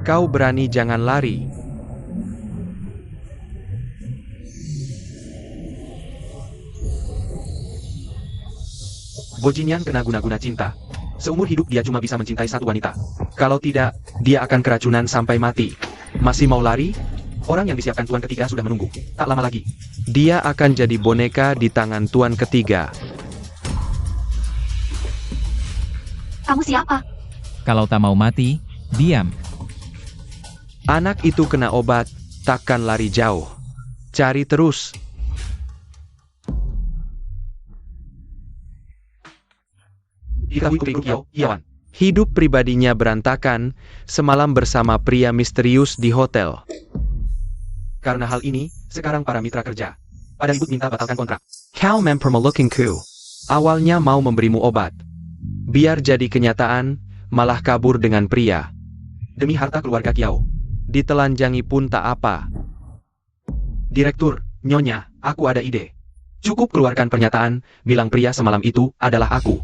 Kau berani jangan lari. Bojinyan kena guna-guna cinta. Seumur hidup dia cuma bisa mencintai satu wanita. Kalau tidak, dia akan keracunan sampai mati. Masih mau lari? Orang yang disiapkan tuan ketiga sudah menunggu. Tak lama lagi. Dia akan jadi boneka di tangan tuan ketiga. Kamu siapa? Kalau tak mau mati, diam. Anak itu kena obat, takkan lari jauh. Cari terus. Hidup pribadinya berantakan, semalam bersama pria misterius di hotel. Karena hal ini, sekarang para mitra kerja pada ribut minta batalkan kontrak. Kau mempermalukanku. Awalnya mau memberimu obat. Biar jadi kenyataan, malah kabur dengan pria. Demi harta keluarga Kiao. Ditelanjangi pun tak apa. Direktur, Nyonya, aku ada ide. Cukup keluarkan pernyataan, bilang pria semalam itu adalah aku.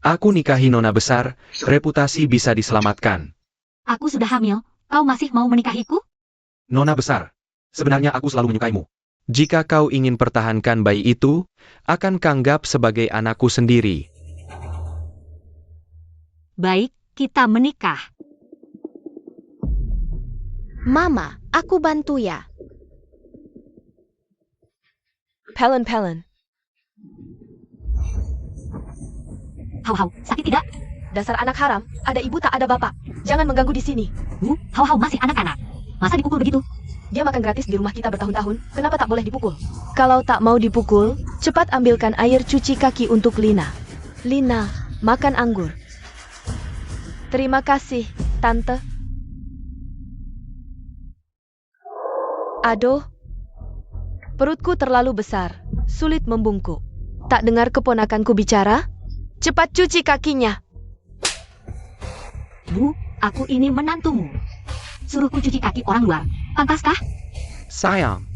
Aku nikahi nona besar, reputasi bisa diselamatkan. Aku sudah hamil, kau masih mau menikahiku? Nona besar, sebenarnya aku selalu menyukaimu. Jika kau ingin pertahankan bayi itu, akan kanggap sebagai anakku sendiri. Baik, kita menikah. Mama, aku bantu ya. Pelen. Hau-hau, sakit tidak? Dasar anak haram, ada ibu tak ada bapak. Jangan mengganggu di sini. Bu, hau-hau masih anak-anak. Masa dipukul begitu? Dia makan gratis di rumah kita bertahun-tahun, kenapa tak boleh dipukul? Kalau tak mau dipukul, cepat ambilkan air cuci kaki untuk Lina. Lina, makan anggur. Terima kasih, Tante. Aduh, perutku terlalu besar, sulit membungkuk. Tak dengar keponakanku bicara? Cepat cuci kakinya. Bu, aku ini menantumu. Suruhku cuci kaki orang luar, pantaskah? Sayang,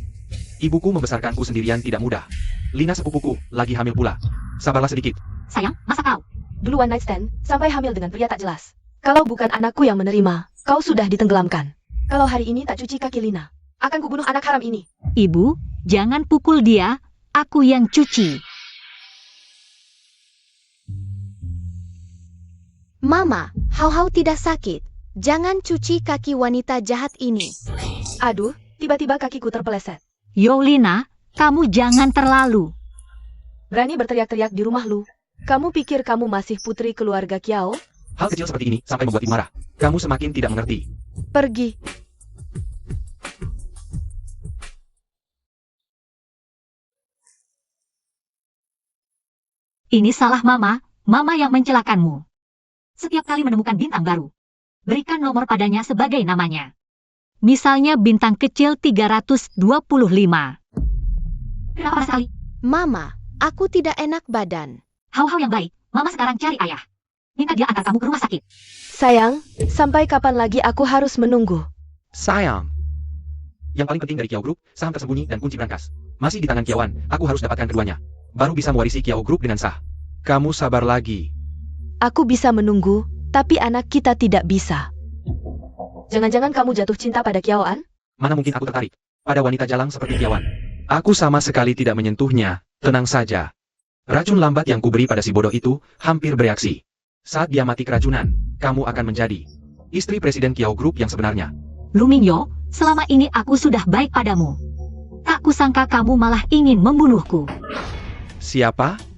ibuku membesarkanku sendirian tidak mudah. Lina sepupuku, lagi hamil pula. Sabarlah sedikit. Sayang, masa kau? Dulu one night stand, sampai hamil dengan pria tak jelas. Kalau bukan anakku yang menerima, kau sudah ditenggelamkan. Kalau hari ini tak cuci kaki Lina, akan kubunuh anak haram ini. Ibu, jangan pukul dia, aku yang cuci. Mama, hau-hau tidak sakit. Jangan cuci kaki wanita jahat ini. Aduh, tiba-tiba kakiku terpeleset. Yo Lina, kamu jangan terlalu. Berani berteriak-teriak di rumah lu. Kamu pikir kamu masih putri keluarga Kiao? Hal kecil seperti ini sampai membuat ibu marah. Kamu semakin tidak mengerti. Pergi. Ini salah mama yang mencelakanmu. Setiap kali menemukan bintang baru, berikan nomor padanya sebagai namanya. Misalnya bintang kecil 325. Kenapa sekali? Mama, aku tidak enak badan. Hau-hau yang baik, mama sekarang cari ayah. Minta dia antar kamu ke rumah sakit. Sayang, sampai kapan lagi aku harus menunggu? Sayang. Yang paling penting dari Kiao Group, saham tersembunyi dan kunci brankas. Masih di tangan Kiawan, aku harus dapatkan keduanya. Baru bisa mewarisi Kiao Group dengan sah. Kamu sabar lagi. Aku bisa menunggu, tapi anak kita tidak bisa. Jangan-jangan kamu jatuh cinta pada Kiaoan? Mana mungkin aku tertarik pada wanita jalang seperti Kiawan. Aku sama sekali tidak menyentuhnya, tenang saja. Racun lambat yang kuberi pada si bodoh itu hampir bereaksi. Saat dia mati keracunan, kamu akan menjadi istri Presiden Kiao Group yang sebenarnya. Lu Mingyo, selama ini aku sudah baik padamu. Tak kusangka kamu malah ingin membunuhku. Siapa?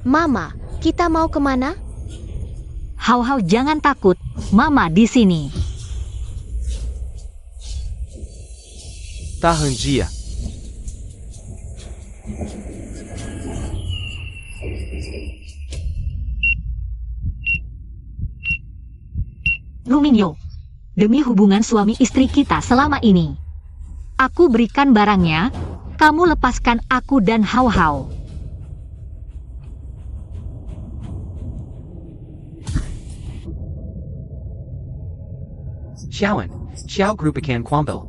Mama, kita mau kemana? Hau-hau jangan takut, mama di sini. Tahan Jia. Lu Mingyo, demi hubungan suami istri kita selama ini, aku berikan barangnya, kamu lepaskan aku dan Hau-hau. Xiao Group ikan Kwampel.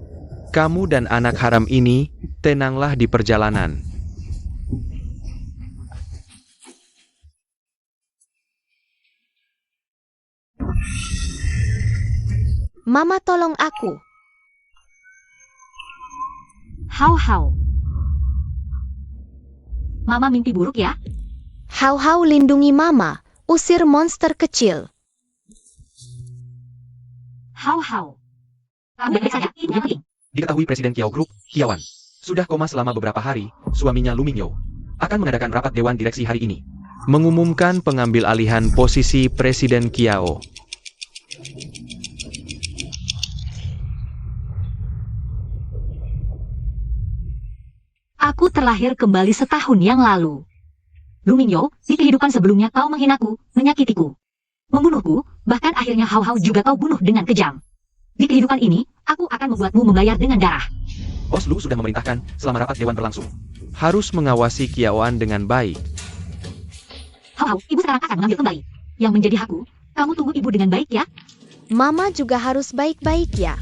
Kamu dan anak haram ini, tenanglah di perjalanan. Mama tolong aku. Hau-hau. Mama mimpi buruk ya? Hau-hau lindungi Mama, usir monster kecil. Hau-hau. Kamu baik saja, itu yang penting. Diketahui Presiden Kiao Group, Kiawan, sudah koma selama beberapa hari, suaminya Lu Mingyo akan mengadakan rapat Dewan Direksi hari ini, mengumumkan pengambil alihan posisi Presiden Kiao. Aku terlahir kembali setahun yang lalu. Lu Mingyo, di kehidupan sebelumnya kau menghinaku, menyakitiku, membunuhku, bahkan akhirnya Hau-hau juga kau bunuh dengan kejam. Di kehidupan ini, aku akan membuatmu membayar dengan darah. Bos Lu sudah memerintahkan selama rapat Dewan berlangsung, harus mengawasi Kiaoan dengan baik. Hau-hau, ibu sekarang akan mengambil kembali. Yang menjadi hakku, kamu tunggu ibu dengan baik ya. Mama juga harus baik-baik ya.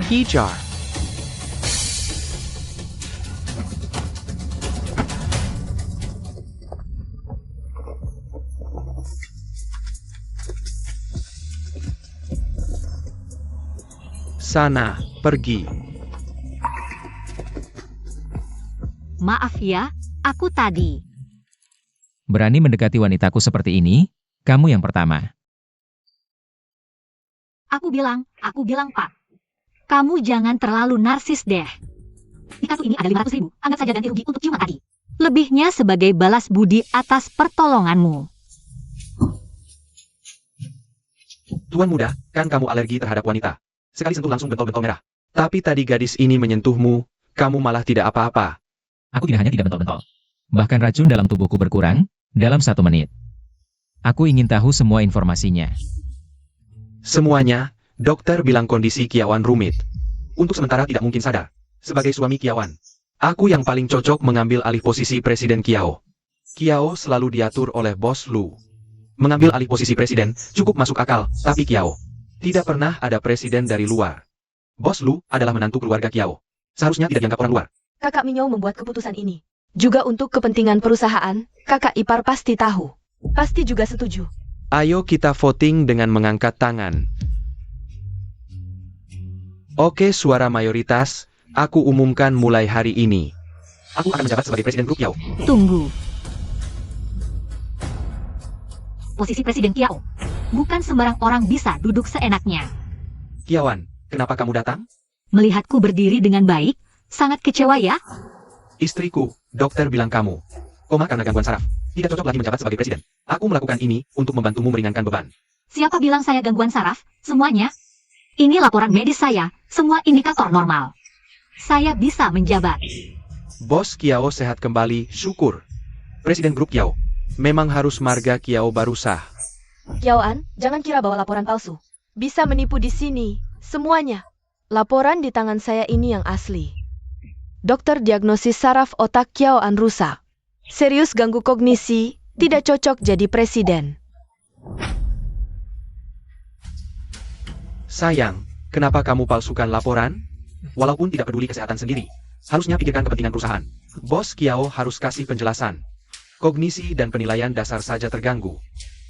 Hijar. Sana, pergi. Maaf ya, aku tadi. Berani mendekati wanitaku seperti ini, kamu yang pertama. Aku bilang Pak. Kamu jangan terlalu narsis deh. Di kartu ini ada 500.000, anggap saja ganti rugi untuk ciuman tadi. Lebihnya sebagai balas budi atas pertolonganmu. Tuan muda, kan kamu alergi terhadap wanita. Sekali sentuh langsung bentol-bentol merah. Tapi tadi gadis ini menyentuhmu, kamu malah tidak apa-apa. Aku tidak hanya tidak bentol-bentol. Bahkan racun dalam tubuhku berkurang, dalam 1 menit. Aku ingin tahu semua informasinya. Semuanya, dokter bilang kondisi Kiawan rumit. Untuk sementara tidak mungkin sadar. Sebagai suami Kiawan, aku yang paling cocok mengambil alih posisi Presiden Kiao. Kiao selalu diatur oleh Bos Lu. Mengambil alih posisi presiden cukup masuk akal, tapi Kiao tidak pernah ada presiden dari luar. Bos Lu adalah menantu keluarga Kiao. Seharusnya tidak dianggap orang luar. Kakak Mingyo membuat keputusan ini. Juga untuk kepentingan perusahaan, kakak ipar pasti tahu. Pasti juga setuju. Ayo kita voting dengan mengangkat tangan. Oke, suara mayoritas, aku umumkan mulai hari ini. Aku akan menjabat sebagai Presiden Grup Kiao. Tunggu. Posisi Presiden Kiao. Bukan sembarang orang bisa duduk seenaknya. Kiawan, kenapa kamu datang? Melihatku berdiri dengan baik, sangat kecewa ya? Istriku, dokter bilang kamu koma karena gangguan saraf. Tidak cocok lagi menjabat sebagai presiden. Aku melakukan ini untuk membantumu meringankan beban. Siapa bilang saya gangguan saraf? Semuanya? Ini laporan medis saya, semua indikator normal. Saya bisa menjabat. Bos Kiao sehat kembali, syukur. Presiden Grup Kiao. Memang harus marga Kiao baru sah. Kiaoan, jangan kira bawa laporan palsu. Bisa menipu di sini, semuanya. Laporan di tangan saya ini yang asli. Dokter diagnosis saraf otak Kiaoan rusak. Serius ganggu kognisi, tidak cocok jadi presiden. Sayang, kenapa kamu palsukan laporan? Walaupun tidak peduli kesehatan sendiri, harusnya pikirkan kepentingan perusahaan. Bos Kiao harus kasih penjelasan. Kognisi dan penilaian dasar saja terganggu.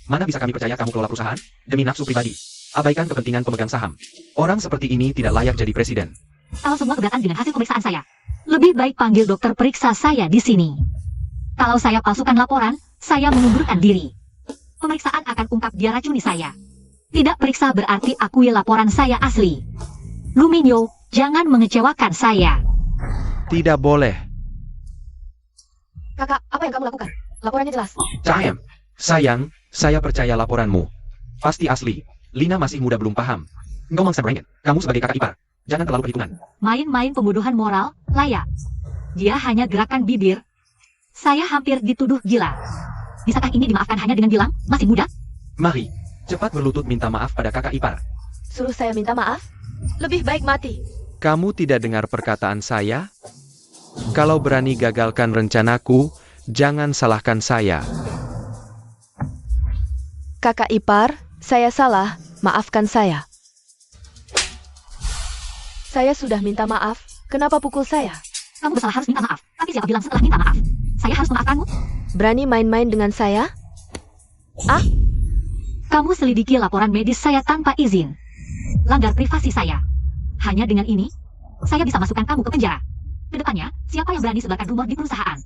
Mana bisa kami percaya kamu kelola perusahaan? Demi nafsu pribadi. Abaikan kepentingan pemegang saham. Orang seperti ini tidak layak jadi presiden. Kalau semua keberatan dengan hasil pemeriksaan saya, lebih baik panggil dokter periksa saya di sini. Kalau saya palsukan laporan, saya mengundurkan diri. Pemeriksaan akan ungkap dia racuni saya. Tidak periksa berarti akui laporan saya asli. Lu Mingyo, jangan mengecewakan saya. Tidak boleh. Kakak, apa yang kamu lakukan? Laporannya jelas. Cahem. Sayang, saya percaya laporanmu. Pasti asli. Lina masih muda belum paham. Ngomong sebrengit. Kamu sebagai kakak ipar, jangan terlalu perhitungan. Main-main pembodohan moral, layak. Dia hanya gerakan bibir. Saya hampir dituduh gila. Bisakah ini dimaafkan hanya dengan bilang, masih muda? Mari, cepat berlutut minta maaf pada kakak ipar. Suruh saya minta maaf? Lebih baik mati. Kamu tidak dengar perkataan saya? Kalau berani gagalkan rencanaku, jangan salahkan saya. Kakak ipar, saya salah, maafkan saya. Saya sudah minta maaf, kenapa pukul saya? Kamu bersalah harus minta maaf. Tapi siapa bilang setelah minta maaf? Saya harus memaafkanmu? Berani main-main dengan saya? Kamu selidiki laporan medis saya tanpa izin. Langgar privasi saya. Hanya dengan ini, saya bisa masukkan kamu ke penjara. Kedepannya, siapa yang berani sebarkan rumor di perusahaan?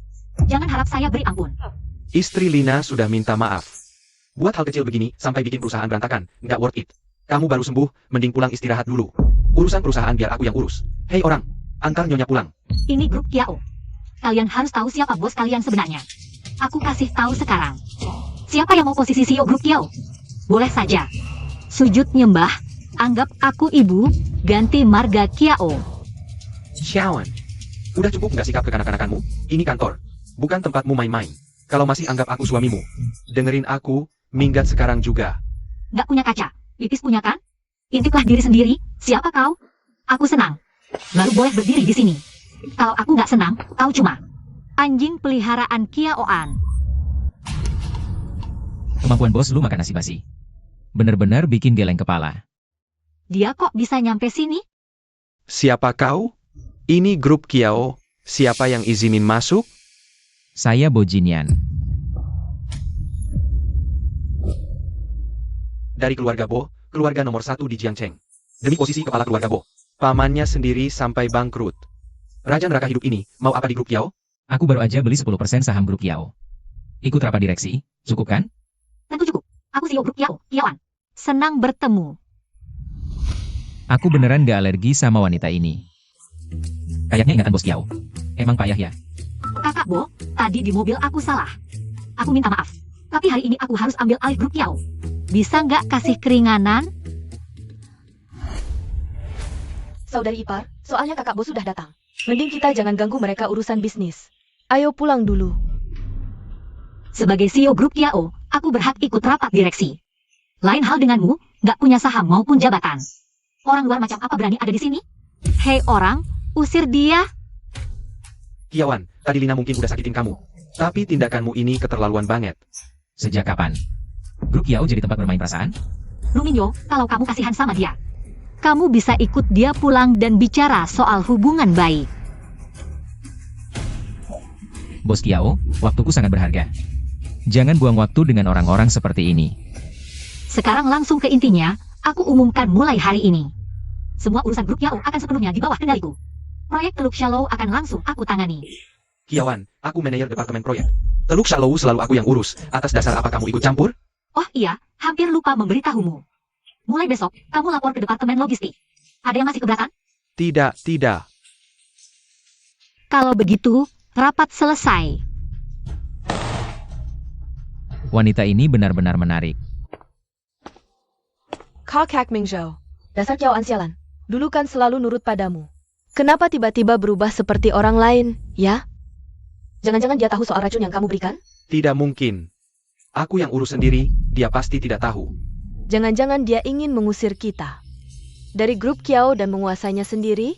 Jangan harap saya beri ampun. Istri Lina sudah minta maaf. Buat hal kecil begini, sampai bikin perusahaan berantakan, nggak worth it. Kamu baru sembuh, mending pulang istirahat dulu. Urusan perusahaan biar aku yang urus. Hei orang, antar nyonya pulang. Ini grup Kiao. Kalian harus tahu siapa bos kalian sebenarnya. Aku kasih tahu sekarang. Siapa yang mau posisi CEO grup Kiao? Boleh saja. Sujud nyembah, anggap aku ibu, ganti marga Kiao. Xiaoan, udah cukup nggak sikap kekanak-kanakanmu? Ini kantor, bukan tempatmu main-main. Kalau masih anggap aku suamimu, dengerin aku, minggat sekarang juga. Gak punya kaca, pipis punya kan? Intiplah diri sendiri, siapa kau? Aku senang. Baru boleh berdiri di sini. Kalau aku gak senang, kau cuma anjing peliharaan Kiaoan. Kemampuan bos lu makan nasi basi. Bener-bener bikin geleng kepala. Dia kok bisa nyampe sini? Siapa kau? Ini grup Kiao, siapa yang izinin masuk? Saya Bojinian. Dari keluarga Bo, keluarga nomor 1 di Jiangcheng. Demi posisi kepala keluarga Bo, pamannya sendiri sampai bangkrut. Raja neraka hidup ini, mau apa di grup Kiao? Aku baru aja beli 10% saham grup Kiao. Ikut rapat direksi, cukup kan? Tentu cukup. Aku CEO grup Kiao, Kiaoan. Senang bertemu. Aku beneran gak alergi sama wanita ini. Kayaknya ingatan bos Kiao. Emang payah ya? Kakak Bo, tadi di mobil aku salah. Aku minta maaf. Tapi hari ini aku harus ambil alih grup Kiao. Bisa nggak kasih keringanan? Saudari ipar, soalnya kakak bos sudah datang. Mending kita jangan ganggu mereka urusan bisnis. Ayo pulang dulu. Sebagai CEO grup Kiao, aku berhak ikut rapat direksi. Lain hal denganmu, nggak punya saham maupun jabatan. Orang luar macam apa berani ada di sini? Hei orang, usir dia. Kiawan, tadi Lina mungkin udah sakitin kamu. Tapi tindakanmu ini keterlaluan banget. Sejak kapan? Grup Kiao jadi tempat bermain perasaan? Luminyo, kalau kamu kasihan sama dia, kamu bisa ikut dia pulang dan bicara soal hubungan baik. Bos Kiao, waktuku sangat berharga. Jangan buang waktu dengan orang-orang seperti ini. Sekarang langsung ke intinya, aku umumkan mulai hari ini. Semua urusan grup Kiao akan sepenuhnya di bawah kendaliku. Proyek Teluk Shallow akan langsung aku tangani. Kiawan, aku manajer departemen proyek. Teluk Shallow selalu aku yang urus. Atas dasar apa kamu ikut campur? Oh iya, hampir lupa memberitahumu. Mulai besok, kamu lapor ke departemen logistik. Ada yang masih keberatan? Tidak. Kalau begitu, rapat selesai. Wanita ini benar-benar menarik. Kak Mingzhou, dasar Kiaoan sialan. Dulu kan selalu nurut padamu. Kenapa tiba-tiba berubah seperti orang lain, ya? Jangan-jangan dia tahu soal racun yang kamu berikan? Tidak mungkin. Aku yang urus sendiri, dia pasti tidak tahu. Jangan-jangan dia ingin mengusir kita. Dari grup Kiao dan menguasainya sendiri?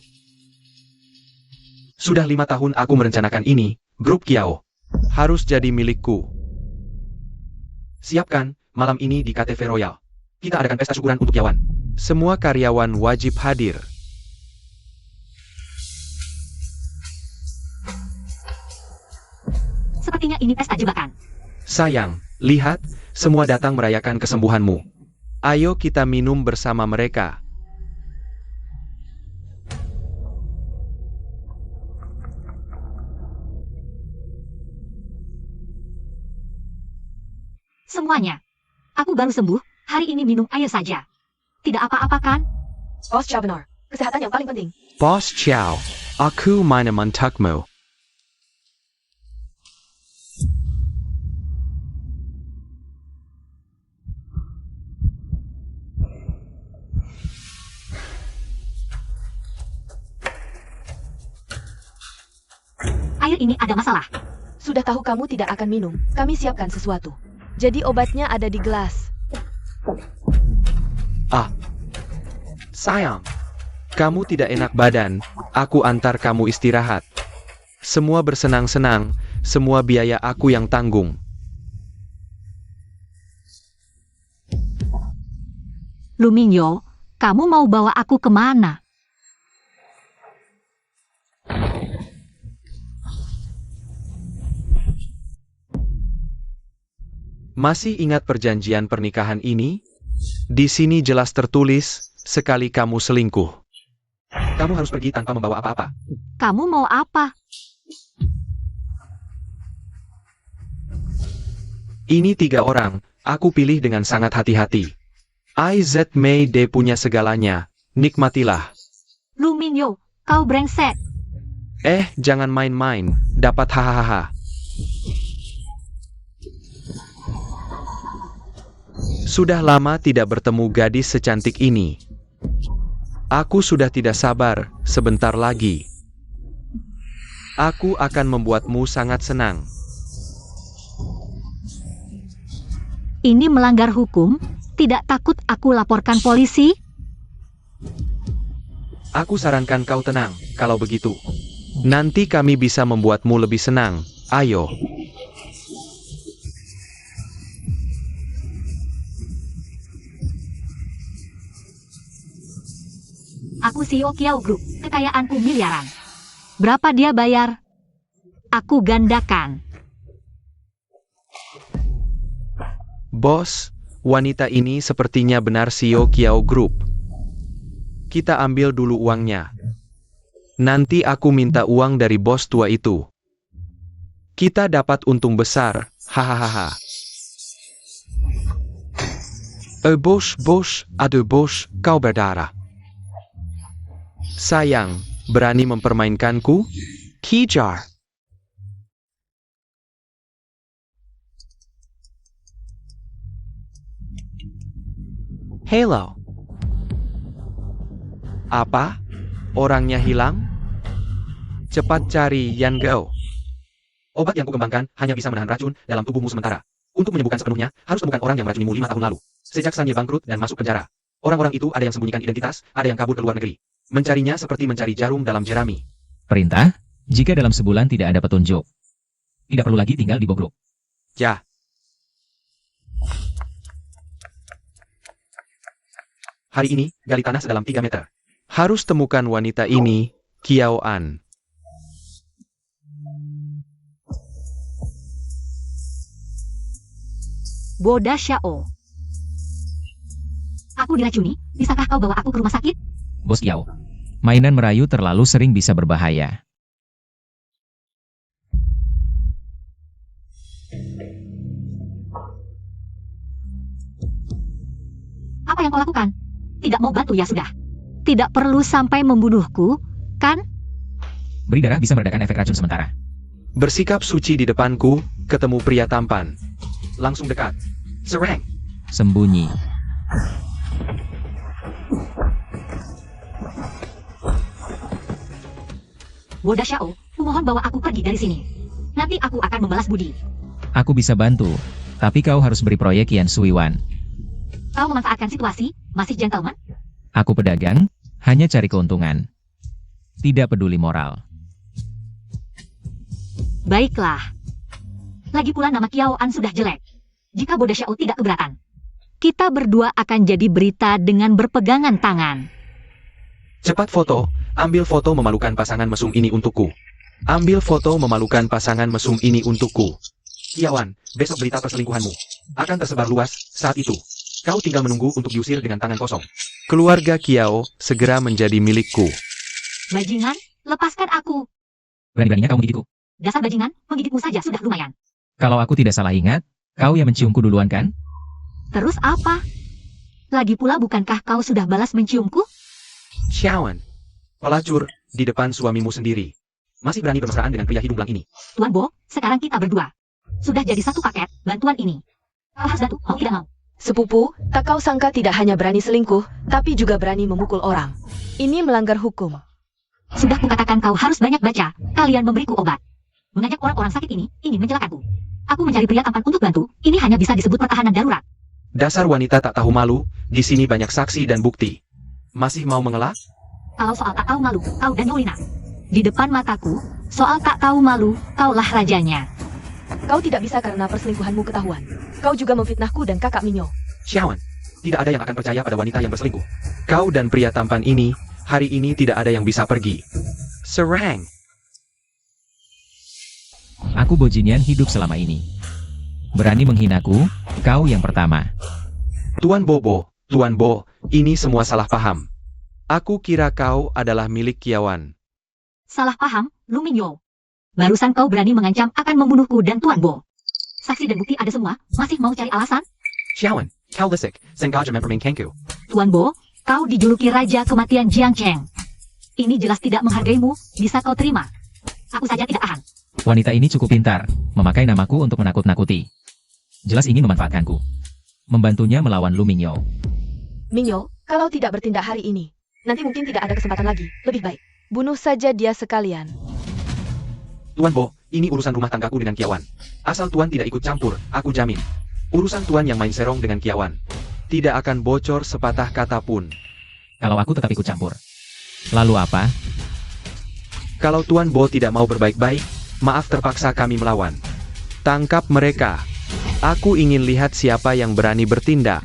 Sudah 5 tahun aku merencanakan ini, grup Kiao. Harus jadi milikku. Siapkan, malam ini di KTV Royal. Kita adakan pesta syukuran untuk Kiawan. Semua karyawan wajib hadir. Sepertinya ini pesta jebakan. Sayang, lihat, semua datang merayakan kesembuhanmu. Ayo kita minum bersama mereka. Semuanya. Aku baru sembuh, hari ini minum air saja. Tidak apa-apa kan? Bos Chow benar. Kesehatan yang paling penting. Bos Chow, aku mana mentakmu. Air ini ada masalah. Sudah tahu kamu tidak akan minum, kami siapkan sesuatu. Jadi obatnya ada di gelas. Sayang, kamu tidak enak badan, aku antar kamu istirahat. Semua bersenang-senang, semua biaya aku yang tanggung. Luminyo, kamu mau bawa aku kemana? Masih ingat perjanjian pernikahan ini? Di sini jelas tertulis, sekali kamu selingkuh, kamu harus pergi tanpa membawa apa-apa. Kamu mau apa? Ini 3 orang, aku pilih dengan sangat hati-hati. IZ Mei D punya segalanya, nikmatilah. Lu Minyo, kau brengsek. Jangan main-main, dapat hahaha. Sudah lama tidak bertemu gadis secantik ini. Aku sudah tidak sabar, sebentar lagi. Aku akan membuatmu sangat senang. Ini melanggar hukum, tidak takut aku laporkan polisi? Aku sarankan kau tenang, kalau begitu. Nanti kami bisa membuatmu lebih senang, ayo. Aku CEO Kiao Group, kekayaanku miliaran. Berapa dia bayar? Aku gandakan. Bos, wanita ini sepertinya benar CEO Kiao Group. Kita ambil dulu uangnya. Nanti aku minta uang dari bos tua itu. Kita dapat untung besar, hahaha. Bos, aduh bos, kau berdarah. Sayang, berani mempermainkanku? Kejar. Hello. Apa? Orangnya hilang? Cepat cari Yan Gao. Obat yang kukembangkan hanya bisa menahan racun dalam tubuhmu sementara. Untuk menyembuhkan sepenuhnya, harus temukan orang yang meracunimu 5 tahun lalu. Sejak Sanye bangkrut dan masuk penjara. Orang-orang itu ada yang sembunyikan identitas, ada yang kabur ke luar negeri. Mencarinya seperti mencari jarum dalam jerami. Perintah, jika dalam sebulan tidak ada petunjuk, tidak perlu lagi tinggal di Bogrok. Ya. Hari ini, gali tanah sedalam 3 meter. Harus temukan wanita ini, Kiao An. Boda Xiao. Aku diracuni, bisakah kau bawa aku ke rumah sakit? Bos Kiao, mainan merayu terlalu sering bisa berbahaya. Apa yang kau lakukan? Tidak mau bantu ya sudah. Tidak perlu sampai membunuhku, kan? Beri darah bisa meredakan efek racun sementara. Bersikap suci di depanku, ketemu pria tampan. Langsung dekat. Serang. Sembunyi. Boda Xiao, kumohon bawa aku pergi dari sini. Nanti aku akan membalas budi. Aku bisa bantu, tapi kau harus beri proyek Yan Suiwan. Kau memanfaatkan situasi, masih gentleman? Aku pedagang, hanya cari keuntungan. Tidak peduli moral. Baiklah. Lagi pula nama Kiao An sudah jelek. Jika Boda Xiao tidak keberatan, kita berdua akan jadi berita dengan berpegangan tangan. Cepat foto, ambil foto memalukan pasangan mesum ini untukku. Ambil foto memalukan pasangan mesum ini untukku. Kiawan, besok berita perselingkuhanmu akan tersebar luas saat itu. Kau tinggal menunggu untuk diusir dengan tangan kosong. Keluarga Kiao segera menjadi milikku. Bajingan, lepaskan aku. Berani-beraninya kau menggigitku. Dasar bajingan, menggigitmu saja sudah lumayan. Kalau aku tidak salah ingat, kau yang menciumku duluan kan? Terus apa? Lagi pula bukankah kau sudah balas menciumku? Xiaoan, pelacur, di depan suamimu sendiri. Masih berani bermesraan dengan pria hidung belang ini. Tuan Bo, sekarang kita berdua. Sudah jadi satu paket, bantuan ini. Kau harus bantu, mau tidak mau. Sepupu, tak kau sangka tidak hanya berani selingkuh, tapi juga berani memukul orang. Ini melanggar hukum. Sudah kukatakan kau harus banyak baca, kalian memberiku obat. Mengajak orang-orang sakit ini, ingin mencelakaku. Aku mencari pria tampan untuk bantu, ini hanya bisa disebut pertahanan darurat. Dasar wanita tak tahu malu, di sini banyak saksi dan bukti. Masih mau mengelak? Kalau soal tak tahu malu, kau dan Yolina. Di depan mataku, soal tak tahu malu, kaulah rajanya. Kau tidak bisa karena perselingkuhanmu ketahuan. Kau juga memfitnahku dan kakak Minyo. Xiaoan, tidak ada yang akan percaya pada wanita yang berselingkuh. Kau dan pria tampan ini, hari ini tidak ada yang bisa pergi. Serang. Aku Bojinian hidup selama ini. Berani menghinaku, kau yang pertama. Tuan Bo, ini semua salah paham. Aku kira kau adalah milik Kiawan. Salah paham, Lu Mingyo. Barusan kau berani mengancam akan membunuhku dan Tuan Bo. Saksi dan bukti ada semua, masih mau cari alasan? Xiaowan, kau lisik, sengaja mempermainkanku. Tuan Bo, kau dijuluki Raja Kematian Jiang Cheng. Ini jelas tidak menghargaimu, bisa kau terima. Aku saja tidak tahan. Wanita ini cukup pintar, memakai namaku untuk menakut-nakuti. Jelas ingin memanfaatkanku. Membantunya melawan Lu Mingyo. Mingyo, kalau tidak bertindak hari ini, nanti mungkin tidak ada kesempatan lagi. Lebih baik, bunuh saja dia sekalian. Tuan Bo, ini urusan rumah tanggaku dengan Kiawan. Asal Tuan tidak ikut campur, aku jamin. Urusan Tuan yang main serong dengan Kiawan tidak akan bocor sepatah kata pun. Kalau aku tetap ikut campur. Lalu apa? Kalau Tuan Bo tidak mau berbaik-baik, maaf terpaksa kami melawan. Tangkap mereka. Aku ingin lihat siapa yang berani bertindak.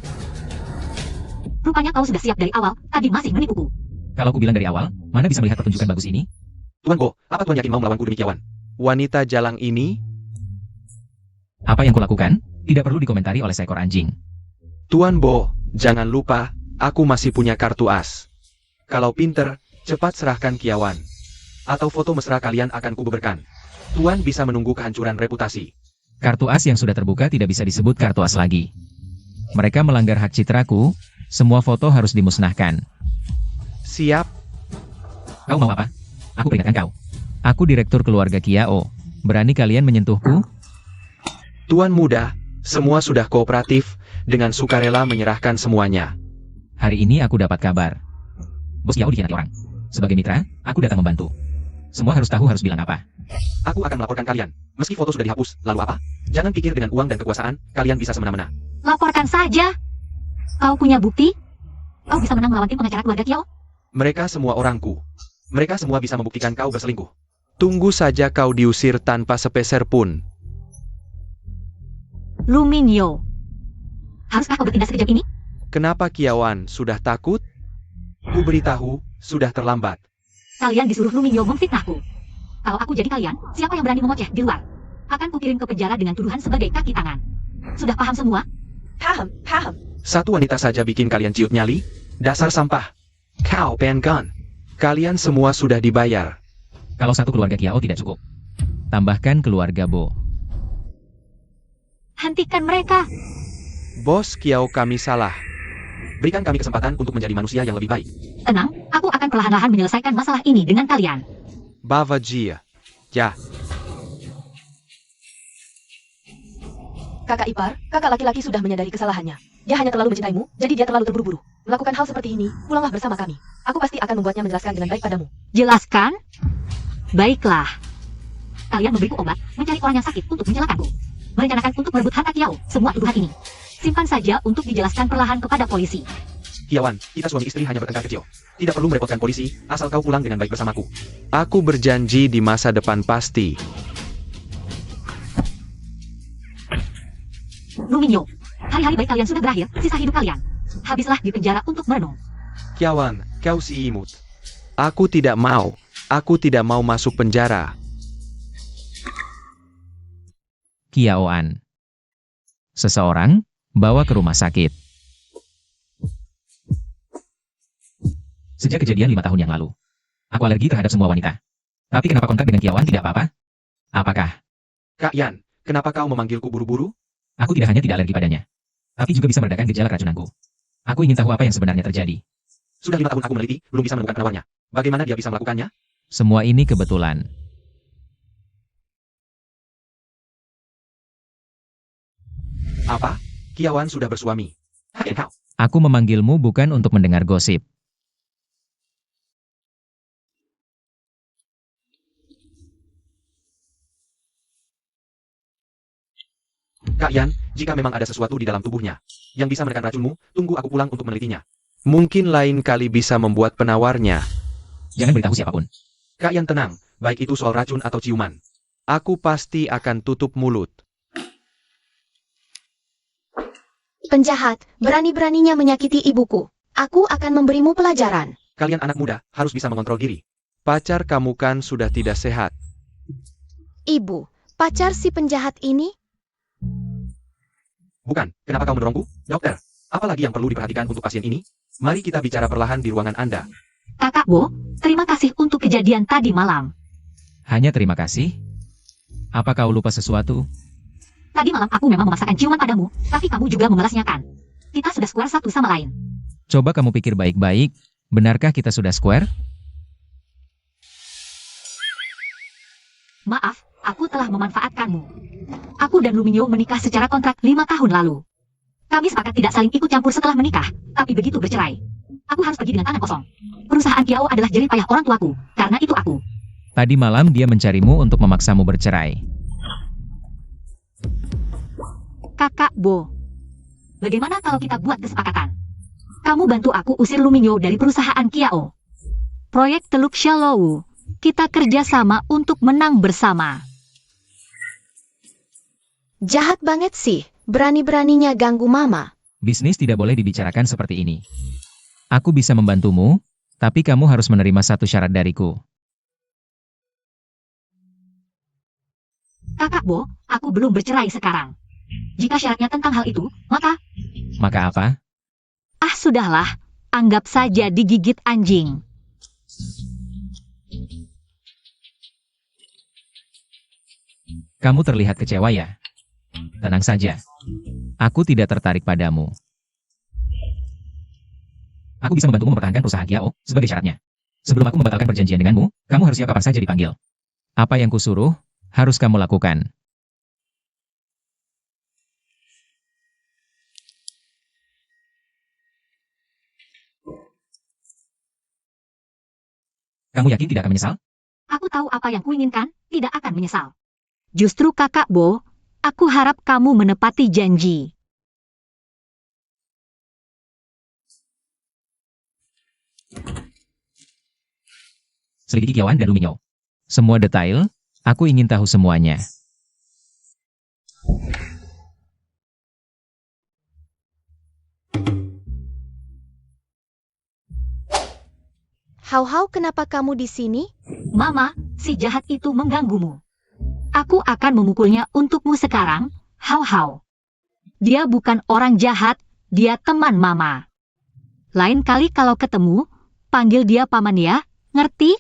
Rupanya kau sudah siap dari awal, tadi masih menipuku. Kalau aku bilang dari awal, mana bisa melihat pertunjukan bagus ini? Tuan Bo, apa Tuan yakin mau melawanku demi Kiawan? Wanita jalang ini? Apa yang kulakukan? Tidak perlu dikomentari oleh seekor anjing. Tuan Bo, jangan lupa, aku masih punya kartu as. Kalau pinter, cepat serahkan Kiawan. Atau foto mesra kalian akan kubeberkan. Tuan bisa menunggu kehancuran reputasi. Kartu as yang sudah terbuka tidak bisa disebut kartu as lagi. Mereka melanggar hak citraku, semua foto harus dimusnahkan. Siap. Kau mau apa? Aku peringatkan kau. Aku direktur keluarga Kiao. Berani kalian menyentuhku? Tuan muda, semua sudah kooperatif, dengan sukarela menyerahkan semuanya. Hari ini aku dapat kabar. Bos Kiao dikhianati orang. Sebagai mitra, aku datang membantu. Semua harus tahu harus bilang apa. Aku akan melaporkan kalian. Meski foto sudah dihapus, lalu apa? Jangan pikir dengan uang dan kekuasaan, kalian bisa semena-mena. Laporkan saja. Kau punya bukti? Kau bisa menang melawan tim pengacara keluarga Kiao? Mereka semua orangku. Mereka semua bisa membuktikan kau berselingkuh. Tunggu saja kau diusir tanpa sepeser pun. Lu Mingyo. Haruskah kau bertindak sekejam ini? Kenapa Kiawan sudah takut? Ku beritahu, sudah terlambat. Kalian disuruh Lu Mingyo memfitnahku. Kalau aku jadi kalian, siapa yang berani mengoceh di luar? Akan kukirim ke penjara dengan tuduhan sebagai kaki tangan. Sudah paham semua? Paham. Satu wanita saja bikin kalian ciut nyali? Dasar sampah. Kau pengan. Kalian semua sudah dibayar. Kalau satu keluarga Kiao tidak cukup, tambahkan keluarga Bo. Hentikan mereka. Bos Kiao, kami salah. Berikan kami kesempatan untuk menjadi manusia yang lebih baik. Tenang, aku akan perlahan-lahan menyelesaikan masalah ini dengan kalian. Bava Jia. Ya, Kakak ipar, kakak laki-laki sudah menyadari kesalahannya. Dia hanya terlalu mencintaimu, jadi dia terlalu terburu-buru. Melakukan hal seperti ini, pulanglah bersama kami. Aku pasti akan membuatnya menjelaskan dengan baik padamu. Jelaskan? Baiklah. Kalian memberiku obat, mencari orang yang sakit untuk mencelakanku. Merencanakan untuk merebut harta Kiao, semua tuduhan ini. Simpan saja untuk dijelaskan perlahan kepada polisi. Kiawan, kita suami istri hanya bertengkar kecil. Tidak perlu merepotkan polisi, asal kau pulang dengan baik bersamaku. Aku berjanji di masa depan pasti. Lu Mingyo, hari-hari baik kalian sudah berakhir, sisa hidup kalian. Habislah di penjara untuk merenung. Kiawan, kau si imut. Aku tidak mau. Aku tidak mau masuk penjara. Kiaoan. Seseorang, bawa ke rumah sakit. Sejak kejadian 5 tahun yang lalu, aku alergi terhadap semua wanita. Tapi kenapa kontak dengan Kiawan tidak apa-apa? Apakah? Kak Yan, kenapa kau memanggilku buru-buru? Aku tidak hanya tidak alergi padanya, tapi juga bisa meredakan gejala keracunanku. Aku ingin tahu apa yang sebenarnya terjadi. Sudah 5 tahun aku meneliti, belum bisa menemukan penawarnya. Bagaimana dia bisa melakukannya? Semua ini kebetulan. Apa? Kiawan sudah bersuami. Hai kau. Aku memanggilmu bukan untuk mendengar gosip. Kak Yan, jika memang ada sesuatu di dalam tubuhnya yang bisa menekan racunmu, tunggu aku pulang untuk menelitinya. Mungkin lain kali bisa membuat penawarnya. Jangan beritahu siapapun. Kak Yan tenang, baik itu soal racun atau ciuman. Aku pasti akan tutup mulut. Penjahat, berani-beraninya menyakiti ibuku. Aku akan memberimu pelajaran. Kalian anak muda, harus bisa mengontrol diri. Pacar kamu kan sudah tidak sehat. Ibu, pacar si penjahat ini? Bukan, kenapa kau mendorongku? Dokter, apalagi yang perlu diperhatikan untuk pasien ini? Mari kita bicara perlahan di ruangan Anda. Kakak Bo, terima kasih untuk kejadian tadi malam. Hanya terima kasih? Apa kau lupa sesuatu? Tadi malam aku memang memaksakan ciuman padamu, tapi kamu juga membalasnya kan? Kita sudah square satu sama lain. Coba kamu pikir baik-baik, benarkah kita sudah square? Maaf, aku telah memanfaatkanmu. Aku dan Luminyo menikah secara kontrak 5 tahun lalu. Kami sepakat tidak saling ikut campur setelah menikah, tapi begitu bercerai, aku harus pergi dengan tangan kosong. Perusahaan Kiao adalah jerih payah orang tuaku, karena itu aku. Tadi malam dia mencarimu untuk memaksamu bercerai. Kakak Bo, bagaimana kalau kita buat kesepakatan? Kamu bantu aku usir Luminyo dari perusahaan Kiao. Proyek Teluk Shallow, kita kerjasama untuk menang bersama. Jahat banget sih, berani-beraninya ganggu mama. Bisnis tidak boleh dibicarakan seperti ini. Aku bisa membantumu, tapi kamu harus menerima satu syarat dariku. Kakak Bo, aku belum bercerai sekarang. Jika syaratnya tentang hal itu, maka... Maka apa? Ah sudahlah, anggap saja digigit anjing. Kamu terlihat kecewa ya? Tenang saja. Aku tidak tertarik padamu. Aku bisa membantumu mempertahankan perusahaan Kiao sebagai syaratnya. Sebelum aku membatalkan perjanjian denganmu, kamu harus siap kapan saja dipanggil. Apa yang kusuruh, harus kamu lakukan. Kamu yakin tidak akan menyesal? Aku tahu apa yang kuinginkan, tidak akan menyesal. Justru Kakak Bo, aku harap kamu menepati janji. Selidiki Kiawan dan Luminyo. Semua detail, aku ingin tahu semuanya. Hau-hau, kenapa kamu di sini? Mama, si jahat itu mengganggumu. Aku akan memukulnya untukmu sekarang, Hau-hau. Dia bukan orang jahat, dia teman Mama. Lain kali kalau ketemu, panggil dia paman ya, ngerti?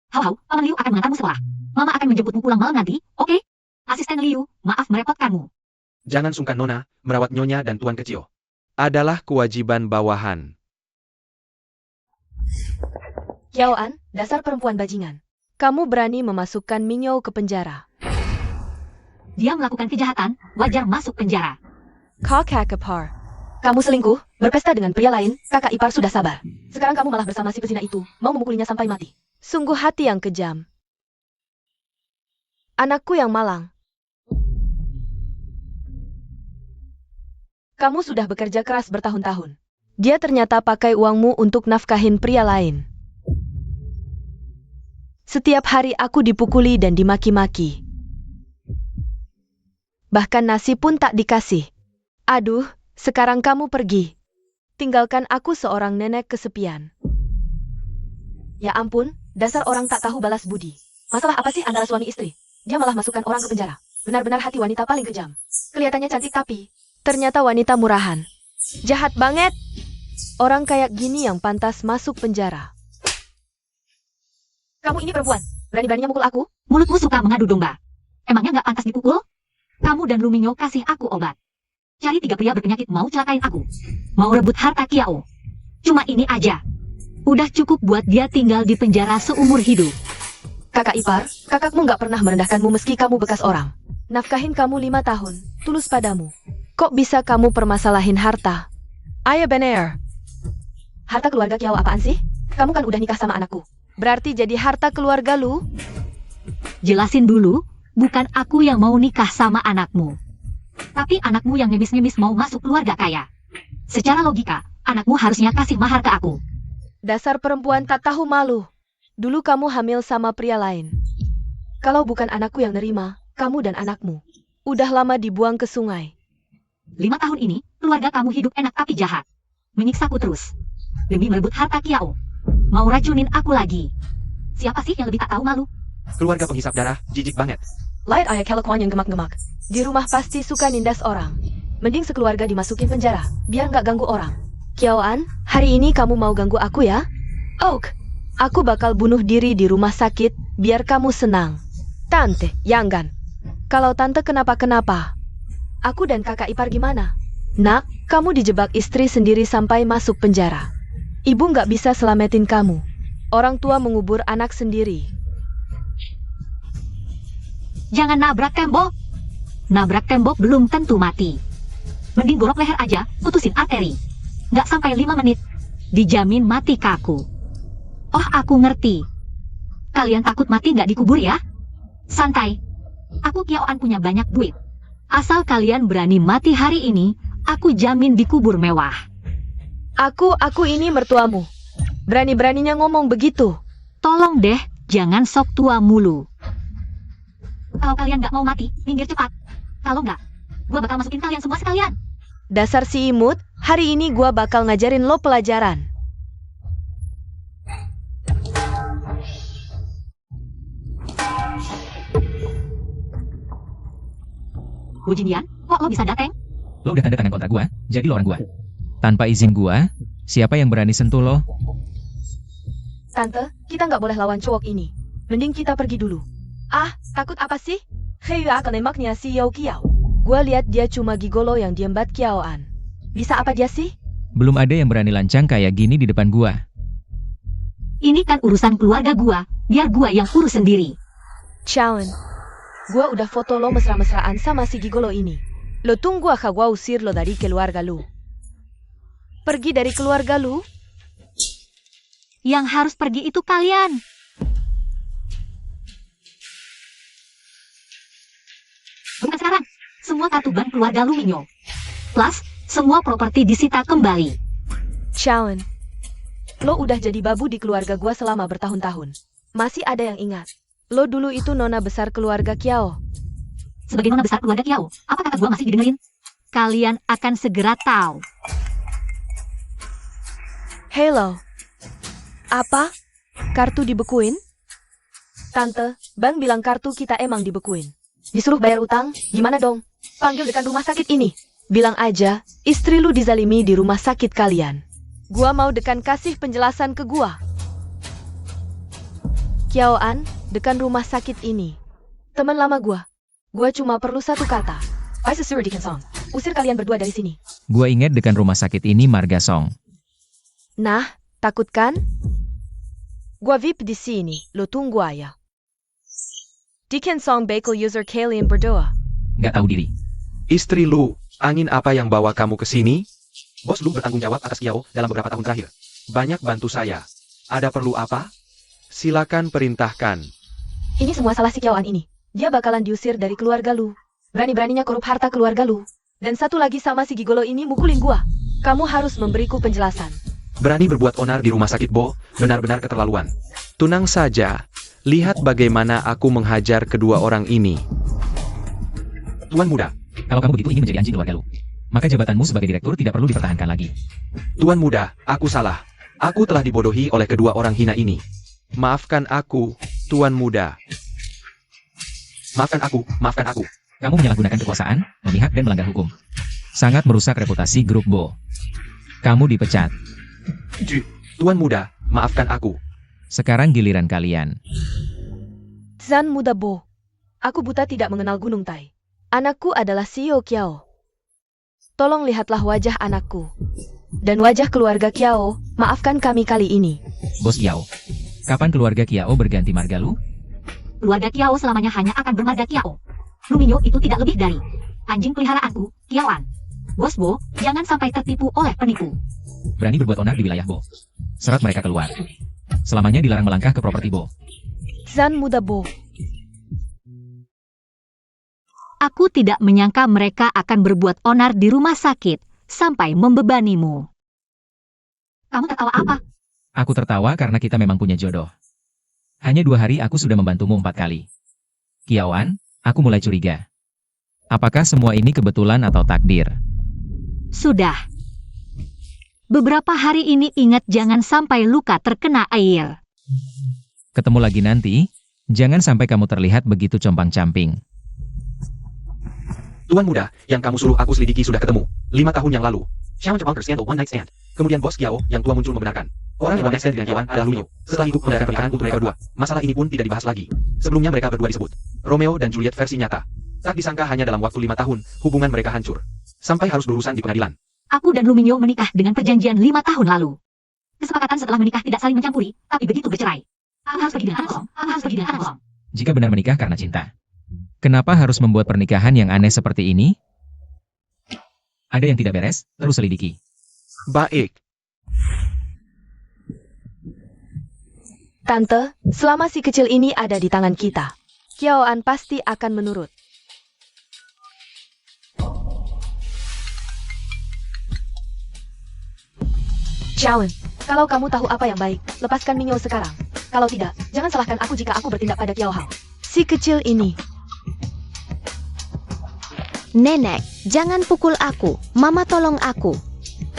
Hau-hau, paman Liu akan mengantarmu sekolah. Mama akan menjemputmu pulang malam nanti, oke? Asisten Liu, maaf merepotkanmu. Jangan sungkan Nona, merawat Nyonya dan Tuan Kecil. Adalah kewajiban bawahan. Kiaoan, dasar perempuan bajingan. Kamu berani memasukkan Minyo ke penjara. Dia melakukan kejahatan, wajar masuk penjara. Kakak ipar. Kamu selingkuh, berpesta dengan pria lain, kakak ipar sudah sabar. Sekarang kamu malah bersama si pesina itu, mau memukulinya sampai mati. Sungguh hati yang kejam. Anakku yang malang. Kamu sudah bekerja keras bertahun-tahun. Dia ternyata pakai uangmu untuk nafkahin pria lain. Setiap hari aku dipukuli dan dimaki-maki. Bahkan nasi pun tak dikasih. Aduh, sekarang kamu pergi. Tinggalkan aku seorang nenek kesepian. Ya ampun, dasar orang tak tahu balas budi. Masalah apa sih antara suami istri? Dia malah masukkan orang ke penjara. Benar-benar hati wanita paling kejam. Kelihatannya cantik tapi ternyata wanita murahan. Jahat banget. Orang kayak gini yang pantas masuk penjara. Kamu ini perempuan, berani-beraninya mukul aku? Mulutmu suka mengadu domba. Emangnya nggak pantas dipukul? Kamu dan Luminyo kasih aku obat. Cari 3 pria berpenyakit mau celakain aku. Mau rebut harta Kiao. Cuma ini aja. Udah cukup buat dia tinggal di penjara seumur hidup. Kakak ipar, kakakmu nggak pernah merendahkanmu meski kamu bekas orang. Nafkahin kamu 5 tahun, tulus padamu. Kok bisa kamu permasalahin harta? Ayah bener. Harta keluarga Kiao apaan sih? Kamu kan udah nikah sama anakku. Berarti jadi harta keluarga lu? Jelasin dulu, bukan aku yang mau nikah sama anakmu. Tapi anakmu yang ngemis-ngemis mau masuk keluarga kaya. Secara logika, anakmu harusnya kasih mahar ke aku. Dasar perempuan tak tahu malu. Dulu kamu hamil sama pria lain. Kalau bukan anakku yang nerima, kamu dan anakmu udah lama dibuang ke sungai. 5 tahun ini, keluarga kamu hidup enak tapi jahat. Menyiksaku terus. Demi merebut harta Kiao. Mau racunin aku lagi. Siapa sih yang lebih tak tahu malu? Keluarga penghisap darah, jijik banget. Lihat ayah kelakuan yang gemak-gemak. Di rumah pasti suka nindas orang. Mending sekeluarga dimasukin penjara, biar nggak ganggu orang. Kiaoan, hari ini kamu mau ganggu aku ya? Oak, aku bakal bunuh diri di rumah sakit, biar kamu senang. Tante, Yanggan. Kalau tante kenapa-kenapa, aku dan kakak ipar gimana? Nak, kamu dijebak istri sendiri sampai masuk penjara. Ibu nggak bisa selamatin kamu. Orang tua mengubur anak sendiri. Jangan nabrak tembok. Nabrak tembok belum tentu mati. Mending gorok leher aja, putusin arteri. Nggak sampai 5 menit, dijamin mati kaku. Oh, aku ngerti. Kalian takut mati nggak dikubur ya? Santai. Aku Kiaoan punya banyak duit. Asal kalian berani mati hari ini, aku jamin dikubur mewah. Aku ini mertuamu. Berani-beraninya ngomong begitu. Tolong deh, jangan sok tua mulu. Kalau kalian nggak mau mati, minggir cepat. Kalau nggak, gua bakal masukin kalian semua sekalian. Dasar si imut, hari ini gua bakal ngajarin lo pelajaran. Bujinian, kok lo bisa dateng? Lo udah tanda tangan kontrak gua, jadi lo orang gua. Tanpa izin gua, siapa yang berani sentuh lo? Tante, kita nggak boleh lawan cowok ini. Mending kita pergi dulu. Ah, takut apa sih? Hei, akan nembaknya si Yao Kiao. Gua lihat dia cuma gigolo yang diembat Kiaoan. Bisa apa dia sih? Belum ada yang berani lancang kayak gini di depan gua. Ini kan urusan keluarga gua, biar gua yang urus sendiri. Chauen, gua udah foto lo mesra-mesraan sama si gigolo ini. Lo tunggu aja gua usir lo dari keluarga lu. Pergi dari keluarga lu? Yang harus pergi itu kalian. Bukan sekarang. Semua kartu bank keluarga Luminyo. Plus, semua properti disita kembali. Chauen, lo udah jadi babu di keluarga gua selama bertahun-tahun. Masih ada yang ingat. Lo dulu itu nona besar keluarga Kiao. Sebagai nona besar keluarga Kiao, apa kata gua masih didengerin? Kalian akan segera tahu. Hello. Apa? Kartu dibekuin? Tante, bank bilang kartu kita emang dibekuin. Disuruh bayar utang, gimana dong? Panggil dekan rumah sakit ini. Bilang aja, istri lu dizalimi di rumah sakit kalian. Gua mau dekan kasih penjelasan ke gua. Kiaoan, dekan rumah sakit ini. Teman lama gua. Gua cuma perlu satu kata. I sesuai Dekan Song. Usir kalian berdua dari sini. Gua ingat dekan rumah sakit ini Marga Song. Nah, takut kan? Gua VIP di sini, lo tunggu aja. Dekan Song bakal user kalian berdua. Gak tahu diri. Istri lu, angin apa yang bawa kamu ke sini? Bos lu bertanggung jawab atas Kiao dalam beberapa tahun terakhir. Banyak bantu saya. Ada perlu apa? Silakan perintahkan. Ini semua salah si Kiaoan ini. Dia bakalan diusir dari keluarga lu. Berani-beraninya korup harta keluarga lu. Dan satu lagi sama si gigolo ini mukulin gua. Kamu harus memberiku penjelasan. Berani berbuat onar di rumah sakit Bo, benar-benar keterlaluan. Tunang saja, lihat bagaimana aku menghajar kedua orang ini. Tuan muda, Kalau kamu begitu ingin menjadi anjing keluarga lu, maka jabatanmu sebagai direktur tidak perlu dipertahankan lagi. Tuan muda, aku salah. Aku telah dibodohi oleh kedua orang hina ini. Maafkan aku, Tuan muda. Maafkan aku. Kamu menyalahgunakan kekuasaan, memihak dan melanggar hukum. Sangat merusak reputasi grup Bo. Kamu dipecat. Tuan muda, maafkan aku. Sekarang giliran kalian. Zan muda Bo. Aku buta tidak mengenal Gunung Tai. Anakku adalah Xiao Kiao. Tolong lihatlah wajah anakku. Dan wajah keluarga Kiao, maafkan kami kali ini. Bos Kiao. Kapan keluarga Kiao berganti marga lu? Keluarga Kiao selamanya hanya akan bermarga Kiao. Luminyo itu tidak lebih dari anjing peliharaanku, Kiaoan. Bos Bo, jangan sampai tertipu oleh penipu. Berani berbuat onar di wilayah Bo. Serat mereka keluar. Selamanya dilarang melangkah ke properti Bo. Zan muda Bo. Aku tidak menyangka mereka akan berbuat onar di rumah sakit sampai membebanimu. Kamu tertawa apa? Aku tertawa karena kita memang punya jodoh. Hanya 2 hari aku sudah membantumu 4 kali. Kiaoan, aku mulai curiga. Apakah semua ini kebetulan atau takdir? Sudah. Beberapa hari ini ingat jangan sampai luka terkena air. Ketemu lagi nanti, Jangan sampai kamu terlihat begitu compang-camping. Tuan muda, yang kamu suruh aku selidiki sudah ketemu. 5 tahun yang lalu. Xiao Jepang scandal one night stand. Kemudian bos Kiao yang tua muncul membenarkan. Orang yang one night stand dengan Kiawan adalah Lu Miu. Setelah itu mengadakan pernikahan untuk mereka berdua. Masalah ini pun tidak dibahas lagi. Sebelumnya mereka berdua disebut Romeo dan Juliet versi nyata. Tak disangka hanya dalam waktu 5 tahun, hubungan mereka hancur. Sampai harus berurusan di pengadilan. Aku dan Lu Minyo menikah dengan perjanjian 5 tahun lalu. Kesepakatan setelah menikah tidak saling mencampuri, tapi begitu bercerai. Aku harus pergi dengan anak kosong. Aku harus pergi dengan anak kosong. Jika benar menikah karena cinta, kenapa harus membuat pernikahan yang aneh seperti ini? Ada yang tidak beres, terus selidiki. Baik. Tante, selama si kecil ini ada di tangan kita, Kiaoan pasti akan menurut. Xiaoan, kalau kamu tahu apa yang baik, lepaskan Minyo sekarang. Kalau tidak, jangan salahkan aku jika aku bertindak pada Kiao Hao. Si kecil ini. Nenek, jangan pukul aku. Mama tolong aku.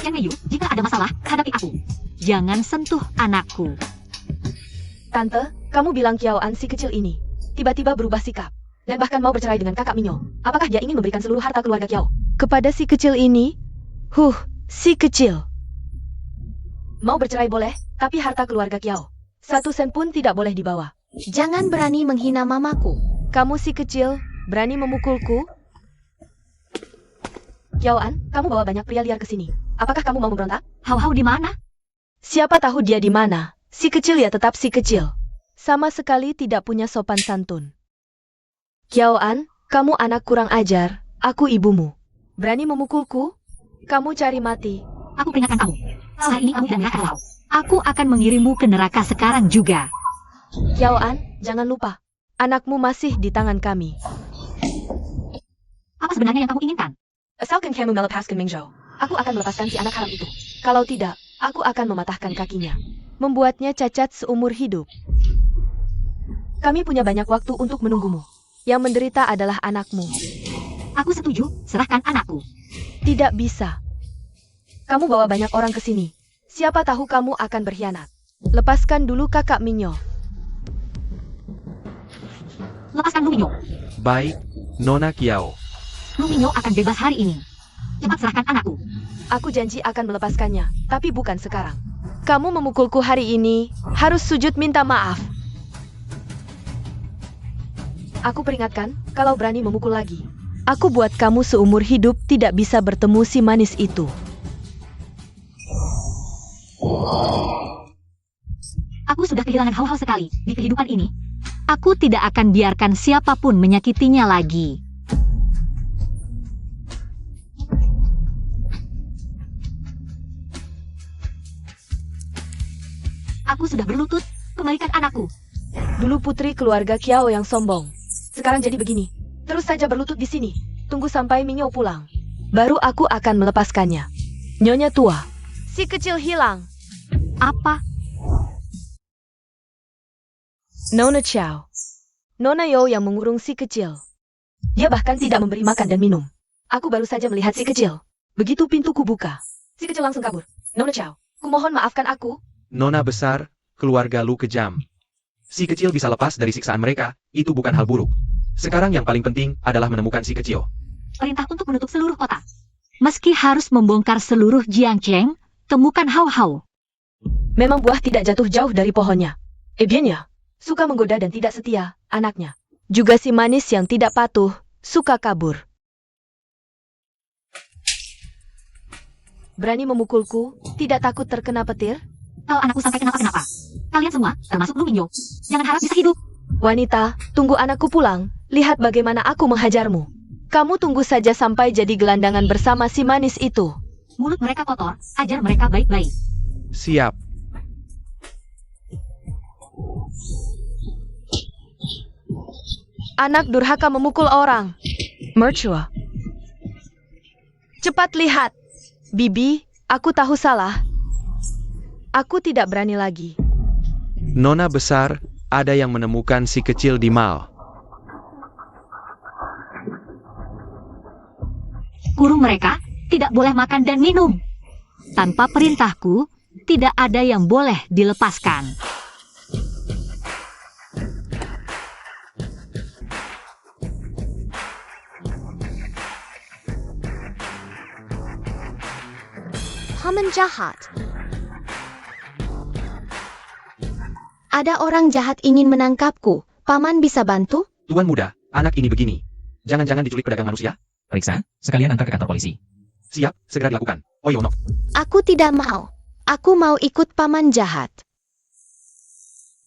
Yang Meyu, jika ada masalah, hadapi aku. Jangan sentuh anakku. Tante, kamu bilang Kiaoan si kecil ini tiba-tiba berubah sikap dan bahkan mau bercerai dengan kakak Minyo. Apakah dia ingin memberikan seluruh harta keluarga Kiao kepada si kecil ini? Si kecil. Mau bercerai boleh, tapi harta keluarga Kiao 1 sen pun tidak boleh dibawa. Jangan berani menghina mamaku. Kamu si kecil, berani memukulku? Kiaoan, kamu bawa banyak pria liar ke sini. Apakah kamu mau memberontak? Hau-hau di mana? Siapa tahu dia di mana? Si kecil ya tetap si kecil. Sama sekali tidak punya sopan santun. Kiaoan, kamu anak kurang ajar. Aku ibumu. Berani memukulku? Kamu cari mati. Aku peringatkan kamu. Setelah ini kamu tidak akan tahu. Aku akan mengirimmu ke neraka sekarang juga. Kiaoan, jangan lupa. Anakmu masih di tangan kami. Apa sebenarnya yang kamu inginkan? Asalkan kamu melepaskan Mingzhou, aku akan melepaskan si anak haram itu. Kalau tidak, aku akan mematahkan kakinya. Membuatnya cacat seumur hidup. Kami punya banyak waktu untuk menunggumu. Yang menderita adalah anakmu. Aku setuju, serahkan anakku. Tidak bisa. Kamu bawa banyak orang ke sini. Siapa tahu kamu akan berkhianat. Lepaskan dulu kakak Minyo. Lepaskan Lu Minyo. Baik, Nona Kiao. Lu Minyo akan bebas hari ini. Cepat serahkan anakku. Aku janji akan melepaskannya, tapi bukan sekarang. Kamu memukulku hari ini, harus sujud minta maaf. Aku peringatkan, kalau berani memukul lagi, aku buat kamu seumur hidup tidak bisa bertemu si manis itu. Aku sudah kehilangan hal-hal sekali di kehidupan ini. Aku tidak akan biarkan siapapun menyakitinya lagi. Aku sudah berlutut, kembalikan anakku. Dulu putri keluarga Kiao yang sombong. Sekarang jadi begini. Terus saja berlutut di sini. Tunggu sampai Minyo pulang. Baru aku akan melepaskannya. Nyonya tua. Si kecil hilang. Apa? Nona Chao. Nona Yo yang mengurung si kecil. Dia bahkan tidak memberi makan dan minum. Aku baru saja melihat si kecil. Begitu pintuku buka, si kecil langsung kabur. Nona Chao, kumohon maafkan aku. Nona besar, keluarga Lu kejam. Si kecil bisa lepas dari siksaan mereka, itu bukan hal buruk. Sekarang yang paling penting adalah menemukan si kecil. Perintah untuk menutup seluruh kota. Meski harus membongkar seluruh Jiangcheng, temukan Hau-Hau. Memang buah tidak jatuh jauh dari pohonnya. Biennya, suka menggoda dan tidak setia, anaknya. Juga si manis yang tidak patuh, suka kabur. Berani memukulku, tidak takut terkena petir? Kalau anakku sampai kenapa-kenapa, kalian semua, termasuk Lu Minyo, jangan harap bisa hidup. Wanita, tunggu anakku pulang. Lihat bagaimana aku menghajarmu. Kamu tunggu saja sampai jadi gelandangan bersama si manis itu. Mulut mereka kotor, ajar mereka baik-baik. Siap. Anak durhaka memukul orang. Mercua. Cepat lihat. Bibi, aku tahu salah. Aku tidak berani lagi. Nona besar, ada yang menemukan si kecil di mal. Kurung mereka, tidak boleh makan dan minum. Tanpa perintahku, tidak ada yang boleh dilepaskan. Paman jahat. Ada orang jahat ingin menangkapku. Paman bisa bantu? Tuan muda, anak ini begini. Jangan-jangan diculik pedagang manusia? Periksa, sekalian antar ke kantor polisi. Siap, segera dilakukan. Oyono. Aku tidak mau. Aku mau ikut paman jahat.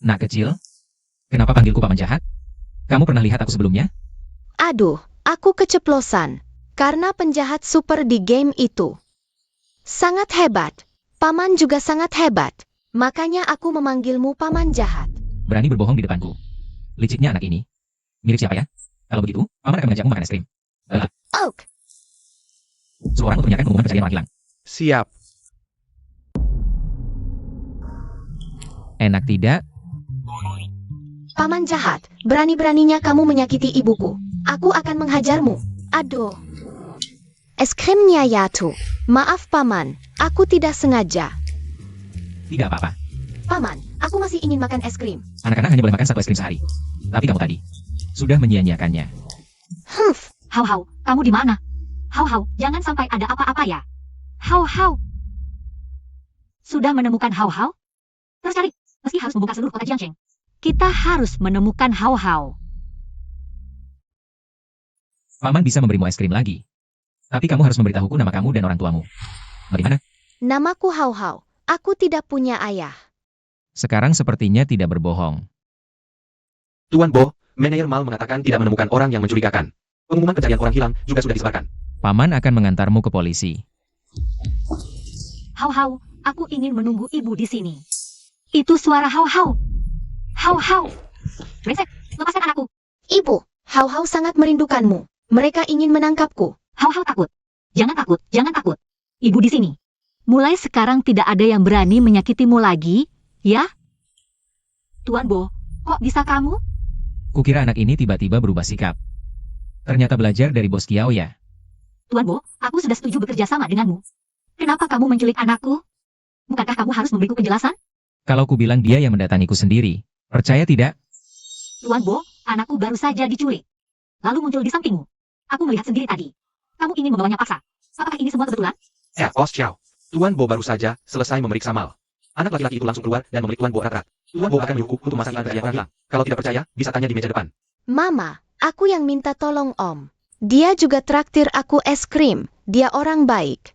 Nak kecil, kenapa panggilku paman jahat? Kamu pernah lihat aku sebelumnya? Aduh, aku keceplosan. Karena penjahat super di game itu. Sangat hebat. Paman juga sangat hebat. Makanya aku memanggilmu paman jahat. Berani berbohong di depanku. Liciknya anak ini. Mirip siapa ya? Kalau begitu, paman akan mengajakmu makan es krim. Ok. Seorang untuk menyiapkan pengumuman pencarian orang hilang. Siap. Enak tidak? Paman jahat, berani-beraninya kamu menyakiti ibuku. Aku akan menghajarmu. Aduh. Es krimnya jatuh. Maaf paman, aku tidak sengaja. Tidak apa-apa. Paman, aku masih ingin makan es krim. Anak-anak hanya boleh makan 1 es krim sehari. Tapi kamu tadi sudah menyia-nyiakannya. Humph. Hau-hau, kamu di mana? Hau-hau, jangan sampai ada apa-apa ya. Hau-hau. Sudah menemukan Hau-hau? Terus cari, meski harus membongkar seluruh kota Jiangsheng. Kita harus menemukan Hau-hau. Paman bisa memberimu es krim lagi. Tapi kamu harus memberitahuku nama kamu dan orang tuamu. Bagaimana? Namaku Hau-hau. Aku tidak punya ayah. Sekarang sepertinya tidak berbohong. Tuan Bo, manajer mal mengatakan tidak menemukan orang yang mencurigakan. Pengumuman pencarian orang hilang juga sudah disebarkan. Paman akan mengantarmu ke polisi. Hau-hau, aku ingin menunggu ibu di sini. Itu suara Hau-hau. Hau-hau. Brengsek, lepaskan anakku. Ibu, Hau-hau sangat merindukanmu. Mereka ingin menangkapku. Hau-hau takut. Jangan takut, jangan takut. Ibu di sini. Mulai sekarang tidak ada yang berani menyakitimu lagi, ya? Tuan Bo, kok bisa kamu? Kukira anak ini tiba-tiba berubah sikap. Ternyata belajar dari bos Kiao ya. Tuan Bo, aku sudah setuju bekerja sama denganmu. Kenapa kamu menculik anakku? Bukankah kamu harus memberiku penjelasan? Kalau ku bilang dia yang mendatangiku sendiri, percaya tidak? Tuan Bo, anakku baru saja diculik. Lalu muncul di sampingmu. Aku melihat sendiri tadi. Kamu ingin membawanya paksa. Apakah ini semua kebetulan? Bos Chow. Tuan Bo baru saja selesai memeriksa mal. Anak laki-laki itu langsung keluar dan memeluk Tuan Bo erat-erat. Tuan Bo akan menyuruhku untuk masang iklan pencarian orang hilang. Kalau tidak percaya, bisa tanya di meja depan. Mama, aku yang minta tolong Om. Dia juga traktir aku es krim. Dia orang baik.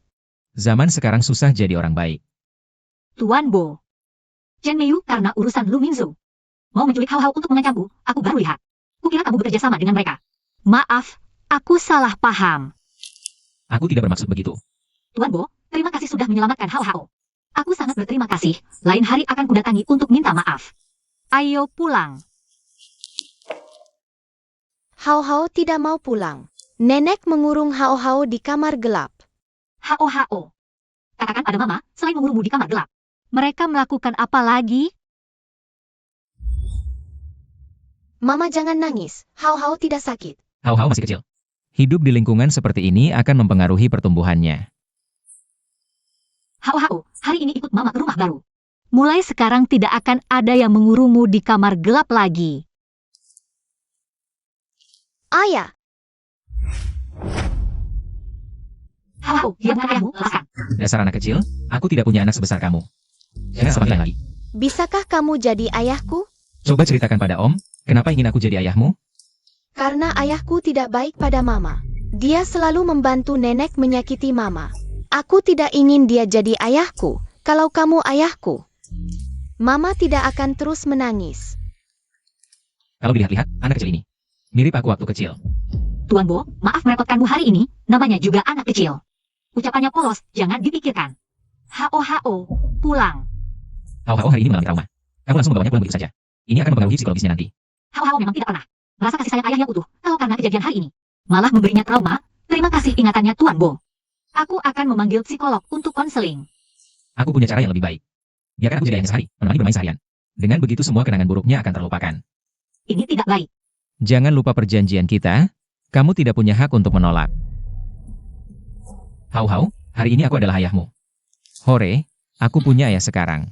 Zaman sekarang susah jadi orang baik. Tuan Bo. Chen Meiyu karena urusan Lu Mingzu. Mau menculik Hau-hau untuk mengancamku, aku baru lihat. Kukira kamu bekerja sama dengan mereka. Maaf, aku salah paham. Aku tidak bermaksud begitu. Tuan Bo, terima kasih sudah menyelamatkan Hau-hau. Aku sangat berterima kasih. Lain hari akan kudatangi untuk minta maaf. Ayo pulang. Hau-hau tidak mau pulang. Nenek mengurung Hau-hau di kamar gelap. Hao-hao. Katakan pada Mama, selain mengurungmu di kamar gelap. Mereka melakukan apa lagi? Mama jangan nangis. Hau-hau tidak sakit. Hau-hau masih kecil. Hidup di lingkungan seperti ini akan mempengaruhi pertumbuhannya. Hao-hao, hari ini ikut Mama ke rumah baru. Mulai sekarang tidak akan ada yang mengurungmu di kamar gelap lagi. Ayah, Hao-hao, dia bukan ayahmu, lepaskan. Dasar anak kecil, aku tidak punya anak sebesar kamu. Jangan sampai lagi. bisakah kamu jadi ayahku? Coba ceritakan pada Om, kenapa ingin aku jadi ayahmu? Karena ayahku tidak baik pada Mama. Dia selalu membantu nenek menyakiti Mama. Aku tidak ingin dia jadi ayahku. Kalau kamu ayahku, Mama tidak akan terus menangis. Kalau dilihat-lihat, anak kecil ini mirip aku waktu kecil. Tuan Bo, maaf merepotkanmu hari ini, namanya juga anak kecil. Ucapannya polos, jangan dipikirkan. Hao-hao, pulang. Hau-hau hari ini mengalami trauma. Kamu langsung membawanya pulang begitu saja. Ini akan mempengaruhi psikologisnya nanti. Hao-hao memang tidak pernah merasa kasih sayang ayahnya utuh, kalau karena kejadian hari ini. Malah memberinya trauma, terima kasih ingatannya Tuan Bo. Aku akan memanggil psikolog untuk konseling. Aku punya cara yang lebih baik. Biarkan aku jadi ayahnya sehari, menemani bermain seharian. Dengan begitu semua kenangan buruknya akan terlupakan. Ini tidak baik. Jangan lupa perjanjian kita, kamu tidak punya hak untuk menolak. Hau-hau, hari ini aku adalah ayahmu. Hore, aku punya ayah sekarang.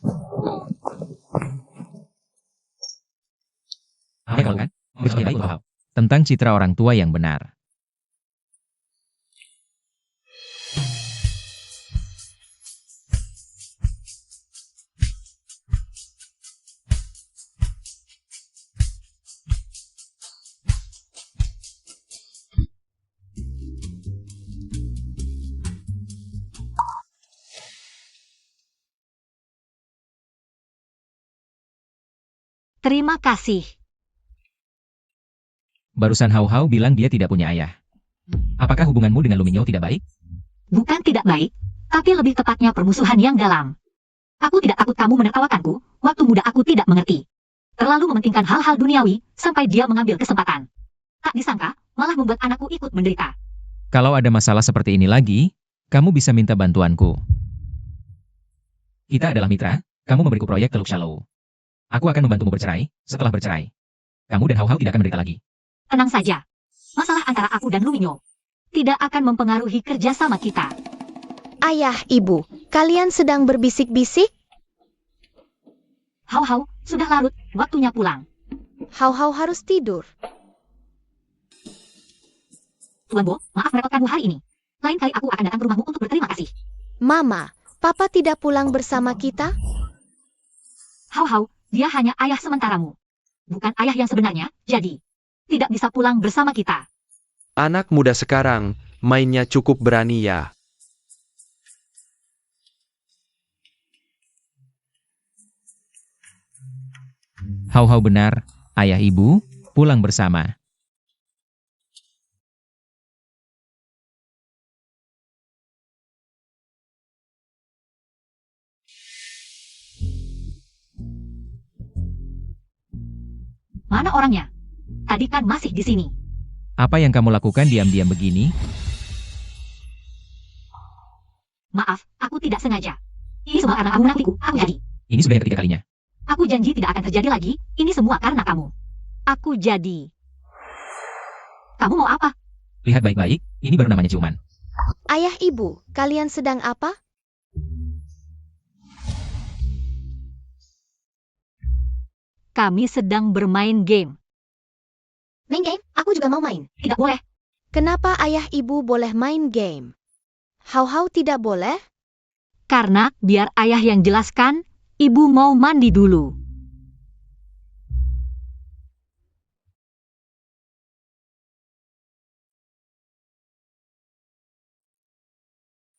Apa kalau kan? Lebih baik Hau-hau. Tentang citra orang tua yang benar. Terima kasih. Barusan Hau Hau bilang dia tidak punya ayah. Apakah hubunganmu dengan Luminyo tidak baik? Bukan tidak baik, tapi lebih tepatnya permusuhan yang dalam. Aku tidak takut kamu menertawakanku, waktu muda aku tidak mengerti. Terlalu mementingkan hal-hal duniawi, sampai dia mengambil kesempatan. Tak disangka, malah membuat anakku ikut menderita. Kalau ada masalah seperti ini lagi, kamu bisa minta bantuanku. Kita adalah mitra, kamu memberiku proyek Teluk Shallow. Aku akan membantumu bercerai, setelah bercerai. Kamu dan Hau Hau tidak akan menderita lagi. Tenang saja. Masalah antara aku dan Luminyo tidak akan mempengaruhi kerjasama kita. Ayah, ibu, kalian sedang berbisik-bisik? Hau Hau, sudah larut, waktunya pulang. Hau Hau harus tidur. Tuan Bo, maaf merepotkanmu hari ini. Lain kali aku akan datang ke rumahmu untuk berterima kasih. Mama, Papa tidak pulang bersama kita? Hau Hau, dia hanya ayah sementaramu. Bukan ayah yang sebenarnya, jadi tidak bisa pulang bersama kita. Anak muda sekarang, mainnya cukup berani ya. Hau Hau benar, ayah ibu, pulang bersama. Mana orangnya? Tadi kan masih di sini. Apa yang kamu lakukan diam-diam begini? Maaf, aku tidak sengaja. Ini semua karena kamu menantiku, aku jadi. Ini sudah yang ketiga kalinya. Aku janji tidak akan terjadi lagi, ini semua karena kamu. Aku jadi. Kamu mau apa? Lihat baik-baik, ini baru namanya ciuman. Ayah, ibu, kalian sedang apa? Kami sedang bermain game. Main game? Aku juga mau main. Tidak boleh. Kenapa ayah ibu boleh main game? Hau Hau tidak boleh? Karena biar ayah yang jelaskan, ibu mau mandi dulu.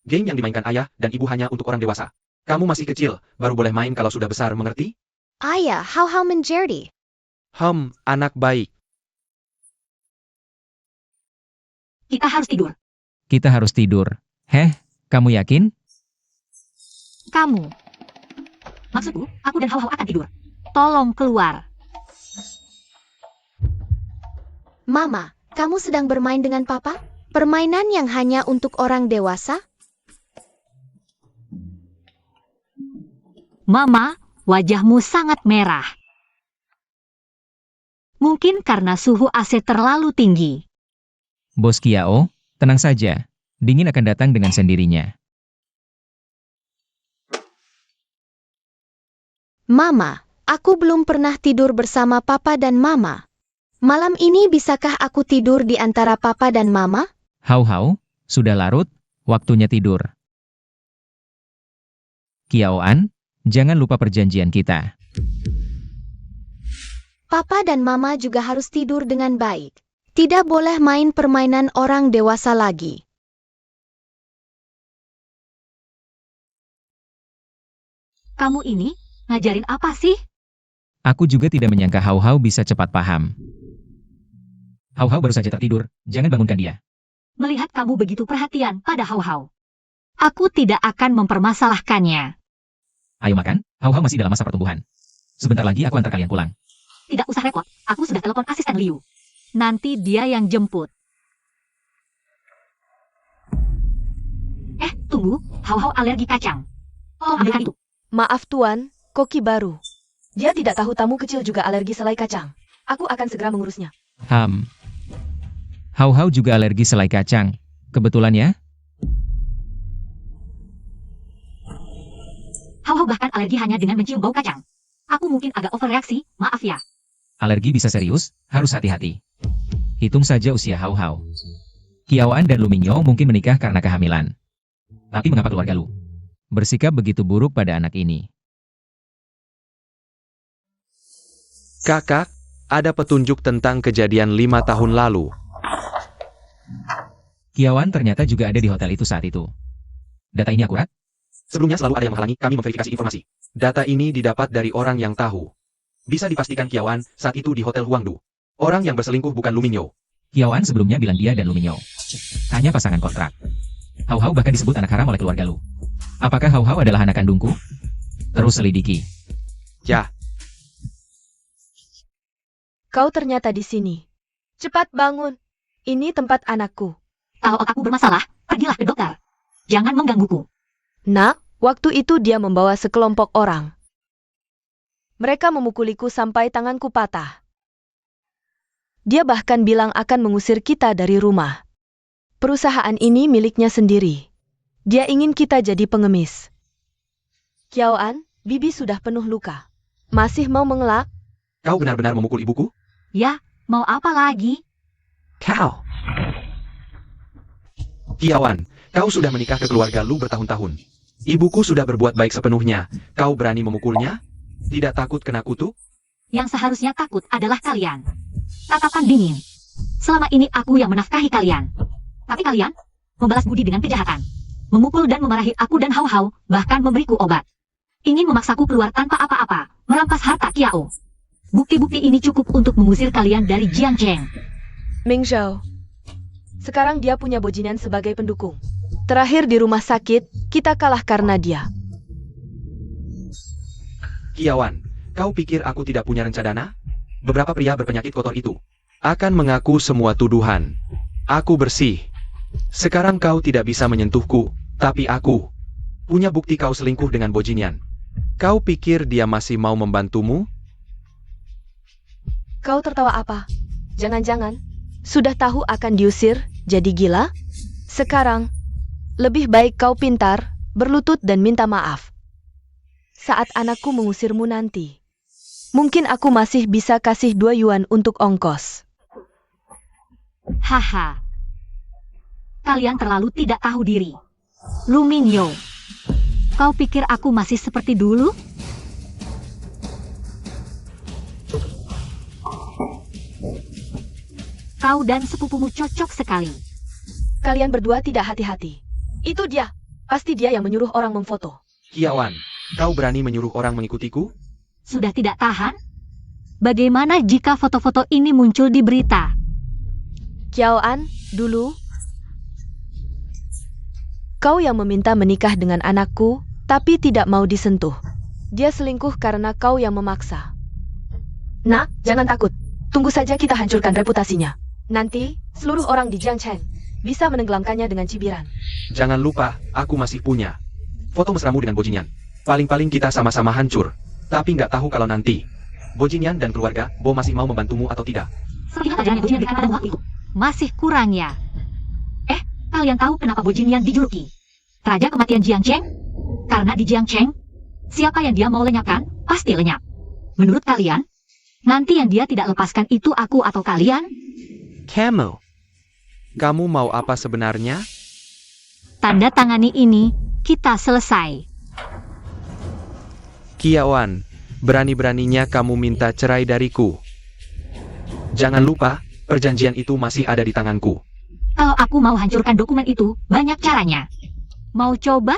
Game yang dimainkan ayah dan ibu hanya untuk orang dewasa. Kamu masih kecil, baru boleh main kalau sudah besar, mengerti? Ayah, Hau Hau menjadi. Anak baik. Kita harus tidur. Kita harus tidur. Heh, kamu yakin? Kamu. Maksudku, aku dan Hau Hau akan tidur. Tolong keluar. Mama, kamu sedang bermain dengan Papa? Permainan yang hanya untuk orang dewasa? Mama, wajahmu sangat merah. Mungkin karena suhu AC terlalu tinggi. Bos Kiao, tenang saja. Dingin akan datang dengan sendirinya. Mama, aku belum pernah tidur bersama Papa dan Mama. Malam ini bisakah aku tidur di antara Papa dan Mama? Hau Hau, sudah larut, waktunya tidur. Kiaoan, jangan lupa perjanjian kita. Papa dan Mama juga harus tidur dengan baik. Tidak boleh main permainan orang dewasa lagi. Kamu ini, ngajarin apa sih? Aku juga tidak menyangka Hau Hau bisa cepat paham. Hau Hau baru saja tertidur, jangan bangunkan dia. Melihat kamu begitu perhatian pada Hau Hau, aku tidak akan mempermasalahkannya. Ayo makan, Hau Hau masih dalam masa pertumbuhan. Sebentar lagi aku antar kalian pulang. Tidak usah repot, aku sudah telepon asisten Liu. Nanti dia yang jemput. Tunggu, Hau Hau alergi kacang. Tolong ambilkan itu. Maaf tuan, koki baru. Dia tidak tahu tamu kecil juga alergi selai kacang. Aku akan segera mengurusnya. Hau Hau juga alergi selai kacang. Kebetulan ya? Hau Hau bahkan alergi hanya dengan mencium bau kacang. Aku mungkin agak overreaksi, maaf ya. Alergi bisa serius, harus hati-hati. Hitung saja usia Hau Hau. Kiaoan dan Luminyo mungkin menikah karena kehamilan. Tapi mengapa keluarga Lu bersikap begitu buruk pada anak ini? Kakak, ada petunjuk tentang kejadian 5 tahun lalu. Kiaoan ternyata juga ada di hotel itu saat itu. Data ini akurat? Sebelumnya selalu ada yang menghalangi kami memverifikasi informasi. Data ini didapat dari orang yang tahu. Bisa dipastikan Kiawan saat itu di Hotel Huangdu. Orang yang berselingkuh bukan Lu Minyo. Kiawan sebelumnya bilang dia dan Lu Minyo hanya pasangan kontrak. Hau Hau bahkan disebut anak haram oleh keluarga Lu. Apakah Hau Hau adalah anak kandungku? Terus selidiki. Ya, Kau ternyata di sini. Cepat bangun. Ini tempat anakku. Kalau otakmu bermasalah, pergilah ke dokter. Jangan menggangguku. Nak, waktu itu dia membawa sekelompok orang. Mereka memukuliku sampai tanganku patah. Dia bahkan bilang akan mengusir kita dari rumah. Perusahaan ini miliknya sendiri. Dia ingin kita jadi pengemis. Kiawan, Bibi sudah penuh luka. Masih mau mengelak? kau benar-benar memukul ibuku? Ya, mau apa lagi? Kau. Kiawan, kau sudah menikah ke keluarga Lu bertahun-tahun. Ibuku sudah berbuat baik sepenuhnya. Kau berani memukulnya? Tidak takut kena kutuk? Yang seharusnya takut adalah kalian. Tatapan dingin. Selama ini aku yang menafkahi kalian. Tapi kalian membalas budi dengan kejahatan. Memukul dan memarahi aku dan Hau Hau, bahkan memberiku obat. Ingin memaksaku keluar tanpa apa-apa, merampas harta Kiao. Bukti-bukti ini cukup untuk mengusir kalian dari Jiangcheng. Ming Zhao. Sekarang dia punya Bojinan sebagai pendukung. Terakhir di rumah sakit, kita kalah karena dia. Kiawan, kau pikir aku tidak punya rencana? Beberapa pria berpenyakit kotor itu akan mengaku semua tuduhan. Aku bersih. Sekarang kau tidak bisa menyentuhku, tapi aku punya bukti kau selingkuh dengan Bojinian. Kau pikir dia masih mau membantumu? Kau tertawa apa? Jangan-jangan sudah tahu akan diusir, jadi gila? Sekarang, lebih baik kau pintar, berlutut dan minta maaf. Saat anakku mengusirmu nanti, mungkin aku masih bisa kasih 2 yuan untuk ongkos. Haha. Kalian terlalu tidak tahu diri. Lu Minyo, kau pikir aku masih seperti dulu? Kau dan sepupumu cocok sekali. Kalian berdua tidak hati-hati. Itu dia. Pasti dia yang menyuruh orang memfoto. Kiawan, kau berani menyuruh orang mengikutiku? Sudah tidak tahan? Bagaimana jika foto-foto ini muncul di berita? Kiawan, dulu. Kau yang meminta menikah dengan anakku, tapi tidak mau disentuh. Dia selingkuh karena kau yang memaksa. Nak, jangan takut. Tunggu saja kita hancurkan reputasinya. Nanti, seluruh orang di Jiangcheng bisa menenggelamkannya dengan cibiran. Jangan lupa, aku masih punya foto mesramu dengan Bojinian. Paling-paling kita sama-sama hancur. Tapi nggak tahu kalau nanti Bojinian dan keluarga Bo masih mau membantumu atau tidak. Seperti apa jalan Bojinian pada waktu itu? Masih kurang ya? Kalian tahu kenapa Bojinian dijuluki Raja Kematian Jiangcheng? Karena di Jiangcheng, siapa yang dia mau lenyapkan, pasti lenyap. Menurut kalian, nanti yang dia tidak lepaskan itu aku atau kalian? Camel, kamu mau apa sebenarnya? Tanda tangani ini, kita selesai. Kiawan, berani-beraninya kamu minta cerai dariku. Jangan lupa, perjanjian itu masih ada di tanganku. Kalau aku mau hancurkan dokumen itu, banyak caranya. Mau coba?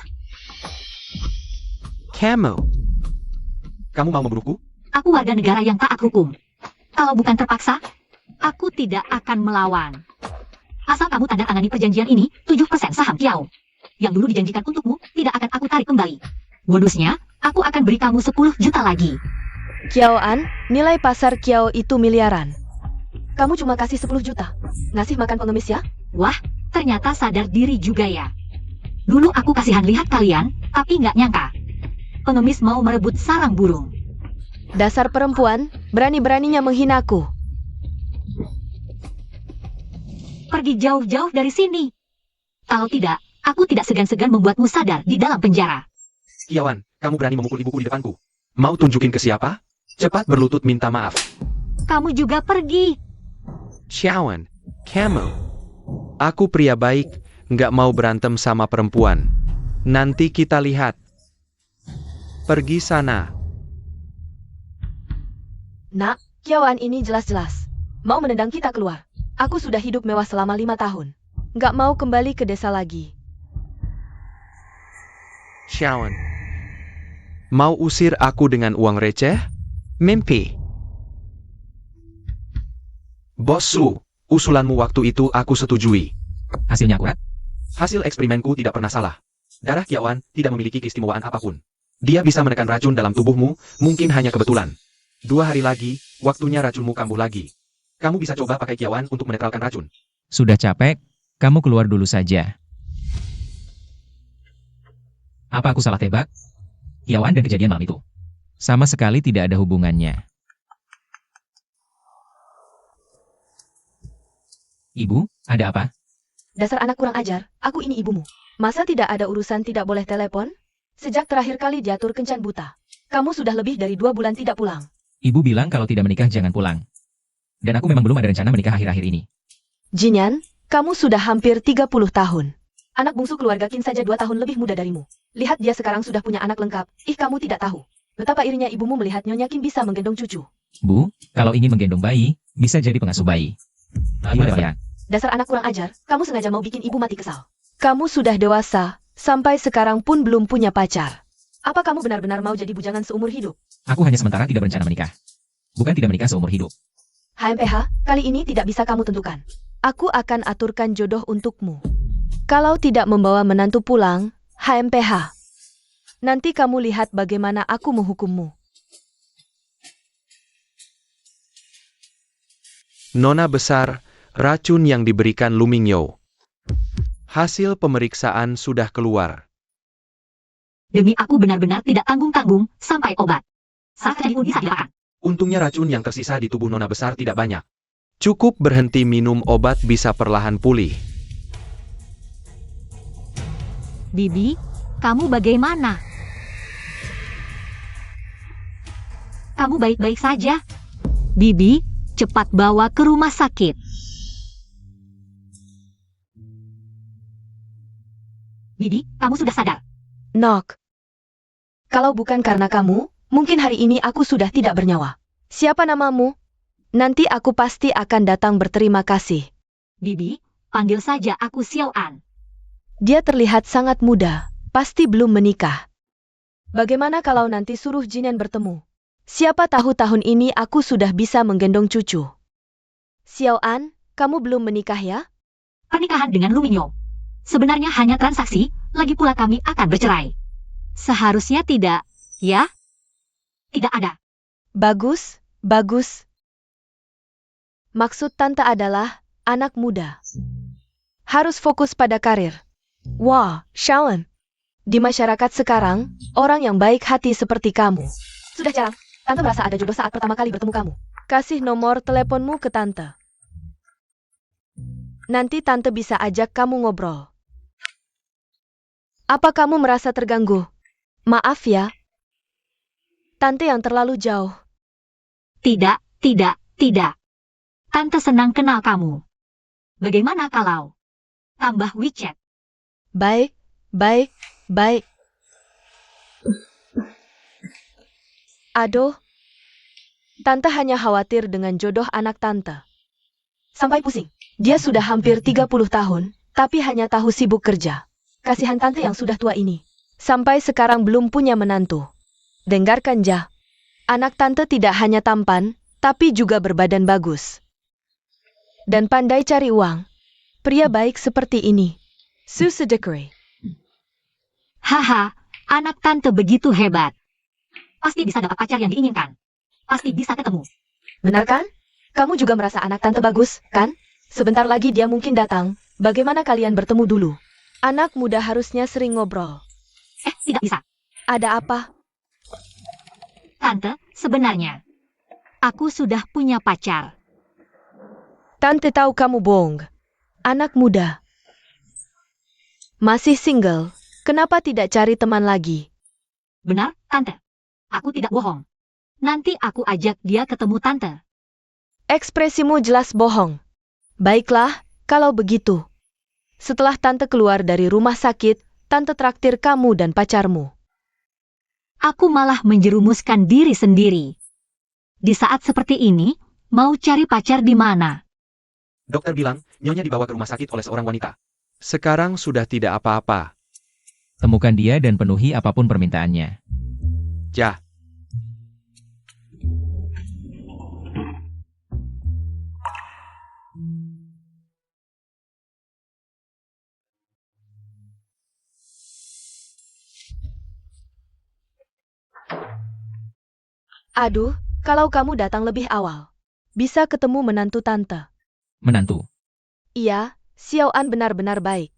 Camel, kamu mau membunuhku? Aku warga negara yang taat hukum. Kalau bukan terpaksa, aku tidak akan melawan. Asal kamu tanda tangani perjanjian ini, 7% saham Kiao. Yang dulu dijanjikan untukmu, tidak akan aku tarik kembali. Bonusnya, aku akan beri kamu 10 juta lagi. Kiawan, nilai pasar Kiao itu miliaran. Kamu cuma kasih 10 juta. Ngasih makan pengemis ya? Wah, ternyata sadar diri juga ya. Dulu aku kasihan lihat kalian, tapi nggak nyangka. Pengemis mau merebut sarang burung. Dasar perempuan, berani-beraninya menghinaku. Pergi jauh-jauh dari sini. Kalau tidak, aku tidak segan-segan membuatmu sadar di dalam penjara. Kiawan, kamu berani memukul ibuku di depanku? Mau tunjukin ke siapa? Cepat berlutut minta maaf. Kamu juga pergi. Kiawan, Camel. Aku pria baik, nggak mau berantem sama perempuan. Nanti kita lihat. Pergi sana. Nak, Kiawan ini jelas-jelas mau menendang kita keluar. Aku sudah hidup mewah selama 5 tahun. Nggak mau kembali ke desa lagi. Kiawan, mau usir aku dengan uang receh? Mimpi. Bos Su, usulanmu waktu itu aku setujui. Hasilnya akurat? Hasil eksperimenku tidak pernah salah. Darah Kiawan tidak memiliki keistimewaan apapun. Dia bisa menekan racun dalam tubuhmu, mungkin hanya kebetulan. 2 hari lagi, waktunya racunmu kambuh lagi. Kamu bisa coba pakai Kiawan untuk menetralkan racun. Sudah capek, kamu keluar dulu saja. Apa aku salah tebak? Kiawan dan kejadian malam itu sama sekali tidak ada hubungannya. Ibu, ada apa? Dasar anak kurang ajar, aku ini ibumu. Masa tidak ada urusan tidak boleh telepon? Sejak terakhir kali diatur kencan buta. Kamu sudah lebih dari 2 bulan tidak pulang. Ibu bilang kalau tidak menikah jangan pulang. Dan aku memang belum ada rencana menikah akhir-akhir ini. Jinyan, kamu sudah hampir 30 tahun. Anak bungsu keluarga Qin saja 2 tahun lebih muda darimu. Lihat dia sekarang sudah punya anak lengkap. Kamu tidak tahu. Betapa irinya ibumu melihat Nyonya Qin bisa menggendong cucu. Bu, kalau ingin menggendong bayi, bisa jadi pengasuh bayi. Gimana ya? Dasar anak kurang ajar, kamu sengaja mau bikin ibu mati kesal. Kamu sudah dewasa, sampai sekarang pun belum punya pacar. Apa kamu benar-benar mau jadi bujangan seumur hidup? Aku hanya sementara tidak berencana menikah. Bukan tidak menikah seumur hidup. HMPH, kali ini tidak bisa kamu tentukan. Aku akan aturkan jodoh untukmu. Kalau tidak membawa menantu pulang, HMPH. Nanti kamu lihat bagaimana aku menghukummu. Nona besar, racun yang diberikan Lu Mingyo. Hasil pemeriksaan sudah keluar. Demi aku benar-benar tidak tanggung-tanggung sampai obat. Saat terjadi pun bisa dilakukan. Untungnya racun yang tersisa di tubuh Nona besar tidak banyak. Cukup berhenti minum obat bisa perlahan pulih. Bibi, kamu bagaimana? Kamu baik-baik saja? Bibi, cepat bawa ke rumah sakit. Bibi, kamu sudah sadar? Nok. Kalau bukan karena kamu, mungkin hari ini aku sudah tidak bernyawa. Siapa namamu? Nanti aku pasti akan datang berterima kasih. Bibi, panggil saja aku Xiao An. Dia terlihat sangat muda, pasti belum menikah. Bagaimana kalau nanti suruh Jinan bertemu? Siapa tahu tahun ini aku sudah bisa menggendong cucu. Xiao An, kamu belum menikah ya? Pernikahan dengan Lu Mingyo sebenarnya hanya transaksi, lagi pula kami akan bercerai. Seharusnya tidak, ya? Tidak ada. Bagus, bagus. Maksud tante adalah anak muda. Harus fokus pada karir. Wah, Shawn. Di masyarakat sekarang, orang yang baik hati seperti kamu. Sudah jarang, tante merasa ada jodoh saat pertama kali bertemu kamu. Kasih nomor teleponmu ke tante. Nanti tante bisa ajak kamu ngobrol. Apa kamu merasa terganggu? Maaf ya. Tante yang terlalu jauh. Tidak, tidak, tidak. Tante senang kenal kamu. Bagaimana kalau tambah WeChat? Baik, baik, baik. Aduh. Tante hanya khawatir dengan jodoh anak tante. Sampai pusing. Dia sudah hampir 30 tahun, tapi hanya tahu sibuk kerja. Kasihan tante yang sudah tua ini. Sampai sekarang belum punya menantu. Dengarkan Ja. Anak tante tidak hanya tampan, tapi juga berbadan bagus. Dan pandai cari uang. Pria baik seperti ini. Susedekere. Haha, anak tante begitu hebat. Pasti bisa dapat pacar yang diinginkan. Pasti bisa ketemu. Benar kan? Kamu juga merasa anak tante bagus, kan? Sebentar lagi dia mungkin datang. Bagaimana kalian bertemu dulu? Anak muda harusnya sering ngobrol. Tidak bisa. Ada apa? Tante, sebenarnya aku sudah punya pacar. Tante tahu kamu bohong. Anak muda. Masih single, kenapa tidak cari teman lagi? Benar, Tante. Aku tidak bohong. Nanti aku ajak dia ketemu Tante. Ekspresimu jelas bohong. Baiklah, kalau begitu. Setelah Tante keluar dari rumah sakit, Tante traktir kamu dan pacarmu. Aku malah menjerumuskan diri sendiri. Di saat seperti ini, mau cari pacar di mana? Dokter bilang, Nyonya dibawa ke rumah sakit oleh seorang wanita. Sekarang sudah tidak apa-apa. Temukan dia dan penuhi apapun permintaannya. Ja. Aduh, kalau kamu datang lebih awal. Bisa ketemu menantu tante. Menantu. Iya, Xiao An benar-benar baik.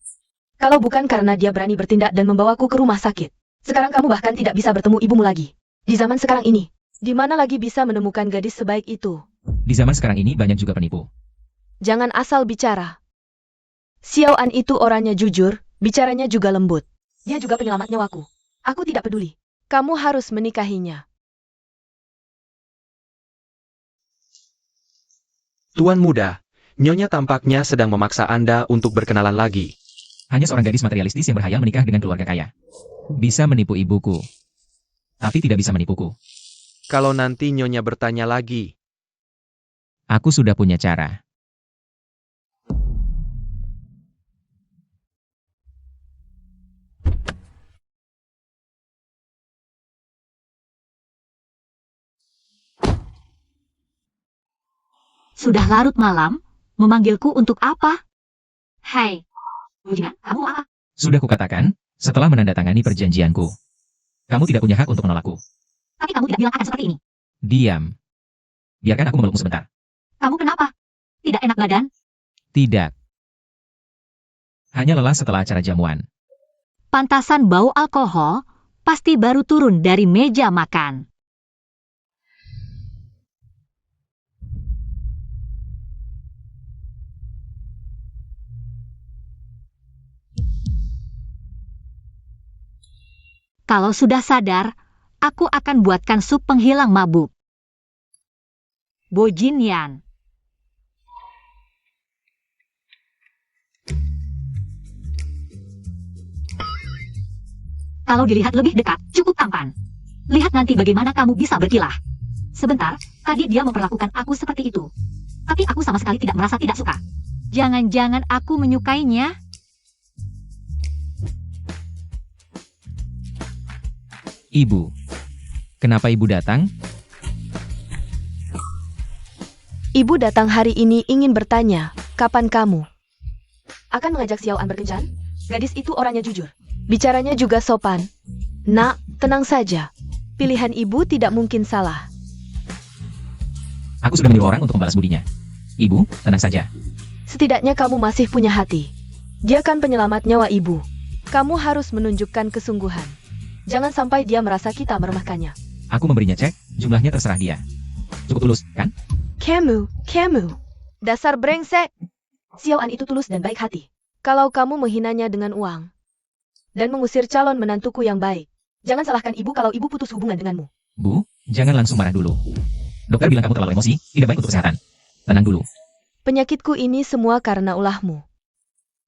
Kalau bukan karena dia berani bertindak dan membawaku ke rumah sakit, sekarang kamu bahkan tidak bisa bertemu ibumu lagi. Di zaman sekarang ini, di mana lagi bisa menemukan gadis sebaik itu? Di zaman sekarang ini banyak juga penipu. Jangan asal bicara. Xiao An itu orangnya jujur, bicaranya juga lembut. Dia juga penyelamat nyawaku. Aku tidak peduli. Kamu harus menikahinya. Tuan muda, Nyonya tampaknya sedang memaksa Anda untuk berkenalan lagi. Hanya seorang gadis materialistis yang berhayal menikah dengan keluarga kaya. Bisa menipu ibuku. Tapi tidak bisa menipuku. Kalau nanti Nyonya bertanya lagi, Aku sudah punya cara. Sudah larut malam, memanggilku untuk apa? Hai, Bujina, kamu apa? Sudah kukatakan, setelah menandatangani perjanjianku. Kamu tidak punya hak untuk menolakku. Tapi kamu tidak bilang akan seperti ini. Diam. Biarkan aku memelukmu sebentar. Kamu kenapa? Tidak enak badan? Tidak. Hanya lelah setelah acara jamuan. Pantasan bau alkohol, pasti baru turun dari meja makan. Kalau sudah sadar, aku akan buatkan sup penghilang mabuk. Bojinyan. Kalau dilihat lebih dekat, cukup tampan. Lihat nanti bagaimana kamu bisa berkilah. Sebentar, tadi dia memperlakukan aku seperti itu. Tapi aku sama sekali tidak merasa tidak suka. Jangan-jangan aku menyukainya? Ibu. Kenapa ibu datang? Ibu datang hari ini ingin bertanya, kapan kamu akan mengajak Xiao An berkencan? Gadis itu orangnya jujur. Bicaranya juga sopan. Nak, tenang saja. Pilihan ibu tidak mungkin salah. Aku sudah menyuruh orang untuk membalas budinya. Ibu, tenang saja. Setidaknya kamu masih punya hati. Dia kan penyelamat nyawa ibu. Kamu harus menunjukkan kesungguhan. Jangan sampai dia merasa kita meremehkannya. Aku memberinya cek, jumlahnya terserah dia. Cukup tulus, kan? Kamu. Dasar brengsek. Xiao An itu tulus dan baik hati. Kalau kamu menghinanya dengan uang dan mengusir calon menantuku yang baik, jangan salahkan ibu kalau ibu putus hubungan denganmu. Bu, jangan langsung marah dulu. Dokter bilang kamu terlalu emosi, tidak baik untuk kesehatan. Tenang dulu. Penyakitku ini semua karena ulahmu.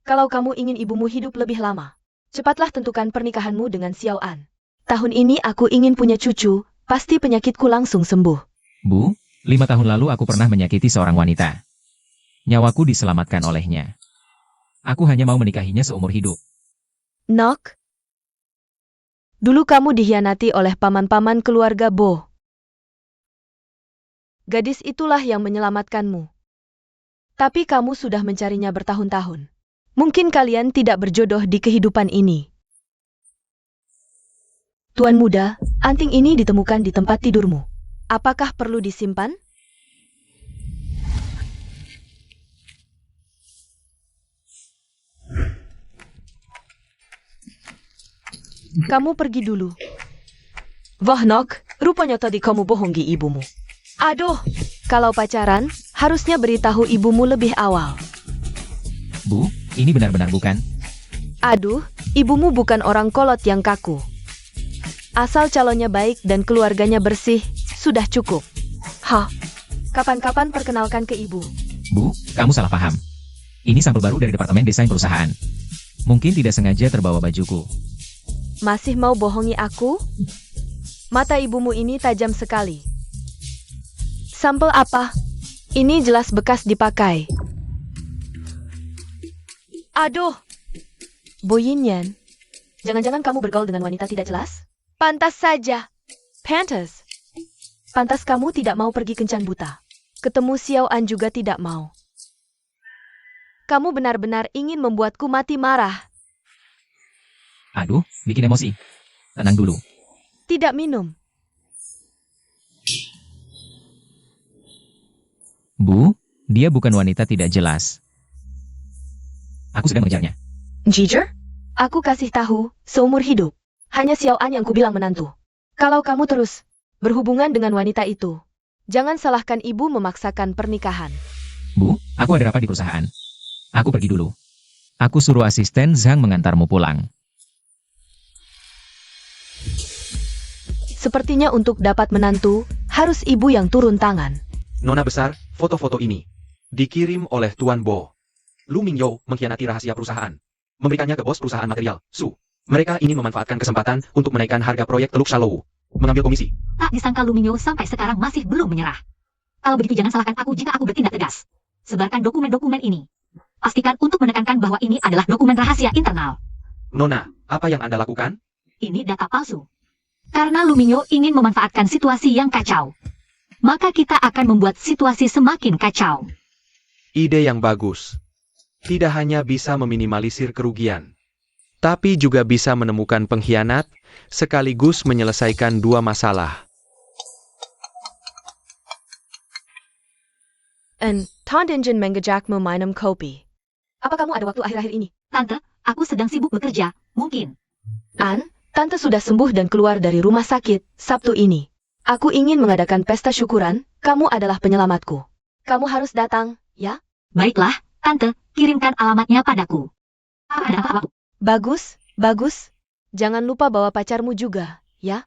Kalau kamu ingin ibumu hidup lebih lama, cepatlah tentukan pernikahanmu dengan Xiao An. Tahun ini aku ingin punya cucu, pasti penyakitku langsung sembuh. Bu, 5 tahun lalu aku pernah menyakiti seorang wanita. Nyawaku diselamatkan olehnya. Aku hanya mau menikahinya seumur hidup. Nok. Dulu kamu dikhianati oleh paman-paman keluarga Bo. Gadis itulah yang menyelamatkanmu. Tapi kamu sudah mencarinya bertahun-tahun. Mungkin kalian tidak berjodoh di kehidupan ini. Tuan muda, anting ini ditemukan di tempat tidurmu. Apakah perlu disimpan? Kamu pergi dulu. Vohnok, rupanya tadi kamu bohongi ibumu. Aduh, kalau pacaran, harusnya beritahu ibumu lebih awal. Bu, ini benar-benar bukan. Aduh, ibumu bukan orang kolot yang kaku. Asal calonnya baik dan keluarganya bersih, sudah cukup. Hah, kapan-kapan perkenalkan ke ibu. Bu, kamu salah paham. Ini sampel baru dari Departemen Desain Perusahaan. Mungkin tidak sengaja terbawa bajuku. Masih mau bohongi aku? Mata ibumu ini tajam sekali. Sampel apa? Ini jelas bekas dipakai. Aduh! Boyinyan, jangan-jangan kamu bergaul dengan wanita tidak jelas? Pantas saja. Pantas. Pantas kamu tidak mau pergi kencan buta. Ketemu Xiao An juga tidak mau. Kamu benar-benar ingin membuatku mati marah. Aduh, bikin emosi. Tenang dulu. Tidak minum. Bu, dia bukan wanita tidak jelas. Aku sedang mengejarnya. Giger? Aku kasih tahu, seumur hidup. Hanya Xiao An yang kubilang menantu. Kalau kamu terus berhubungan dengan wanita itu, jangan salahkan ibu memaksakan pernikahan. Bu, aku ada rapat di perusahaan. Aku pergi dulu. Aku suruh asisten Zhang mengantarmu pulang. Sepertinya untuk dapat menantu, harus ibu yang turun tangan. Nona besar, foto-foto ini dikirim oleh Tuan Bo. Lu Mingyou mengkhianati rahasia perusahaan. Memberikannya ke bos perusahaan material, Su. Mereka ingin memanfaatkan kesempatan untuk menaikkan harga proyek Teluk Shalou. Mengambil komisi. Tak disangka Lu Mingyou sampai sekarang masih belum menyerah. Kalau begitu jangan salahkan aku jika aku bertindak tegas. Sebarkan dokumen-dokumen ini. Pastikan untuk menekankan bahwa ini adalah dokumen rahasia internal. Nona, apa yang Anda lakukan? Ini data palsu. Karena Lu Mingyou ingin memanfaatkan situasi yang kacau, maka kita akan membuat situasi semakin kacau. Ide yang bagus. Tidak hanya bisa meminimalisir kerugian, tapi juga bisa menemukan pengkhianat, sekaligus menyelesaikan dua masalah. Tandingen mengejakmu minum kopi. Apa kamu ada waktu akhir-akhir ini? Tante, aku sedang sibuk bekerja, mungkin. An, Tante sudah sembuh dan keluar dari rumah sakit Sabtu ini. Aku ingin mengadakan pesta syukuran, kamu adalah penyelamatku. Kamu harus datang, ya? Baiklah, Tante, kirimkan alamatnya padaku. Ada apa? Bagus, bagus. Jangan lupa bawa pacarmu juga, ya?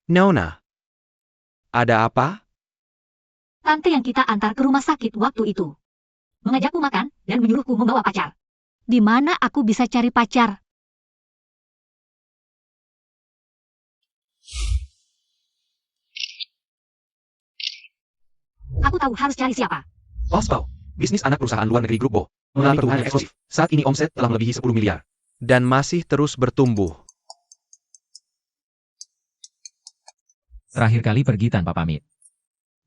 Nona, ada apa? Tante yang kita antar ke rumah sakit waktu itu mengajakku makan dan menyuruhku membawa pacar. Di mana aku bisa cari pacar? Aku tahu harus cari siapa. Osbao, bisnis anak perusahaan luar negeri Grup Bo, mengalami tumbuhan yang eksplosif. Saat ini omset telah melebihi 10 miliar. Dan masih terus bertumbuh. Terakhir kali pergi tanpa pamit.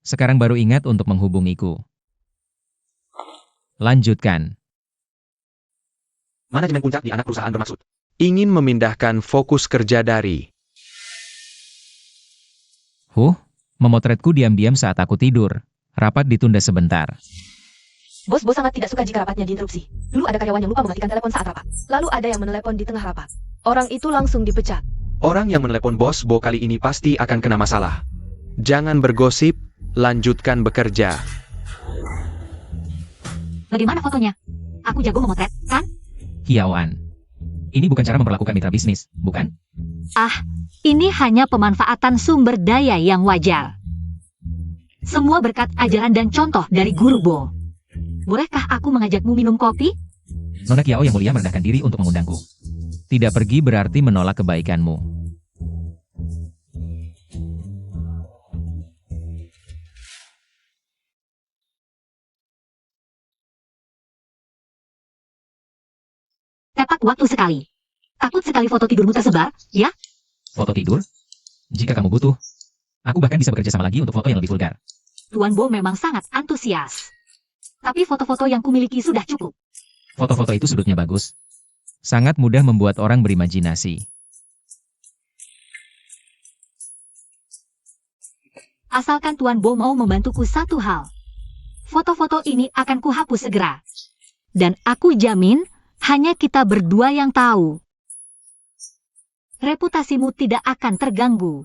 Sekarang baru ingat untuk menghubungiku. Lanjutkan. Manajemen puncak di anak perusahaan bermaksud ingin memindahkan fokus kerja dari Memotretku diam-diam saat aku tidur. Rapat ditunda sebentar. Bos sangat tidak suka jika rapatnya diinterupsi. Dulu ada karyawan yang lupa mematikan telepon saat rapat. Lalu ada yang menelepon di tengah rapat. Orang itu langsung dipecat. orang yang menelepon bos Bo kali ini pasti akan kena masalah. Jangan bergosip, lanjutkan bekerja. Bagaimana fotonya? Aku jago memotret, kan? Hiawan. Ini bukan cara memperlakukan mitra bisnis, bukan? Ini hanya pemanfaatan sumber daya yang wajar. Semua berkat ajaran dan contoh dari Guru Bo. Bolehkah aku mengajakmu minum kopi? Nona Kiao yang mulia merendahkan diri untuk mengundangku. Tidak pergi berarti menolak kebaikanmu. Tepat waktu sekali. Takut sekali foto tidurmu tersebar, ya? Foto tidur? Jika kamu butuh, aku bahkan bisa bekerja sama lagi untuk foto yang lebih vulgar. Tuan Bo memang sangat antusias. Tapi foto-foto yang kumiliki sudah cukup. Foto-foto itu sudutnya bagus. Sangat mudah membuat orang berimajinasi. Asalkan Tuan Bo mau membantuku satu hal. Foto-foto ini akan kuhapus segera. Dan aku jamin, hanya kita berdua yang tahu. Reputasimu tidak akan terganggu.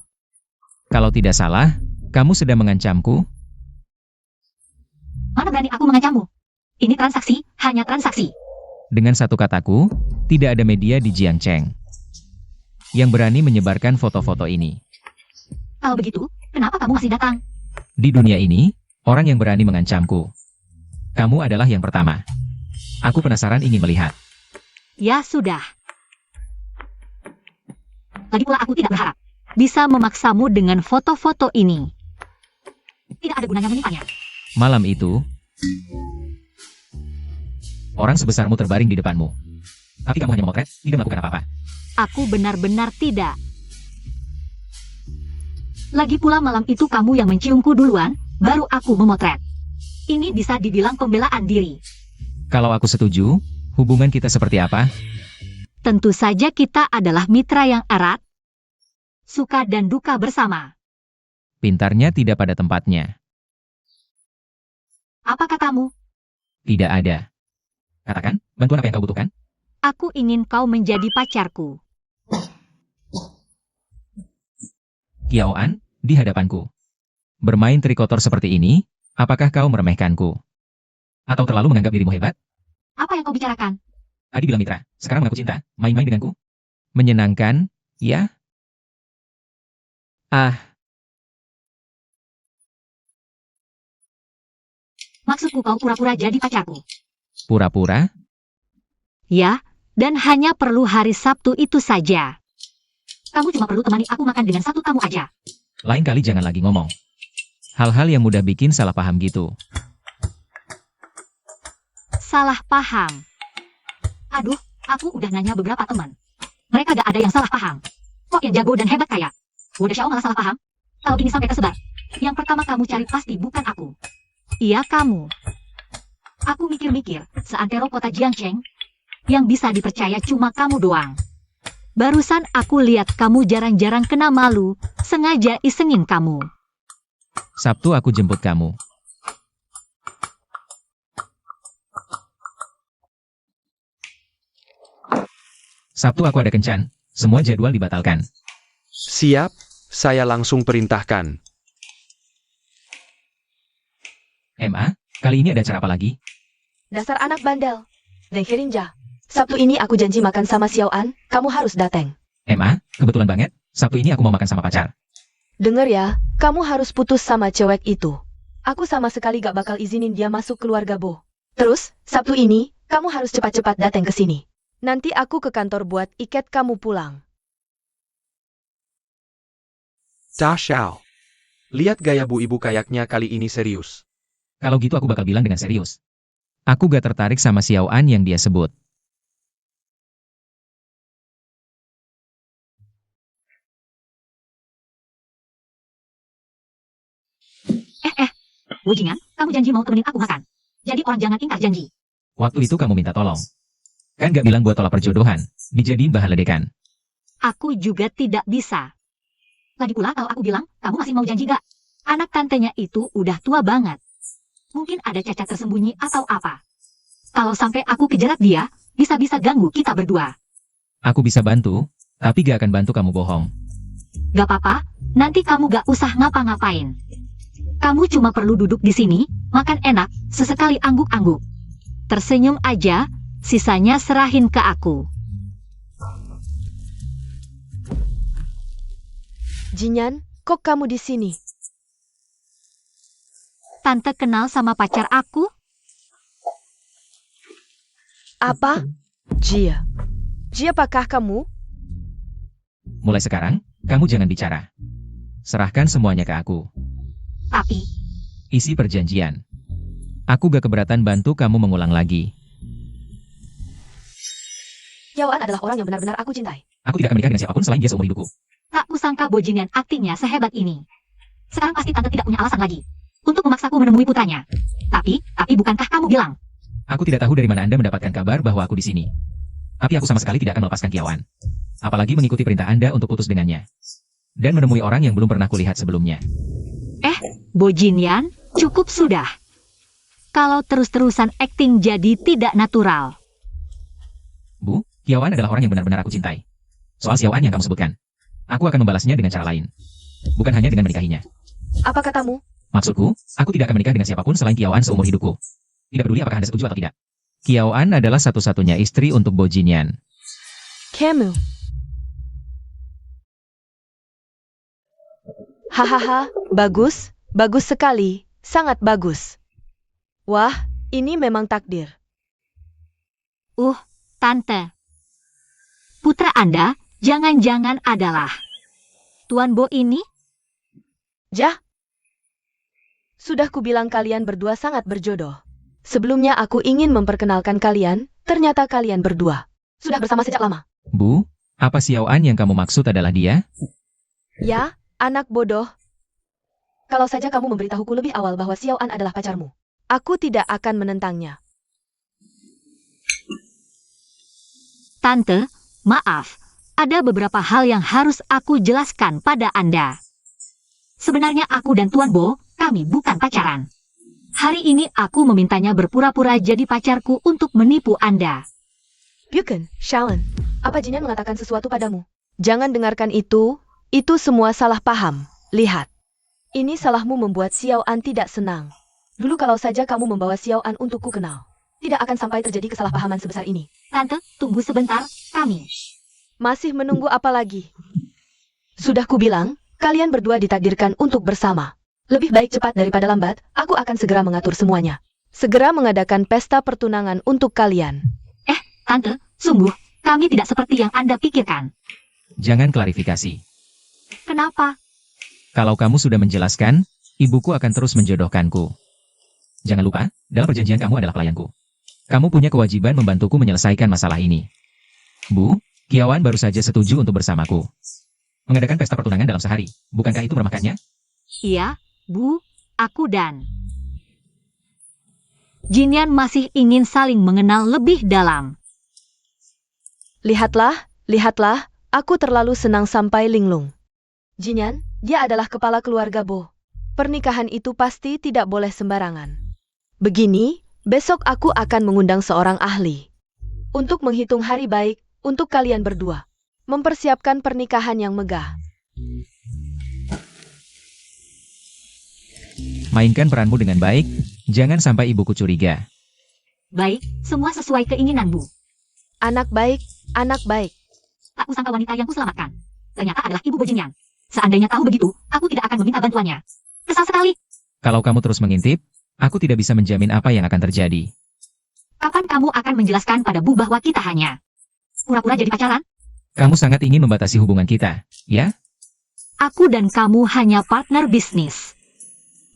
Kalau tidak salah, kamu sedang mengancamku? Mana berani aku mengancammu? Ini transaksi, hanya transaksi. Dengan satu kataku, tidak ada media di Jiangcheng yang berani menyebarkan foto-foto ini. Kalau begitu, kenapa kamu masih datang? Di dunia ini, orang yang berani mengancamku. Kamu adalah yang pertama. Aku penasaran ingin melihat. Ya sudah. Lagi pula aku tidak berharap bisa memaksamu dengan foto-foto ini. Tidak ada gunanya menyimpannya. Malam itu, orang sebesarmu terbaring di depanmu. Tapi kamu hanya memotret, tidak melakukan apa-apa. Aku benar-benar tidak. Lagi pula malam itu kamu yang menciumku duluan, baru aku memotret. Ini bisa dibilang pembelaan diri. Kalau aku setuju, hubungan kita seperti apa? Tentu saja kita adalah mitra yang erat, suka dan duka bersama. Pintarnya tidak pada tempatnya. Apa katamu? Tidak ada. Katakan, bantuan apa yang kau butuhkan? Aku ingin kau menjadi pacarku. Kiao An, di hadapanku. Bermain trik kotor seperti ini, apakah kau meremehkanku? Atau terlalu menganggap dirimu hebat? Apa yang kau bicarakan? Tadi bilang mitra, sekarang mengaku cinta, main-main denganku? Menyenangkan, ya? Ah, Maksudku kau pura-pura jadi pacarku. pura-pura? Ya, dan hanya perlu hari Sabtu itu saja. Kamu cuma perlu temani aku makan dengan satu tamu aja. Lain kali jangan lagi ngomong. Hal-hal yang mudah bikin salah paham gitu. Salah paham. Aduh, aku udah nanya beberapa teman. Mereka gak ada yang salah paham. Kok yang jago dan hebat kayak? Udah Xiao malah salah paham? Kalau ini sampai tersebar, yang pertama kamu cari pasti bukan aku. Iya kamu. Aku mikir-mikir, seantero kota Jiangcheng, yang bisa dipercaya cuma kamu doang. Barusan aku lihat kamu jarang-jarang kena malu, sengaja isengin kamu. Sabtu aku jemput kamu. Sabtu aku ada kencan, semua jadwal dibatalkan. Siap, saya langsung perintahkan. MA, kali ini ada acara apa lagi? Dasar anak bandel. Deng Hirinja. Sabtu ini aku janji makan sama Xiao An, kamu harus datang. MA, kebetulan banget, Sabtu ini aku mau makan sama pacar. Dengar ya, kamu harus putus sama cewek itu. Aku sama sekali gak bakal izinin dia masuk keluarga Bo. Terus, Sabtu ini, kamu harus cepat-cepat datang ke sini. Nanti aku ke kantor buat iket kamu pulang. Da Xiao. Lihat gaya bu ibu kayaknya kali ini serius. Kalau gitu aku bakal bilang dengan serius. Aku gak tertarik sama Xiao An yang dia sebut. Wujingan, kamu janji mau temenin aku makan. Jadi orang jangan ingkar janji. Waktu itu kamu minta tolong. Kan gak bilang buat tolak perjodohan, dijadiin bahan ledekan. Aku juga tidak bisa. Lagi pula kalau aku bilang, kamu masih mau janji gak? Anak tantenya itu udah tua banget. Mungkin ada cacat tersembunyi atau apa. Kalau sampai aku kejerat dia, bisa-bisa ganggu kita berdua. Aku bisa bantu, tapi gak akan bantu kamu bohong. Gak apa-apa, nanti kamu gak usah ngapa-ngapain. Kamu cuma perlu duduk di sini, makan enak, sesekali angguk-angguk. Tersenyum aja, sisanya serahin ke aku. Jinyan, kok kamu di sini? Tante kenal sama pacar aku? Apa? Jia. Jia, apakah kamu? Mulai sekarang, kamu jangan bicara. Serahkan semuanya ke aku. Tapi, Isi perjanjian. Aku gak keberatan bantu kamu mengulang lagi. Xiao An adalah orang yang benar-benar aku cintai. Aku tidak akan menikah dengan siapapun selain dia seumur hidupku. tak kusangka Bojinian aktingnya sehebat ini. Sekarang pasti tante tidak punya alasan lagi untuk memaksaku menemui putranya. Tapi bukankah kamu bilang? Aku tidak tahu dari mana Anda mendapatkan kabar bahwa aku di sini. Tapi aku sama sekali tidak akan melepaskan Kiao An. Apalagi mengikuti perintah Anda untuk putus dengannya. Dan menemui orang yang belum pernah kulihat sebelumnya. Bojinian, cukup sudah. Kalau terus-terusan akting jadi tidak natural. Bu, Kiao An adalah orang yang benar-benar aku cintai. Soal Xiao An yang kamu sebutkan, aku akan membalasnya dengan cara lain. Bukan hanya dengan menikahinya. Apa katamu? Maksudku, aku tidak akan menikah dengan siapapun selain Kiao An seumur hidupku. Tidak peduli apakah Anda setuju atau tidak. Kiao An adalah satu-satunya istri untuk Bojinian. Kamu. Hahaha, bagus, bagus sekali, sangat bagus. Wah, ini memang takdir. Tante. Putra Anda, jangan-jangan adalah Tuan Bo ini? Jah. Sudah kubilang kalian berdua sangat berjodoh. Sebelumnya aku ingin memperkenalkan kalian, ternyata kalian berdua sudah bersama sejak lama. Bu, apa Xiao An yang kamu maksud adalah dia? Ya, anak bodoh. Kalau saja kamu memberitahuku lebih awal bahwa Xiao An adalah pacarmu, aku tidak akan menentangnya. Tante, maaf. Ada beberapa hal yang harus aku jelaskan pada Anda. Sebenarnya aku dan Tuan Bo, kami bukan pacaran. Hari ini aku memintanya berpura-pura jadi pacarku untuk menipu Anda. Bukan, Shaolin. Apa Jinyan mengatakan sesuatu padamu? Jangan dengarkan itu semua salah paham. Lihat. Ini salahmu membuat Xiao An tidak senang. Dulu kalau saja kamu membawa Xiao An untuk ku kenal, tidak akan sampai terjadi kesalahpahaman sebesar ini. Tante, tunggu sebentar, kami. Masih menunggu apa lagi? Sudah kubilang, kalian berdua ditakdirkan untuk bersama. Lebih baik cepat daripada lambat, aku akan segera mengatur semuanya. Segera mengadakan pesta pertunangan untuk kalian. Tante, sungguh, kami tidak seperti yang Anda pikirkan. Jangan klarifikasi. Kenapa? Kalau kamu sudah menjelaskan, ibuku akan terus menjodohkanku. Jangan lupa, dalam perjanjian kamu adalah pelayanku. Kamu punya kewajiban membantuku menyelesaikan masalah ini. Bu, Kiawan baru saja setuju untuk bersamaku. Mengadakan pesta pertunangan dalam sehari, bukankah itu meremehkannya? Iya, Bu, aku dan Jinyan masih ingin saling mengenal lebih dalam. Lihatlah, aku terlalu senang sampai linglung. Jinyan, dia adalah kepala keluarga Bo. Pernikahan itu pasti tidak boleh sembarangan. Begini, besok aku akan mengundang seorang ahli untuk menghitung hari baik untuk kalian berdua. Mempersiapkan pernikahan yang megah. Mainkan peranmu dengan baik, jangan sampai ibuku curiga. Baik, semua sesuai keinginan Bu. Anak baik, anak baik. Tak kusangka wanita yang kuselamatkan ternyata adalah Ibu Bo Jinyan. Seandainya tahu begitu, aku tidak akan meminta bantuannya. Kesal sekali. Kalau kamu terus mengintip, aku tidak bisa menjamin apa yang akan terjadi. Kapan kamu akan menjelaskan pada Bu bahwa kita hanya pura-pura jadi pacaran? Kamu sangat ingin membatasi hubungan kita, ya? Aku dan kamu hanya partner bisnis.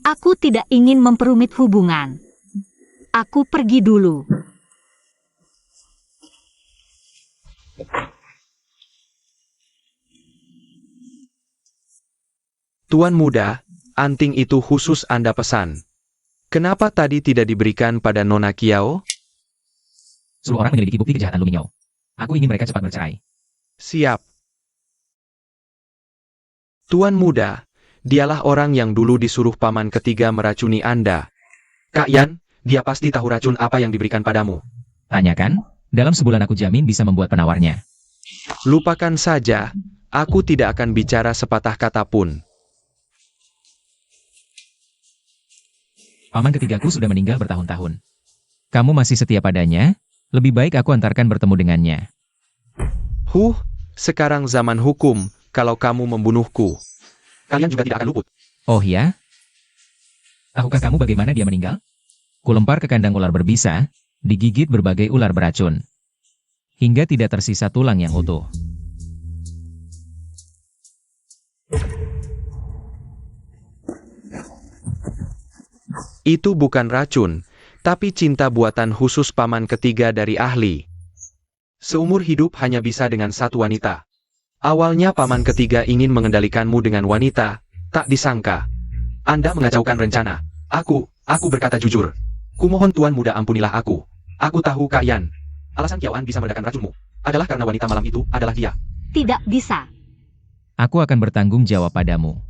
Aku tidak ingin memperumit hubungan. Aku pergi dulu. Tuan muda, anting itu khusus Anda pesan. Kenapa tadi tidak diberikan pada Nona Kiao? Seluruh orang menyelidiki bukti kejahatan Luminyo. Aku ingin mereka cepat bercerai. Siap. Tuan muda, dialah orang yang dulu disuruh paman ketiga meracuni Anda. Kak Yan, dia pasti tahu racun apa yang diberikan padamu. Tanyakan, dalam sebulan aku jamin bisa membuat penawarnya. Lupakan saja, aku tidak akan bicara sepatah kata pun. Paman ketigaku sudah meninggal bertahun-tahun. Kamu masih setia padanya, lebih baik aku antarkan bertemu dengannya. Sekarang zaman hukum, kalau kamu membunuhku, kalian juga tidak akan luput. Oh ya? Tahukah kamu bagaimana dia meninggal? Kulempar ke kandang ular berbisa, digigit berbagai ular beracun. Hingga tidak tersisa tulang yang utuh. Itu bukan racun, tapi cinta buatan khusus paman ketiga dari ahli. Seumur hidup hanya bisa dengan satu wanita. Awalnya paman ketiga ingin mengendalikanmu dengan wanita, tak disangka Anda mengacaukan rencana. Aku berkata jujur. Kumohon Tuan muda ampunilah aku. Aku tahu Kak Yan. Alasan Kiawan bisa meredakan racunmu adalah karena wanita malam itu adalah dia. Tidak bisa. Aku akan bertanggung jawab padamu.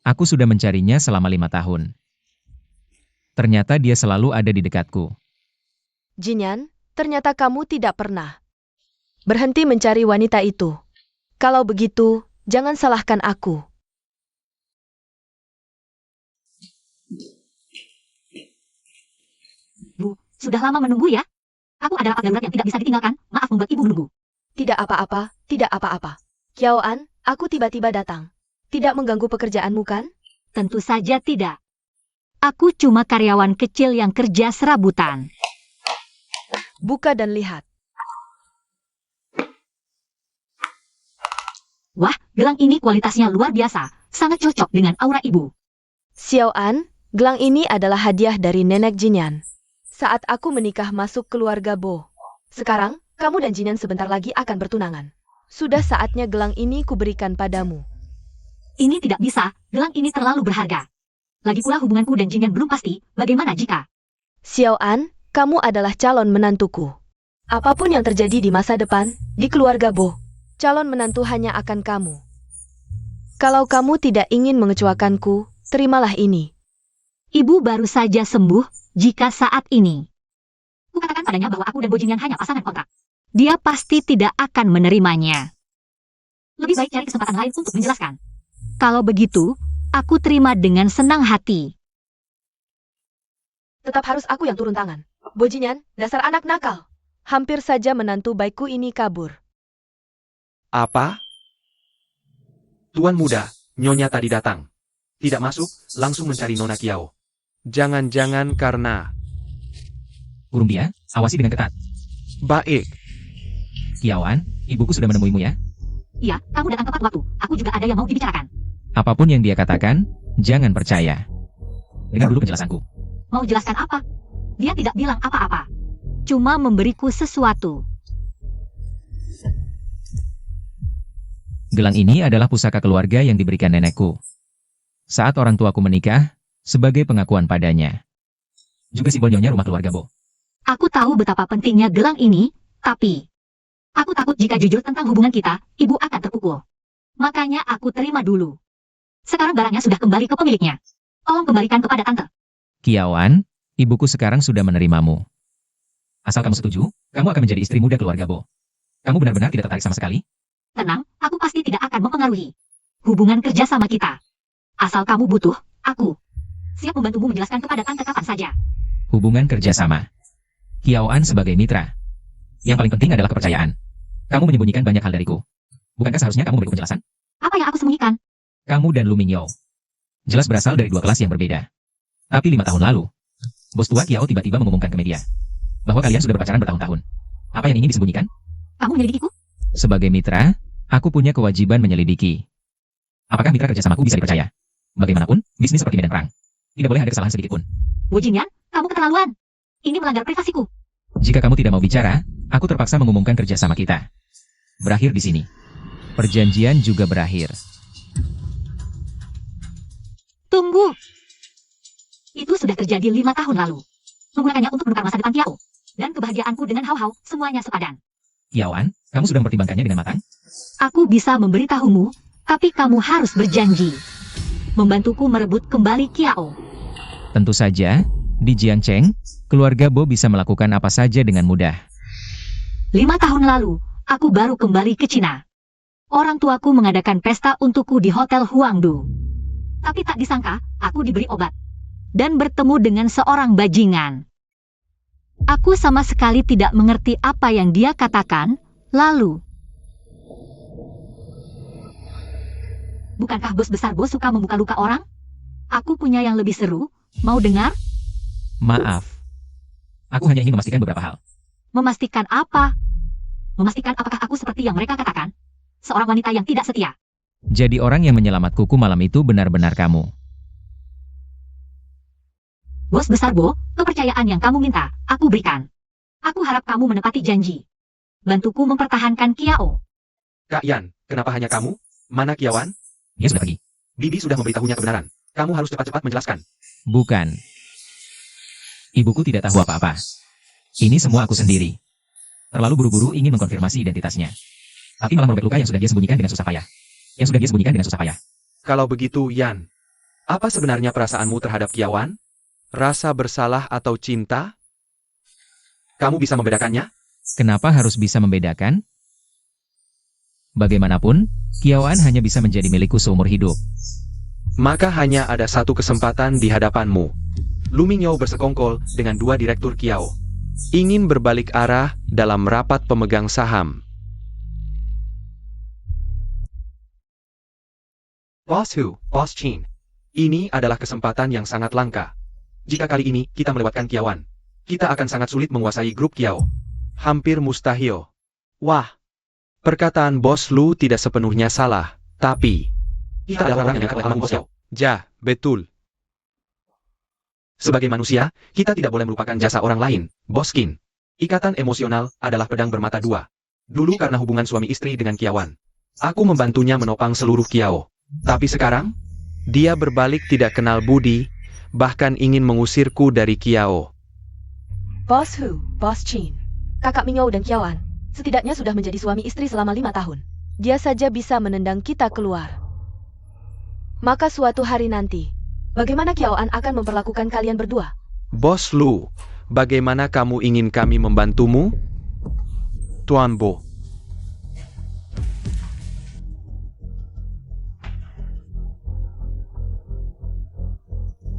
Aku sudah mencarinya selama 5 tahun. Ternyata dia selalu ada di dekatku. Jinyan, ternyata kamu tidak pernah berhenti mencari wanita itu. Kalau begitu, jangan salahkan aku. Bu, sudah lama menunggu ya? Aku adalah darurat yang tidak bisa ditinggalkan. Maaf membuat Ibu menunggu. Tidak apa-apa, tidak apa-apa. Kiaoan, aku tiba-tiba datang. Tidak mengganggu pekerjaanmu kan? Tentu saja tidak. Aku cuma karyawan kecil yang kerja serabutan. Buka dan lihat. Wah, gelang ini kualitasnya luar biasa. Sangat cocok dengan aura Ibu. Xiaoan, gelang ini adalah hadiah dari Nenek Jinyan. Saat aku menikah masuk keluarga Bo. Sekarang, kamu dan Jinyan sebentar lagi akan bertunangan. Sudah saatnya gelang ini kuberikan padamu. Ini tidak bisa, gelang ini terlalu berharga. Lagi pula hubunganku dan Jinyan belum pasti, bagaimana jika? Xiaoan, kamu adalah calon menantuku. Apapun yang terjadi di masa depan, di keluarga Bo, calon menantu hanya akan kamu. Kalau kamu tidak ingin mengecewakanku, terimalah ini. Ibu baru saja sembuh jika saat ini. Kukatakan padanya bahwa aku dan Bojingan hanya pasangan kontrak. Dia pasti tidak akan menerimanya. Lebih baik cari kesempatan lain untuk menjelaskan. Kalau begitu, aku terima dengan senang hati. Tetap harus aku yang turun tangan. Bojingan, dasar anak nakal. Hampir saja menantu baikku ini kabur. Apa? Tuan muda, Nyonya tadi datang. Tidak masuk, langsung mencari Nona Kiao. Jangan-jangan karena... Urung dia, awasi dengan ketat. Baik. Kiawan, ibuku sudah menemuimu ya. Iya, kamu datang tepat waktu. Aku juga ada yang mau dibicarakan. Apapun yang dia katakan, jangan percaya. Dengar dulu penjelasanku. Mau jelaskan apa? Dia tidak bilang apa-apa. Cuma memberiku sesuatu. Gelang ini adalah pusaka keluarga yang diberikan nenekku. Saat orang tuaku menikah, sebagai pengakuan padanya. Juga simbol nyonya rumah keluarga Bo. Aku tahu betapa pentingnya gelang ini, tapi... Aku takut jika jujur tentang hubungan kita, ibu akan terpukul. Makanya aku terima dulu. Sekarang barangnya sudah kembali ke pemiliknya. Tolong kembalikan kepada tante. Kiawan, ibuku sekarang sudah menerimamu. Asal kamu setuju, kamu akan menjadi istri muda keluarga Bo. Kamu benar-benar tidak tertarik sama sekali? Tenang, aku pasti tidak akan mempengaruhi hubungan kerja sama kita. Asal kamu butuh, aku siap membantumu menjelaskan kepada tante kapan saja. Hubungan kerjasama. Kiawan sebagai mitra. Yang paling penting adalah kepercayaan. Kamu menyembunyikan banyak hal dariku. Bukankah seharusnya kamu memberiku penjelasan? Apa yang aku sembunyikan? Kamu dan Lu Mingyou jelas berasal dari dua kelas yang berbeda. Tapi 5 tahun lalu, bos tua Kiao tiba-tiba mengumumkan ke media bahwa kalian sudah berpacaran bertahun-tahun. Apa yang ingin disembunyikan? Kamu menyelidikiku? Sebagai mitra, aku punya kewajiban menyelidiki. Apakah mitra kerjasamaku bisa dipercaya? Bagaimanapun, bisnis seperti medan perang. Tidak boleh ada kesalahan sedikit pun. Wujinyan, kamu keterlaluan. Ini melanggar privasiku. Jika kamu tidak mau bicara, aku terpaksa mengumumkan kerjasama kita. Berakhir di sini. Perjanjian juga berakhir. Tunggu. Itu sudah terjadi 5 tahun lalu. Menggunakannya untuk menukar masa depan Kiao. Dan kebahagiaanku dengan Hao-Hao, semuanya sepadan. Kiawan, kamu sudah mempertimbangkannya dengan matang? Aku bisa memberitahumu, tapi kamu harus berjanji membantuku merebut kembali Kiao. Tentu saja, di Jiangcheng, keluarga Bo bisa melakukan apa saja dengan mudah. 5 tahun lalu, aku baru kembali ke Cina. Orang tuaku mengadakan pesta untukku di Hotel Huangdu. Tapi tak disangka, aku diberi obat. Dan bertemu dengan seorang bajingan. Aku sama sekali tidak mengerti apa yang dia katakan, lalu... Bukankah bos besar Bo suka membuka luka orang? Aku punya yang lebih seru, mau dengar? Maaf. Aku hanya ingin memastikan beberapa hal. Memastikan apa? Memastikan apakah aku seperti yang mereka katakan? Seorang wanita yang tidak setia. Jadi orang yang menyelamat kuku malam itu benar-benar kamu. Bos besar Bo, kepercayaan yang kamu minta, aku berikan. Aku harap kamu menepati janji. Bantuku mempertahankan Kiao. Kak Yan, kenapa hanya kamu? Mana Kiawan? Dia sudah pergi. Bibi sudah memberitahunya kebenaran. Kamu harus cepat-cepat menjelaskan. Bukan. Ibuku tidak tahu apa-apa. Ini semua aku sendiri. Terlalu buru-buru ingin mengkonfirmasi identitasnya. Tapi malah merobek luka yang sudah dia sembunyikan dengan susah payah. Kalau begitu, Yan, apa sebenarnya perasaanmu terhadap Kiawan? Rasa bersalah atau cinta? Kamu bisa membedakannya? Kenapa harus bisa membedakan? Bagaimanapun, Kiawan hanya bisa menjadi milikku seumur hidup. Maka hanya ada satu kesempatan di hadapanmu. Lu Mingyou bersekongkol dengan 2 direktur Kiao. Ingin berbalik arah dalam rapat pemegang saham. Boss Hu, Boss Chin. Ini adalah kesempatan yang sangat langka. Jika kali ini kita melewatkan Kiawan, kita akan sangat sulit menguasai grup Kiao. Hampir mustahil. Wah, perkataan Bos Lu tidak sepenuhnya salah, tapi kita adalah orang yang dekat dengan Bos Kiao. Ja, betul. Sebagai manusia, kita tidak boleh melupakan jasa orang lain, Bos Qin. Ikatan emosional adalah pedang bermata 2. Dulu karena hubungan suami istri dengan Kiawan, aku membantunya menopang seluruh Kiao. Tapi sekarang, dia berbalik tidak kenal budi, bahkan ingin mengusirku dari Kiao. Bos Hu, Bos Chin, kakak Mingyou dan Kiawan, setidaknya sudah menjadi suami istri selama 5 tahun. Dia saja bisa menendang kita keluar. Maka suatu hari nanti, bagaimana Kiaoan akan memperlakukan kalian berdua? Bos Lu, bagaimana kamu ingin kami membantumu? Tuan Bo.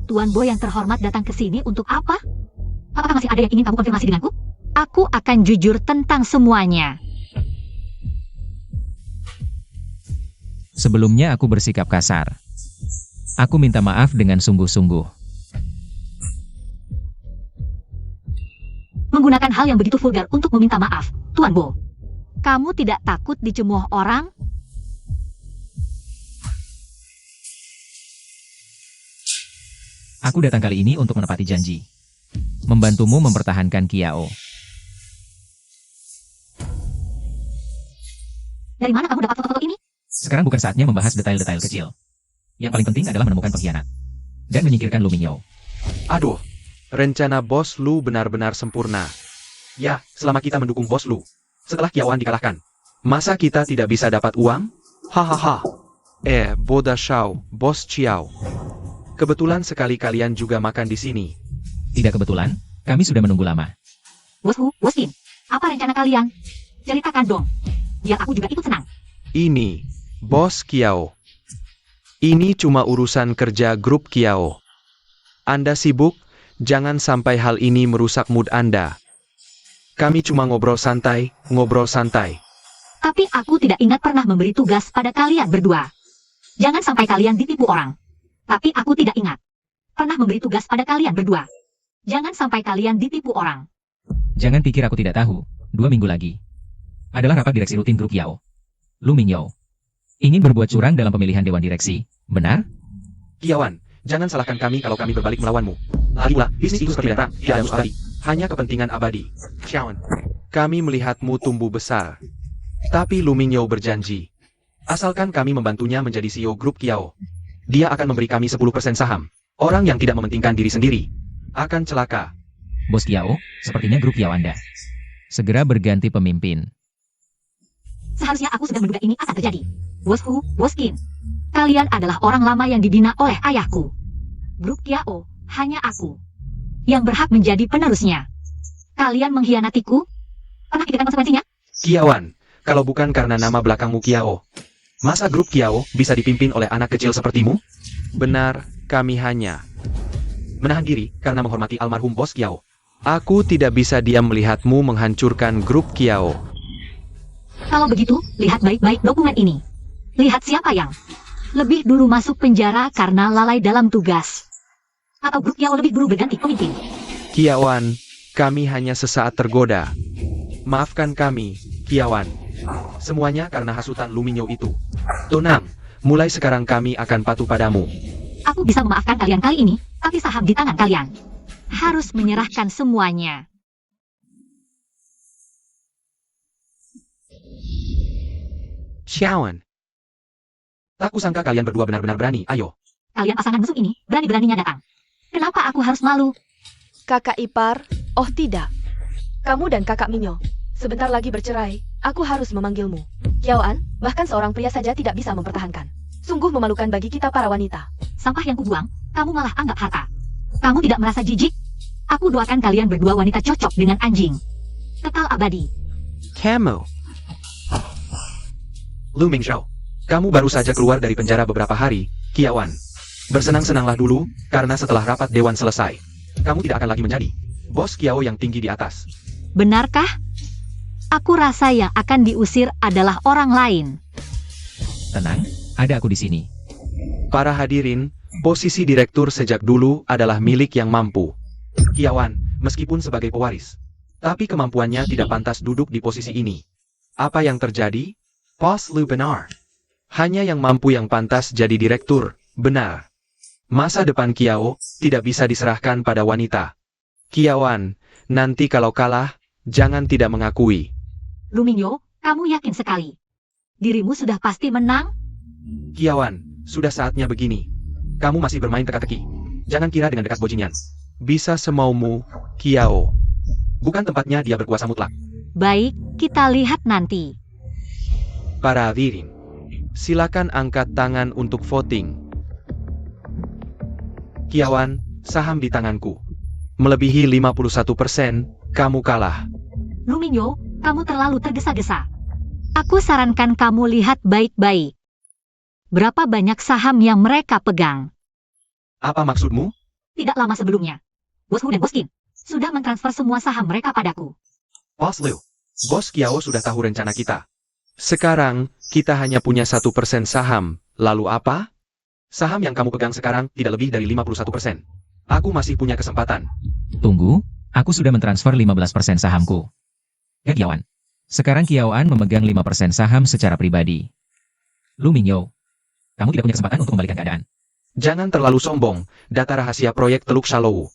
Tuan Bo yang terhormat datang ke sini untuk apa? Apakah masih ada yang ingin kamu konfirmasi denganku? Aku akan jujur tentang semuanya. Sebelumnya aku bersikap kasar. Aku minta maaf dengan sungguh-sungguh. Menggunakan hal yang begitu vulgar untuk meminta maaf, Tuan Bo. Kamu tidak takut dicemooh orang? Aku datang kali ini untuk menepati janji. Membantumu mempertahankan Kiao. Dari mana kamu dapat foto-foto ini? Sekarang bukan saatnya membahas detail-detail kecil. Yang paling penting adalah menemukan pengkhianat. Dan menyingkirkan Lu Mingyou. Aduh, rencana Bos Lu benar-benar sempurna. Ya, selama kita mendukung Bos Lu. Setelah Kiaoan dikalahkan, masa kita tidak bisa dapat uang? Hahaha. Boda Shao, Bos Chiao. Kebetulan sekali kalian juga makan di sini. Tidak kebetulan, kami sudah menunggu lama. Bosku, Boskin, apa rencana kalian? Ceritakan dong, biar aku juga ikut senang. Ini, Bos Kiao. Ini cuma urusan kerja grup Kiao. Anda sibuk, jangan sampai hal ini merusak mood Anda. Kami cuma ngobrol santai, Tapi aku tidak ingat pernah memberi tugas pada kalian berdua. Jangan sampai kalian ditipu orang. Tapi aku tidak ingat pernah memberi tugas pada kalian berdua. Jangan sampai kalian ditipu orang. Jangan pikir aku tidak tahu, 2 minggu lagi. Adalah rapat direksi rutin grup Kiao. Lu Mingyou ingin berbuat curang dalam pemilihan dewan direksi, benar? Kiaoan, jangan salahkan kami kalau kami berbalik melawanmu. Lagi pula, bisnis itu seperti perang, tidak ada musuh abadi. Hanya kepentingan abadi. Kiaoan, kami melihatmu tumbuh besar. Tapi Lu Mingyou berjanji, asalkan kami membantunya menjadi CEO grup Kiao, dia akan memberi kami 10% saham. Orang yang tidak mementingkan diri sendiri akan celaka. Bos Kiao, sepertinya grup Kiao Anda segera berganti pemimpin. Seharusnya aku sudah menduga ini akan terjadi. Bosku, Boskin, kalian adalah orang lama yang dibina oleh ayahku. Grup Kiao, hanya aku yang berhak menjadi penerusnya. Kalian mengkhianatiku? Pernah pikirkan konsekuensinya? Kiaoan, kalau bukan karena nama belakangmu Kiao, masa grup Kiao bisa dipimpin oleh anak kecil sepertimu? Benar, kami hanya menahan diri karena menghormati almarhum Bos Kiao. Aku tidak bisa diam melihatmu menghancurkan grup Kiao. Kalau begitu, lihat baik-baik dokumen ini. Lihat siapa yang lebih dulu masuk penjara karena lalai dalam tugas. Atau grup Kiao lebih dulu berganti pemimpin. Kiaoan, kami hanya sesaat tergoda. Maafkan kami, Kiaoan. Semuanya karena hasutan Lu Mingyou itu. Tenang, mulai sekarang kami akan patuh padamu. Aku bisa memaafkan kalian kali ini, tapi saham di tangan kalian. Harus menyerahkan semuanya. Kiaoan. Tak kusangka kalian berdua benar-benar berani, ayo. Kalian pasangan musuh ini, berani-beraninya datang. Kenapa aku harus malu? Kakak ipar, oh tidak. Kamu dan kakak Minyo, sebentar lagi bercerai, aku harus memanggilmu. Kiaoan, bahkan seorang pria saja tidak bisa mempertahankan. Sungguh memalukan bagi kita para wanita. Sampah yang kubuang, kamu malah anggap harta. Kamu tidak merasa jijik? Aku doakan kalian berdua wanita cocok dengan anjing. Kekal abadi. Kamu. Lu Mingyou, kamu baru saja keluar dari penjara beberapa hari, Kiaoan. Bersenang-senanglah dulu, karena setelah rapat dewan selesai, kamu tidak akan lagi menjadi Bos Kiao yang tinggi di atas. Benarkah? Aku rasa yang akan diusir adalah orang lain. Tenang, ada aku di sini. Para hadirin, posisi direktur sejak dulu adalah milik yang mampu. Kiaoan, meskipun sebagai pewaris, tapi kemampuannya tidak pantas duduk di posisi ini. Apa yang terjadi? Bos Lu benar. Hanya yang mampu yang pantas jadi direktur, benar. Masa depan Kiao tidak bisa diserahkan pada wanita. Kiaoan, nanti kalau kalah, jangan tidak mengakui. Lu Mingyou, kamu yakin sekali? Dirimu sudah pasti menang? Kiaoan, sudah saatnya begini. Kamu masih bermain teka-teki. Jangan kira dengan dekat bajingan bisa semaumu, Kiao. Bukan tempatnya dia berkuasa mutlak. Baik, kita lihat nanti. Para hadirin, silakan angkat tangan untuk voting. Kiawan, saham di tanganku. Melebihi 51%, kamu kalah. Luminyo, kamu terlalu tergesa-gesa. Aku sarankan kamu lihat baik-baik. Berapa banyak saham yang mereka pegang? Apa maksudmu? Tidak lama sebelumnya, Bos Hu dan Bos Kim sudah mentransfer semua saham mereka padaku. Bos Liu, Bos Kiao sudah tahu rencana kita. Sekarang, kita hanya punya 1% saham. Lalu apa? Saham yang kamu pegang sekarang tidak lebih dari 51%. Aku masih punya kesempatan. Tunggu, aku sudah mentransfer 15% sahamku. Ya Kiawan. Sekarang Kiaoan memegang 5% saham secara pribadi. Lu Mingyo, kamu tidak punya kesempatan untuk membalikan keadaan. Jangan terlalu sombong, data rahasia proyek Teluk Shalou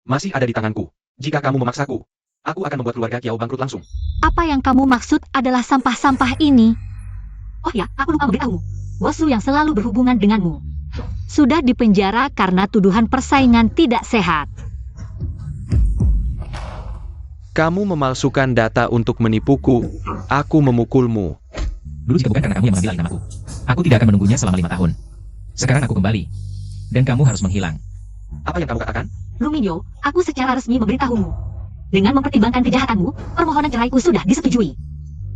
masih ada di tanganku. Jika kamu memaksaku, aku akan membuat keluarga Kiao bangkrut langsung. Apa yang kamu maksud adalah sampah-sampah ini? Oh ya, aku lupa memberitahumu. Bos Hu yang selalu berhubungan denganmu sudah dipenjara karena tuduhan persaingan tidak sehat. Kamu memalsukan data untuk menipuku. Aku memukulmu. Dulu jika bukan karena kamu yang mengambil alih namaku, aku tidak akan menunggunya selama 5 tahun. Sekarang aku kembali. Dan kamu harus menghilang. Apa yang kamu katakan? Luminyo, aku secara resmi memberitahumu. Dengan mempertimbangkan kejahatanmu, permohonan ceraiku sudah disetujui.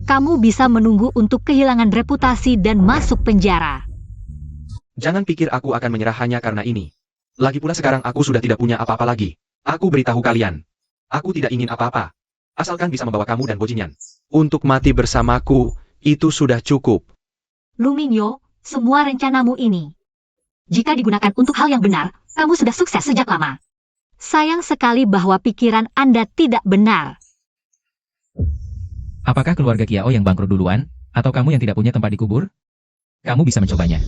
Kamu bisa menunggu untuk kehilangan reputasi dan masuk penjara. Jangan pikir aku akan menyerah hanya karena ini. Lagi pula sekarang aku sudah tidak punya apa-apa lagi. Aku beritahu kalian. Aku tidak ingin apa-apa. Asalkan bisa membawa kamu dan Bojinyan untuk mati bersamaku, itu sudah cukup. Luminyo, semua rencanamu ini, jika digunakan untuk hal yang benar, kamu sudah sukses sejak lama. Sayang sekali bahwa pikiran Anda tidak benar. Apakah keluarga Kiao yang bangkrut duluan, atau kamu yang tidak punya tempat dikubur? Kamu bisa mencobanya.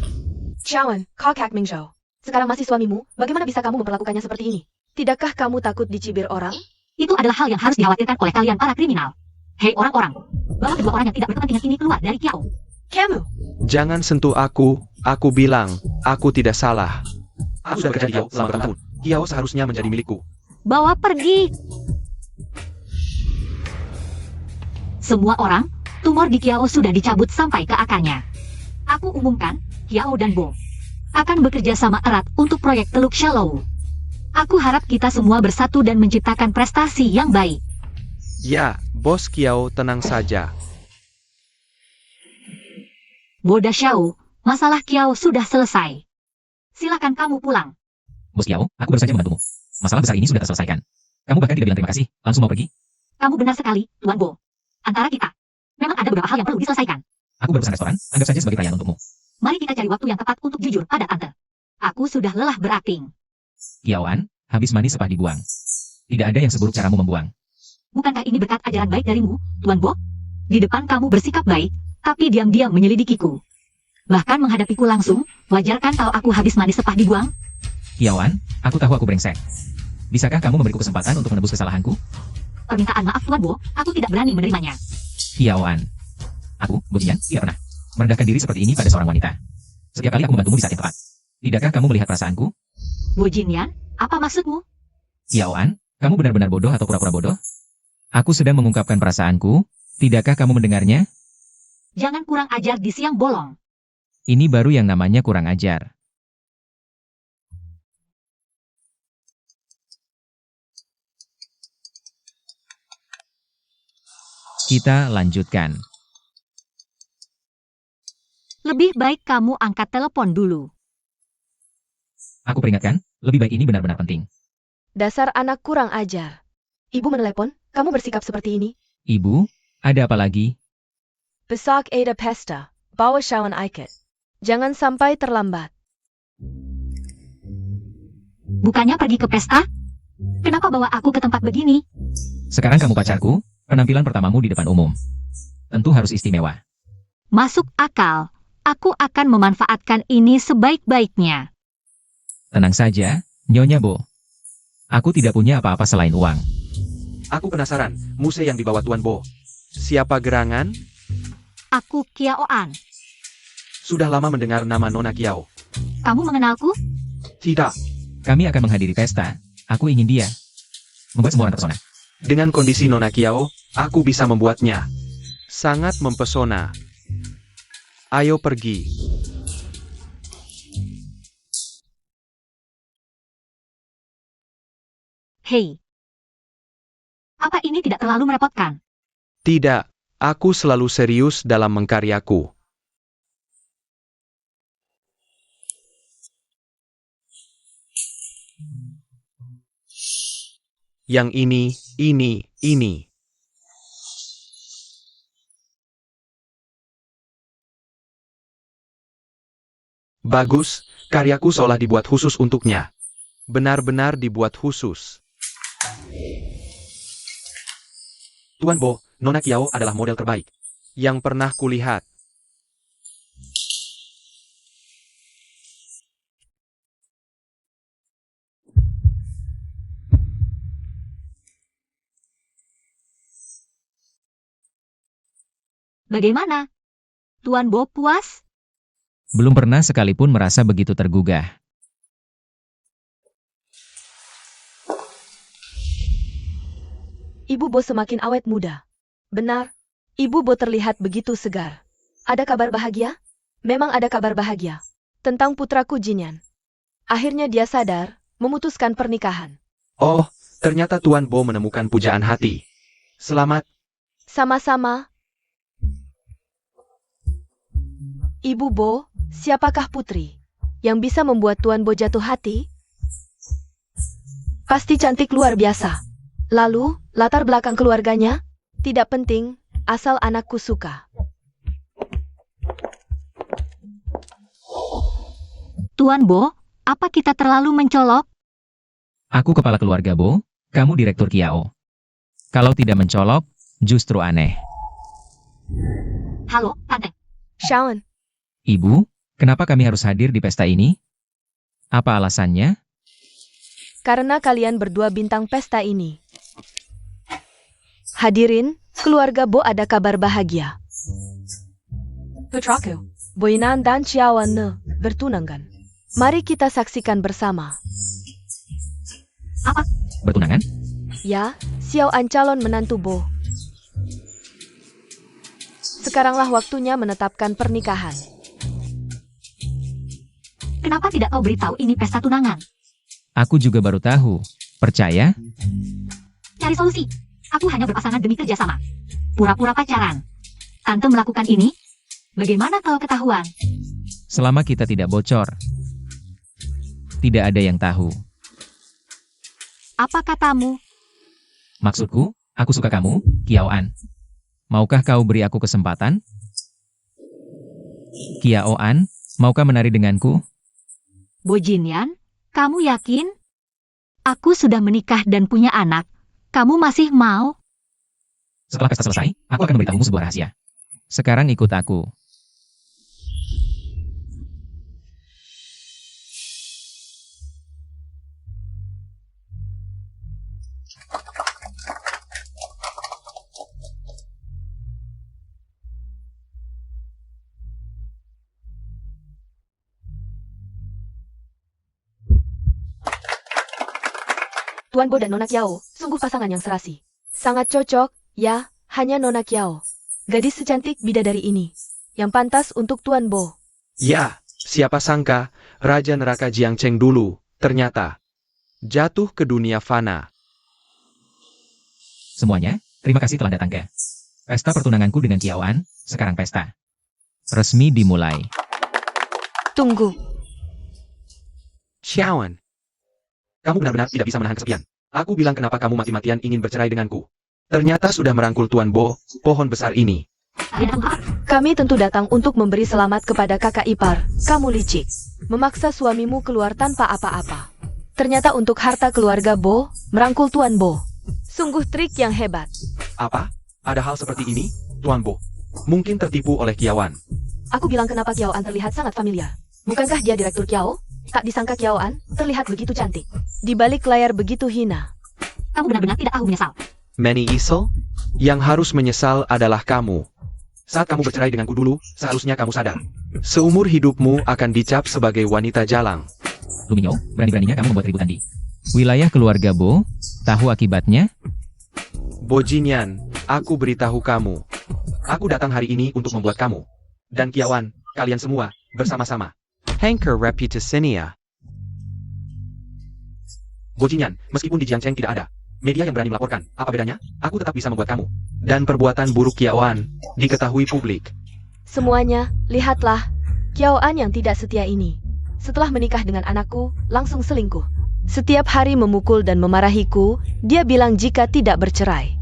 Xiaowen, Kakak Mingzhou. Sekarang masih suamimu, bagaimana bisa kamu memperlakukannya seperti ini? Tidakkah kamu takut dicibir orang? Itu adalah hal yang harus dikhawatirkan oleh kalian para kriminal. Hei orang-orang, bawa kedua orang yang tidak berkepentingan ini keluar dari Kiao. Kamu! Jangan sentuh aku bilang, aku tidak salah. Aku sudah bekerja di Kiao selama bertahun-tahun. Kiao seharusnya menjadi milikku. Bawa pergi. Semua orang, tumor di Kiao sudah dicabut sampai ke akarnya. Aku umumkan, Kiao dan Bo akan bekerja sama erat untuk proyek Teluk Shalou. Aku harap kita semua bersatu dan menciptakan prestasi yang baik. Ya, Bos Kiao tenang saja. Boda Xiao, masalah Kiao sudah selesai. Silakan kamu pulang. Bos Kiao, aku baru saja membantumu. Masalah besar ini sudah terselesaikan. Kamu bahkan tidak bilang terima kasih, langsung mau pergi. Kamu benar sekali, Tuan Bo. Antara kita, memang ada beberapa hal yang perlu diselesaikan. Aku baru pesan restoran, anggap saja sebagai perayaan untukmu. Mari kita cari waktu yang tepat untuk jujur pada Tante. Aku sudah lelah berakting. Kiaoan, habis mandi sepah dibuang. Tidak ada yang seburuk caramu membuang. Bukankah ini berkat ajaran baik darimu, Tuan Bo? Di depan kamu bersikap baik, tapi diam-diam menyelidikiku. Bahkan menghadapiku langsung, wajar kan kalau aku habis mandi sepah dibuang? Kiaoan, aku tahu aku brengsek. Bisakah kamu memberiku kesempatan untuk menebus kesalahanku? Permintaan maaf Tuan Bo, aku tidak berani menerimanya. Kiaoan, aku, Bojinyan, tidak pernah merendahkan diri seperti ini pada seorang wanita. Setiap kali aku membantumu di saat yang tepat. Tidakkah kamu melihat perasaanku? Bo Jinyan, apa maksudmu? Kiaoan, kamu benar-benar bodoh atau pura-pura bodoh? Aku sedang mengungkapkan perasaanku. Tidakkah kamu mendengarnya? Jangan kurang ajar di siang bolong. Ini baru yang namanya kurang ajar. Kita lanjutkan. Lebih baik kamu angkat telepon dulu. Aku peringatkan, lebih baik ini benar-benar penting. Dasar anak kurang ajar. Ibu menelepon, kamu bersikap seperti ini. Ibu, ada apa lagi? Besok ada pesta, bawa Shawan Aiket. Jangan sampai terlambat. Bukannya pergi ke pesta? Kenapa bawa aku ke tempat begini? Sekarang kamu pacarku, penampilan pertamamu di depan umum. Tentu harus istimewa. Masuk akal. Aku akan memanfaatkan ini sebaik-baiknya. Tenang saja, Nyonya Bo. Aku tidak punya apa-apa selain uang. Aku penasaran, muse yang dibawa Tuan Bo. Siapa gerangan? Aku Kiaoan. Sudah lama mendengar nama Nona Kiao. Kamu mengenalku? Tidak. Kami akan menghadiri pesta. Aku ingin dia. Membuat semua orang terpesona. Dengan kondisi Nona Kiao, aku bisa membuatnya sangat mempesona. Ayo pergi. Hei. Apa ini tidak terlalu merepotkan? Tidak, aku selalu serius dalam mengkaryaku. Yang ini. Bagus, karyaku seolah dibuat khusus untuknya. Benar-benar dibuat khusus. Tuan Bo, Nona Kiao adalah model terbaik yang pernah kulihat. Bagaimana? Tuan Bo puas? Belum pernah sekalipun merasa begitu tergugah. Ibu Bo semakin awet muda. Benar, Ibu Bo terlihat begitu segar. Ada kabar bahagia? Memang ada kabar bahagia. Tentang putraku Jinyan. Akhirnya dia sadar, memutuskan pernikahan. Oh, ternyata Tuan Bo menemukan pujaan hati. Selamat. Sama-sama. Ibu Bo, siapakah putri yang bisa membuat Tuan Bo jatuh hati? Pasti cantik luar biasa. Lalu, latar belakang keluarganya? Tidak penting, asal anakku suka. Tuan Bo, apa kita terlalu mencolok? Aku kepala keluarga Bo, kamu direktur Kiao. Kalau tidak mencolok, justru aneh. Halo, Tante. Shawn, Ibu, kenapa kami harus hadir di pesta ini? Apa alasannya? karena kalian berdua bintang pesta ini. Hadirin, keluarga Bo ada kabar bahagia. Putraku, Boinan dan Xiaoan Ne bertunangan. Mari kita saksikan bersama. Bertunangan? Ya, Xiaoan calon menantu Bo. Sekaranglah waktunya menetapkan pernikahan. Kenapa tidak kau beritahu ini pesta tunangan? Aku juga baru tahu. Percaya? Cari solusi. Aku hanya berpasangan demi kerjasama. Pura-pura pacaran. Tante melakukan ini? Bagaimana kalau ketahuan? Selama kita tidak bocor. Tidak ada yang tahu. Apa katamu? Maksudku, aku suka kamu, Kiao-an. Maukah kau beri aku kesempatan? Kiao-an, maukah menari denganku? Bo Jinyan, kamu yakin? Aku sudah menikah dan punya anak. Kamu masih mau? Setelah pesta selesai, aku akan memberitahumu sebuah rahasia. Sekarang ikut aku. Tuan Bo dan Nona Kiao, sungguh pasangan yang serasi. Sangat cocok, ya, hanya Nona Kiao. Gadis secantik bidadari ini, yang pantas untuk Tuan Bo. Ya, siapa sangka, Raja Neraka Jiang Cheng dulu, ternyata jatuh ke dunia fana. Semuanya, terima kasih telah datang ke pesta pertunanganku dengan Kiao-an. Sekarang pesta resmi dimulai. Tunggu, Xiaoan, kamu benar-benar tidak bisa menahan kesepian. Aku bilang kenapa kamu mati-matian ingin bercerai denganku. Ternyata sudah merangkul Tuan Bo, pohon besar ini. kami tentu datang untuk memberi selamat kepada kakak ipar. Kamu licik, memaksa suamimu keluar tanpa apa-apa. Ternyata untuk harta keluarga Bo, merangkul Tuan Bo. Sungguh trik yang hebat. Apa? Ada hal seperti ini, Tuan Bo? Mungkin tertipu oleh Kiawan. Aku bilang kenapa Kiao-an terlihat sangat familiar. Bukankah dia direktur Kiao? Tak disangka Kiao-an terlihat begitu cantik. Di balik layar begitu hina. Kamu benar-benar tidak tahu menyesal. Manny Isel? Yang harus menyesal adalah kamu. Saat kamu bercerai denganku dulu, seharusnya kamu sadar. Seumur hidupmu akan dicap sebagai wanita jalang. Luminyo, berani-beraninya kamu membuat keributan di wilayah keluarga Bo. Tahu akibatnya? Bo Jinyan, aku beritahu kamu. Aku datang hari ini untuk membuat kamu dan Kiawan, kalian semua, bersama-sama. Hanker Reputasinia. Bojinyan, meskipun di Jiangcheng tidak ada media yang berani melaporkan, apa bedanya? Aku tetap bisa membuat kamu. Dan perbuatan buruk Kiaoan diketahui publik. Semuanya, lihatlah. Kiaoan yang tidak setia ini. Setelah menikah dengan anakku, langsung selingkuh. Setiap hari memukul dan memarahiku, dia bilang jika tidak bercerai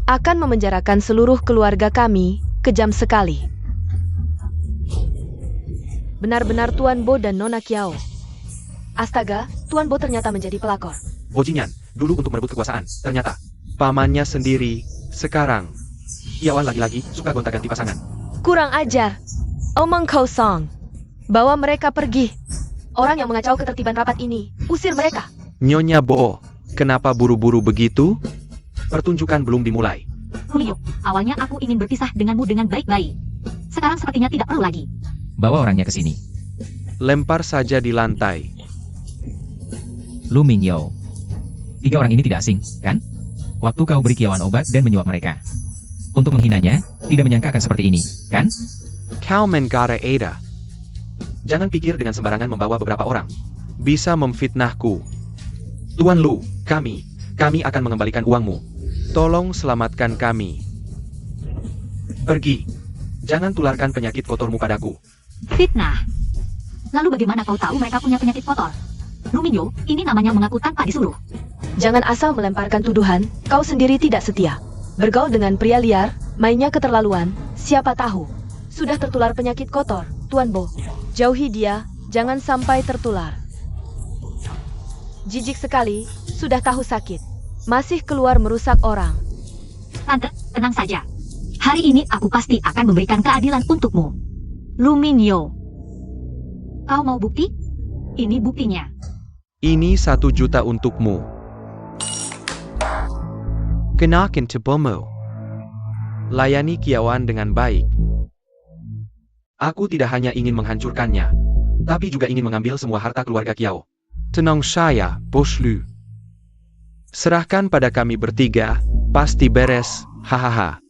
akan memenjarakan seluruh keluarga kami, kejam sekali. Benar-benar Tuan Bo dan Nona Kiao. Astaga, Tuan Bo ternyata menjadi pelakor. Bojinyan, dulu untuk merebut kekuasaan, ternyata pamannya sendiri. Sekarang, Kiaoan lagi-lagi suka gonta-ganti pasangan. Kurang ajar. Omong kosong. Bawa mereka pergi. Orang yang mengacau ketertiban rapat ini, usir mereka. Nyonya Bo, kenapa buru-buru begitu? Pertunjukan belum dimulai. Lumio, awalnya aku ingin berpisah denganmu dengan baik-baik. Sekarang sepertinya tidak perlu lagi. Bawa orangnya ke sini. Lempar saja di lantai. Lu Mingyou. 3 orang ini tidak asing, kan? Waktu kau beri Kiaoan obat dan menyuap mereka. Untuk menghinanya, tidak menyangka akan seperti ini, kan? Kau menkara Ada. Jangan pikir dengan sembarangan membawa beberapa orang. Bisa memfitnahku. Tuan Lu, kami akan mengembalikan uangmu. Tolong selamatkan kami. Pergi. Jangan tularkan penyakit kotormu padaku. Fitnah. Lalu bagaimana kau tahu mereka punya penyakit kotor? Lumio, ini namanya mengaku tanpa disuruh. Jangan asal melemparkan tuduhan, kau sendiri tidak setia. Bergaul dengan pria liar, mainnya keterlaluan, siapa tahu. Sudah tertular penyakit kotor, Tuan Bo. Jauhi dia, jangan sampai tertular. Jijik sekali, sudah tahu sakit. Masih keluar merusak orang. Tante, tenang saja. Hari ini aku pasti akan memberikan keadilan untukmu. Luminio. Kau mau bukti? Ini buktinya. Ini 1 juta untukmu. Kenakan tebomo. Layani Kiaoan dengan baik. Aku tidak hanya ingin menghancurkannya, tapi juga ingin mengambil semua harta keluarga Kiao. Tenang saya, Bos Lu. Serahkan pada kami bertiga, pasti beres, hahaha.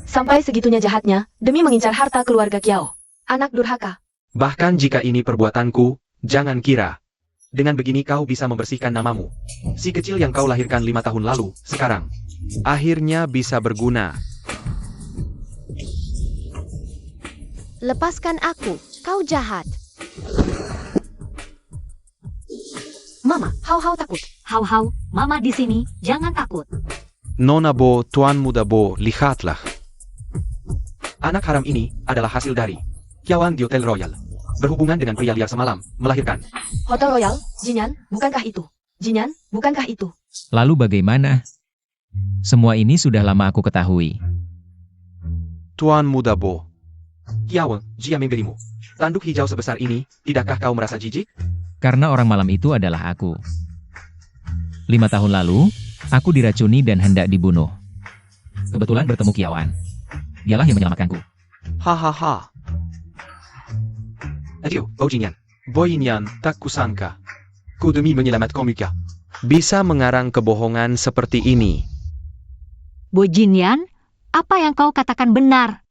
Sampai segitunya jahatnya, demi mengincar harta keluarga Kiao. Anak durhaka. Bahkan jika ini perbuatanku, jangan kira. Dengan begini kau bisa membersihkan namamu. Si kecil yang kau lahirkan 5 tahun lalu, sekarang akhirnya bisa berguna. Lepaskan aku, kau jahat. Mama, hau-hau takut. Hau-hau, Mama di sini, jangan takut. Nona Bo, Tuan Muda Bo, lihatlah. Anak haram ini adalah hasil dari Kiaoan di Hotel Royal. Berhubungan dengan pria liar semalam, melahirkan. Hotel Royal, Jinyan, bukankah itu? Jinyan, bukankah itu? Lalu bagaimana? Semua ini sudah lama aku ketahui. Tuan Muda Bo. Kiaoan, jia memberimu. Tanduk hijau sebesar ini, tidakkah kau merasa jijik? Karena orang malam itu adalah aku. 5 tahun lalu, aku diracuni dan hendak dibunuh. Kebetulan bertemu Kiaoan. Dialah yang menyelamatkanku. Hahaha. Aduh, Bojinyan. Boyinyan, tak kusangka. Ku demi menyelamatkan Mika. Bisa mengarang kebohongan seperti ini. Bojinyan, apa yang kau katakan benar?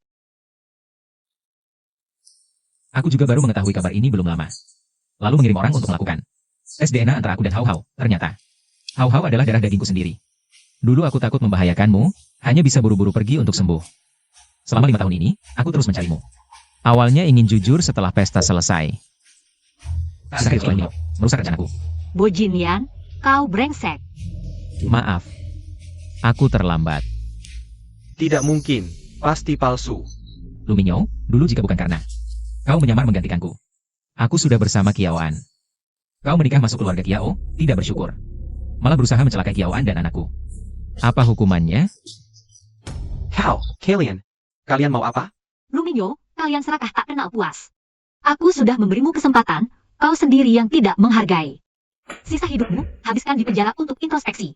Aku juga baru mengetahui kabar ini belum lama. Lalu mengirim orang untuk melakukan tes DNA antara aku dan Hau-Hau. Ternyata, Hau-Hau adalah darah dagingku sendiri. Dulu aku takut membahayakanmu, hanya bisa buru-buru pergi untuk sembuh. Selama 5 tahun ini, aku terus mencarimu. Awalnya ingin jujur setelah pesta selesai. Tak sakit setelah ini, merusak rencanaku. Bojinyan, kau brengsek. Maaf. Aku terlambat. Tidak mungkin. Pasti palsu. Luminyo, dulu jika bukan karena kau menyamar menggantikanku. Aku sudah bersama Kiaoan. Kau menikah masuk keluarga Kiao, tidak bersyukur. Malah berusaha mencelakai Kiaoan dan anakku. Apa hukumannya? How, kalian? Kalian mau apa? Luminyo, kalian serakah tak kenal puas. Aku sudah memberimu kesempatan, kau sendiri yang tidak menghargai. Sisa hidupmu, habiskan di penjara untuk introspeksi.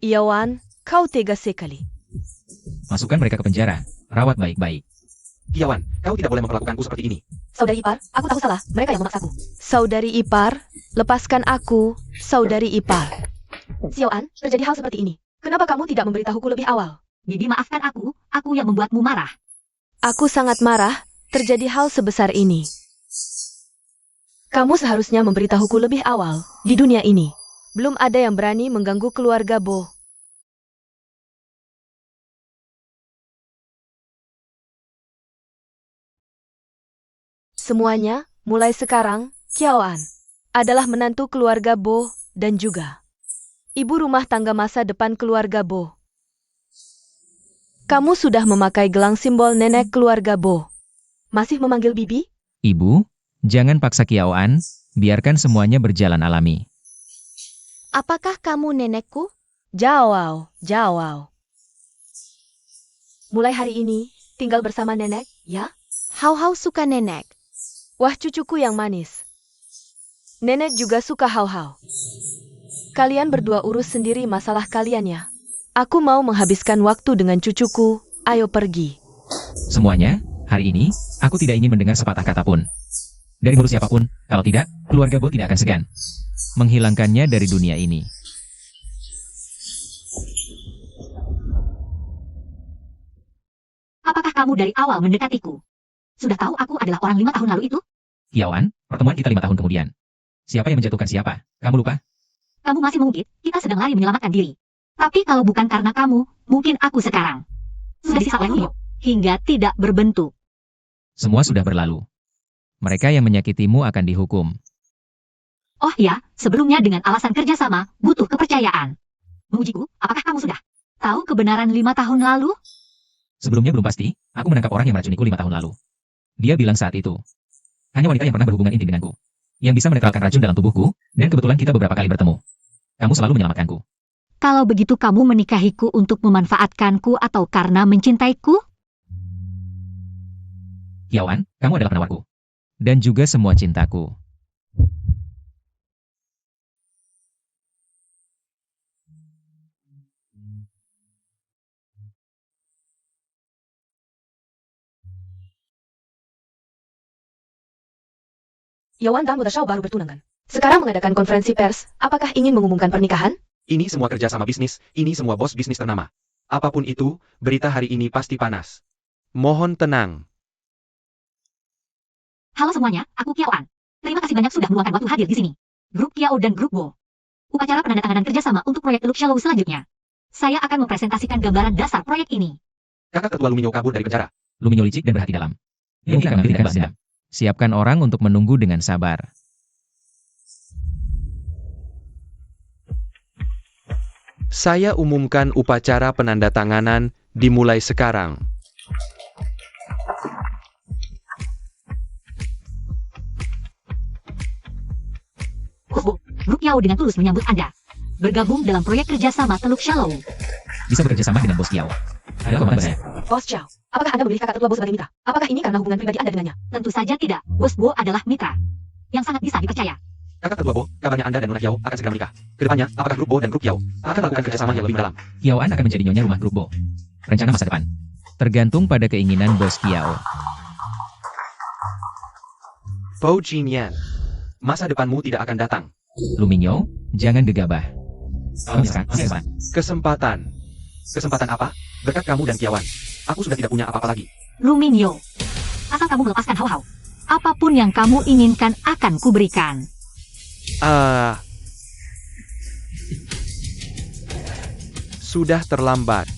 Kiaoan, kau tega sekali. Masukkan mereka ke penjara, rawat baik-baik. Kiaoan, kau tidak boleh memperlakukanku seperti ini. Saudari ipar, aku tahu salah, mereka yang memaksaku. Saudari ipar, lepaskan aku, saudari ipar. Xiaoan, terjadi hal seperti ini. Kenapa kamu tidak memberitahuku lebih awal? Bibi maafkan aku yang membuatmu marah. Aku sangat marah, terjadi hal sebesar ini. Kamu seharusnya memberitahuku lebih awal. Di dunia ini, belum ada yang berani mengganggu keluarga Bo. Semuanya, mulai sekarang, Kiaoan adalah menantu keluarga Bo dan juga ibu rumah tangga masa depan keluarga Bo. Kamu sudah memakai gelang simbol nenek keluarga Bo. Masih memanggil Bibi? Ibu, jangan paksa Kiaoan, biarkan semuanya berjalan alami. Apakah kamu nenekku? Jawau, jawau. Mulai hari ini, tinggal bersama nenek, ya? Hau-hau suka nenek. Wah, cucuku yang manis. Nenek juga suka hau-hau. Kalian berdua urus sendiri masalah kalian ya. Aku mau menghabiskan waktu dengan cucuku. Ayo pergi. Semuanya, hari ini, aku tidak ingin mendengar sepatah kata pun. Dari mulut siapapun, kalau tidak, keluarga Bo tidak akan segan menghilangkannya dari dunia ini. Apakah kamu dari awal mendekatiku? Sudah tahu aku adalah orang 5 tahun lalu itu? Kiaoan, pertemuan kita 5 tahun kemudian. Siapa yang menjatuhkan siapa? Kamu lupa? Kamu masih mengungkit, kita sedang lari menyelamatkan diri. Tapi kalau bukan karena kamu, mungkin aku sekarang sudah disisa oleh Lumio, hingga tidak berbentuk. Semua sudah berlalu. Mereka yang menyakitimu akan dihukum. Oh ya, sebelumnya dengan alasan kerjasama, butuh kepercayaan. Mengujiku, apakah kamu sudah tahu kebenaran 5 tahun lalu? Sebelumnya belum pasti, aku menangkap orang yang meracuniku 5 tahun lalu. Dia bilang saat itu, hanya wanita yang pernah berhubungan intim denganku, yang bisa menetralkan racun dalam tubuhku, dan kebetulan kita beberapa kali bertemu. Kamu selalu menyelamatkanku. Kalau begitu kamu menikahiku untuk memanfaatkanku atau karena mencintaiku? Kiaoan, kamu adalah penawarku. Dan juga semua cintaku. Yawan dan Muda Shao baru bertunangan. Sekarang mengadakan konferensi pers. Apakah ingin mengumumkan pernikahan? Ini semua kerja sama bisnis, ini semua bos bisnis ternama. Apapun itu, berita hari ini pasti panas. Mohon tenang. Halo semuanya, aku Kiaoan. Terima kasih banyak sudah meluangkan waktu hadir di sini. Grup Kiao dan Grup Bo. Upacara penandatanganan kerjasama untuk proyek Teluk Shallow selanjutnya. Saya akan mempresentasikan gambaran dasar proyek ini. Kakak ketua Lumio kabur dari penjara. Lumio licik dan berhati dalam. Dia mungkin akan mengambil balas dendam. Siapkan orang untuk menunggu dengan sabar. Saya umumkan upacara penandatanganan dimulai sekarang. Bo, Grup Kiao dengan tulus menyambut Anda. Bergabung dalam proyek kerjasama Teluk Shallow. Bisa bekerja sama dengan bos Kiao. Ada kehormatan besar. Bos Chow, apakah Anda memilih kakak tertua Bo sebagai mitra? Apakah ini karena hubungan pribadi Anda dengannya? Tentu saja tidak. Bos Bo adalah mitra yang sangat bisa dipercaya. Kakak ketua Bo, kabarnya Anda dan Nona Kiao akan segera menikah. Kedepannya, apakah Grup Bo dan Grup Kiao akan melakukan kerjasama yang lebih mendalam? Kiaoan akan menjadi nyonya rumah grup Bo. Rencana masa depan tergantung pada keinginan bos Kiao. Po Jinian, masa depanmu tidak akan datang. Luminyo, jangan gegabah. Masa depan. Kesempatan. Kesempatan apa? Berkat kamu dan Kiawan, aku sudah tidak punya apa-apa lagi. Luminyo, asal kamu melepaskan hau-hau, apapun yang kamu inginkan akan kuberikan. Sudah terlambat.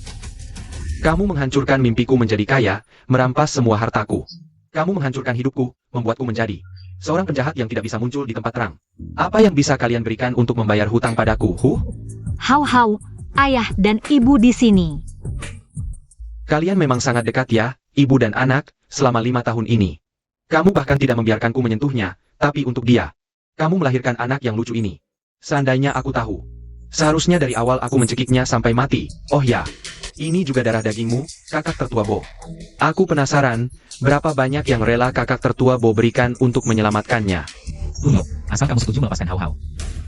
Kamu menghancurkan mimpiku menjadi kaya, merampas semua hartaku. Kamu menghancurkan hidupku, membuatku menjadi seorang penjahat yang tidak bisa muncul di tempat terang. Apa yang bisa kalian berikan untuk membayar hutang padaku? Hau-hau, ayah dan ibu di sini. Kalian memang sangat dekat ya, ibu dan anak, selama 5 tahun ini. Kamu bahkan tidak membiarkanku menyentuhnya, tapi untuk dia. Kamu melahirkan anak yang lucu ini. Seandainya aku tahu. Seharusnya dari awal aku mencekiknya sampai mati. Oh ya, ini juga darah dagingmu, kakak tertua Bo. Aku penasaran, berapa banyak yang rela kakak tertua Bo berikan untuk menyelamatkannya. Lumio, asal kamu setuju melepaskan hau-hau.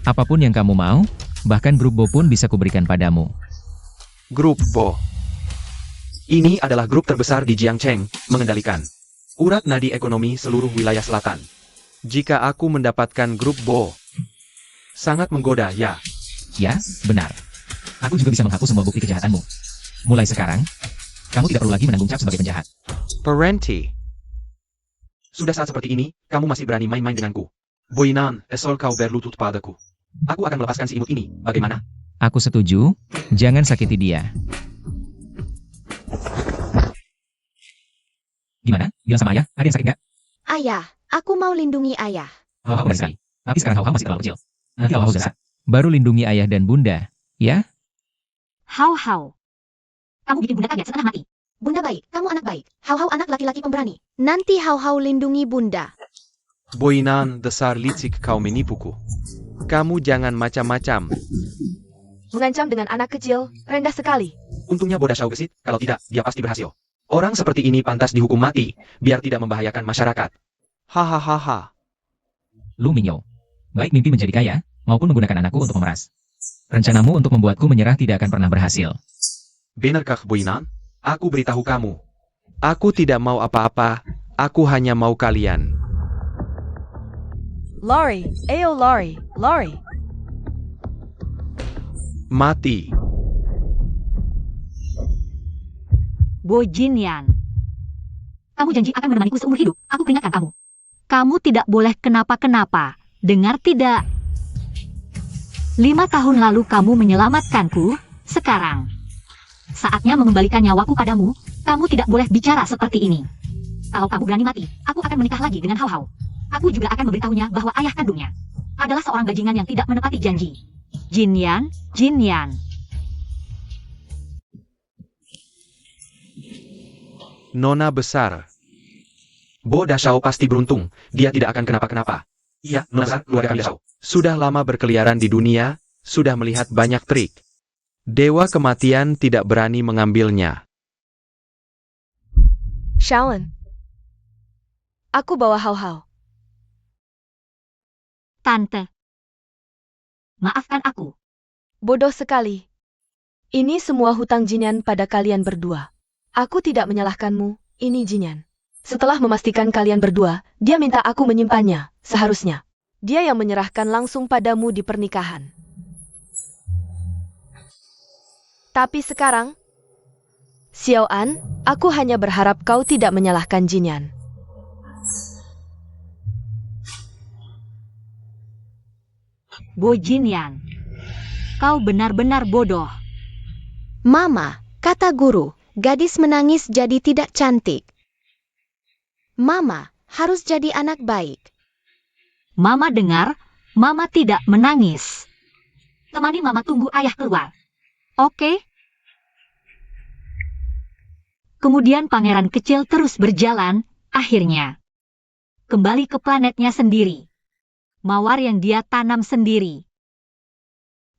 Apapun yang kamu mau, bahkan grup Bo pun bisa kuberikan padamu. Grup Bo. Ini adalah grup terbesar di Jiangcheng, mengendalikan urat nadi ekonomi seluruh wilayah selatan. Jika aku mendapatkan grup Bo, sangat menggoda ya. Ya, benar. Aku juga bisa menghapus semua bukti kejahatanmu. Mulai sekarang, kamu tidak perlu lagi menanggung cap sebagai penjahat. Parenti. Sudah saat seperti ini, kamu masih berani main-main denganku. Boinan, asal kau berlutut padaku. Aku akan melepaskan si imut ini, bagaimana? Aku setuju, jangan sakiti dia. Gimana? Bilang sama ayah, ada yang sakit nggak? Ayah, aku mau lindungi ayah. Hau-hau benar sekali. Tapi sekarang hau-hau masih terlalu kecil. Nanti hau-hau sudah besar. Baru lindungi ayah dan bunda, ya? Hau-hau. Kamu bikin bunda kaget setengah mati. Bunda baik, kamu anak baik. Hau-hau anak laki-laki pemberani. Nanti hau-hau lindungi bunda. Boinan, dasar licik kau menipuku. Kamu jangan macam-macam. Mengancam dengan anak kecil, rendah sekali. Untungnya Boda Shao gesit, kalau tidak, dia pasti berhasil. Orang seperti ini pantas dihukum mati, biar tidak membahayakan masyarakat. Hahaha. Lu Minyo. Baik mimpi menjadi kaya, maupun menggunakan anakku untuk memeras. Rencanamu untuk membuatku menyerah tidak akan pernah berhasil. Benarkah Boinan? Aku beritahu kamu. Aku tidak mau apa-apa, aku hanya mau kalian. Lori, ayo Lori, Lori. Mati. Bo Jinyan. Kamu janji akan menemaniku seumur hidup. Aku peringatkan kamu. Kamu tidak boleh kenapa-kenapa. Dengar tidak? 5 tahun lalu kamu menyelamatkanku. Sekarang, saatnya mengembalikan nyawaku padamu. Kamu tidak boleh bicara seperti ini. Kalau kamu berani mati, aku akan menikah lagi dengan Hau-Hau. Aku juga akan memberitahunya bahwa ayah kandungnya adalah seorang bajingan yang tidak menepati janji. Jinyan, Jinyan. Nona besar. Boda Shao pasti beruntung, dia tidak akan kenapa-kenapa. Iya, Nona besar, keluarga kami Shao. Sudah lama berkeliaran di dunia, sudah melihat banyak trik. Dewa kematian tidak berani mengambilnya. Shaolin. Aku bawa Hau-Hau. Tante. Maafkan aku. Bodoh sekali. Ini semua hutang Jinyan pada kalian berdua. Aku tidak menyalahkanmu, ini Jinyan. Setelah memastikan kalian berdua, dia minta aku menyimpannya, seharusnya. Dia yang menyerahkan langsung padamu di pernikahan. Tapi sekarang, Xiao An, aku hanya berharap kau tidak menyalahkan Jinyan. Bo Jinyan. Kau benar-benar bodoh. Mama, kata guru, gadis menangis jadi tidak cantik. Mama, harus jadi anak baik. Mama dengar, Mama tidak menangis. Temani Mama tunggu ayah keluar. Oke? Kemudian pangeran kecil terus berjalan, akhirnya kembali ke planetnya sendiri. Mawar yang dia tanam sendiri.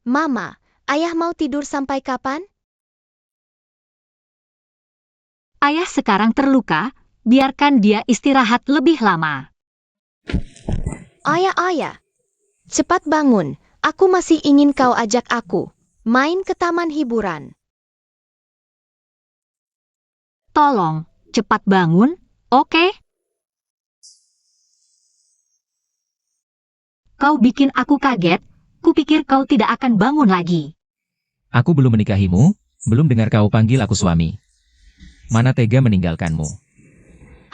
Mama, ayah mau tidur sampai kapan? Ayah sekarang terluka, biarkan dia istirahat lebih lama. Ayah, cepat bangun. Aku masih ingin kau ajak aku main ke taman hiburan. Tolong, cepat bangun, oke? Kau bikin aku kaget, kupikir kau tidak akan bangun lagi. Aku belum menikahimu, belum dengar kau panggil aku suami. Mana tega meninggalkanmu.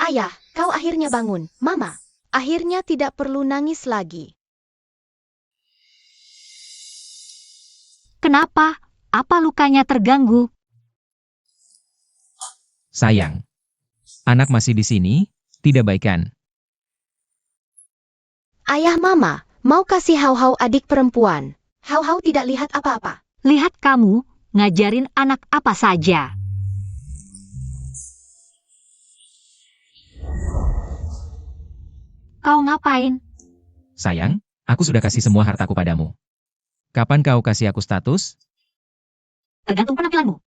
Ayah, kau akhirnya bangun. Mama, akhirnya tidak perlu nangis lagi. Kenapa? Apa lukanya terganggu? Sayang. Anak masih di sini, tidak baikan. Ayah Mama, mau kasih Hau-Hau adik perempuan. Hau-Hau tidak lihat apa-apa. Lihat kamu, ngajarin anak apa saja. Kau ngapain? Sayang, aku sudah kasih semua hartaku padamu. Kapan kau kasih aku status? Tergantung penampilanmu.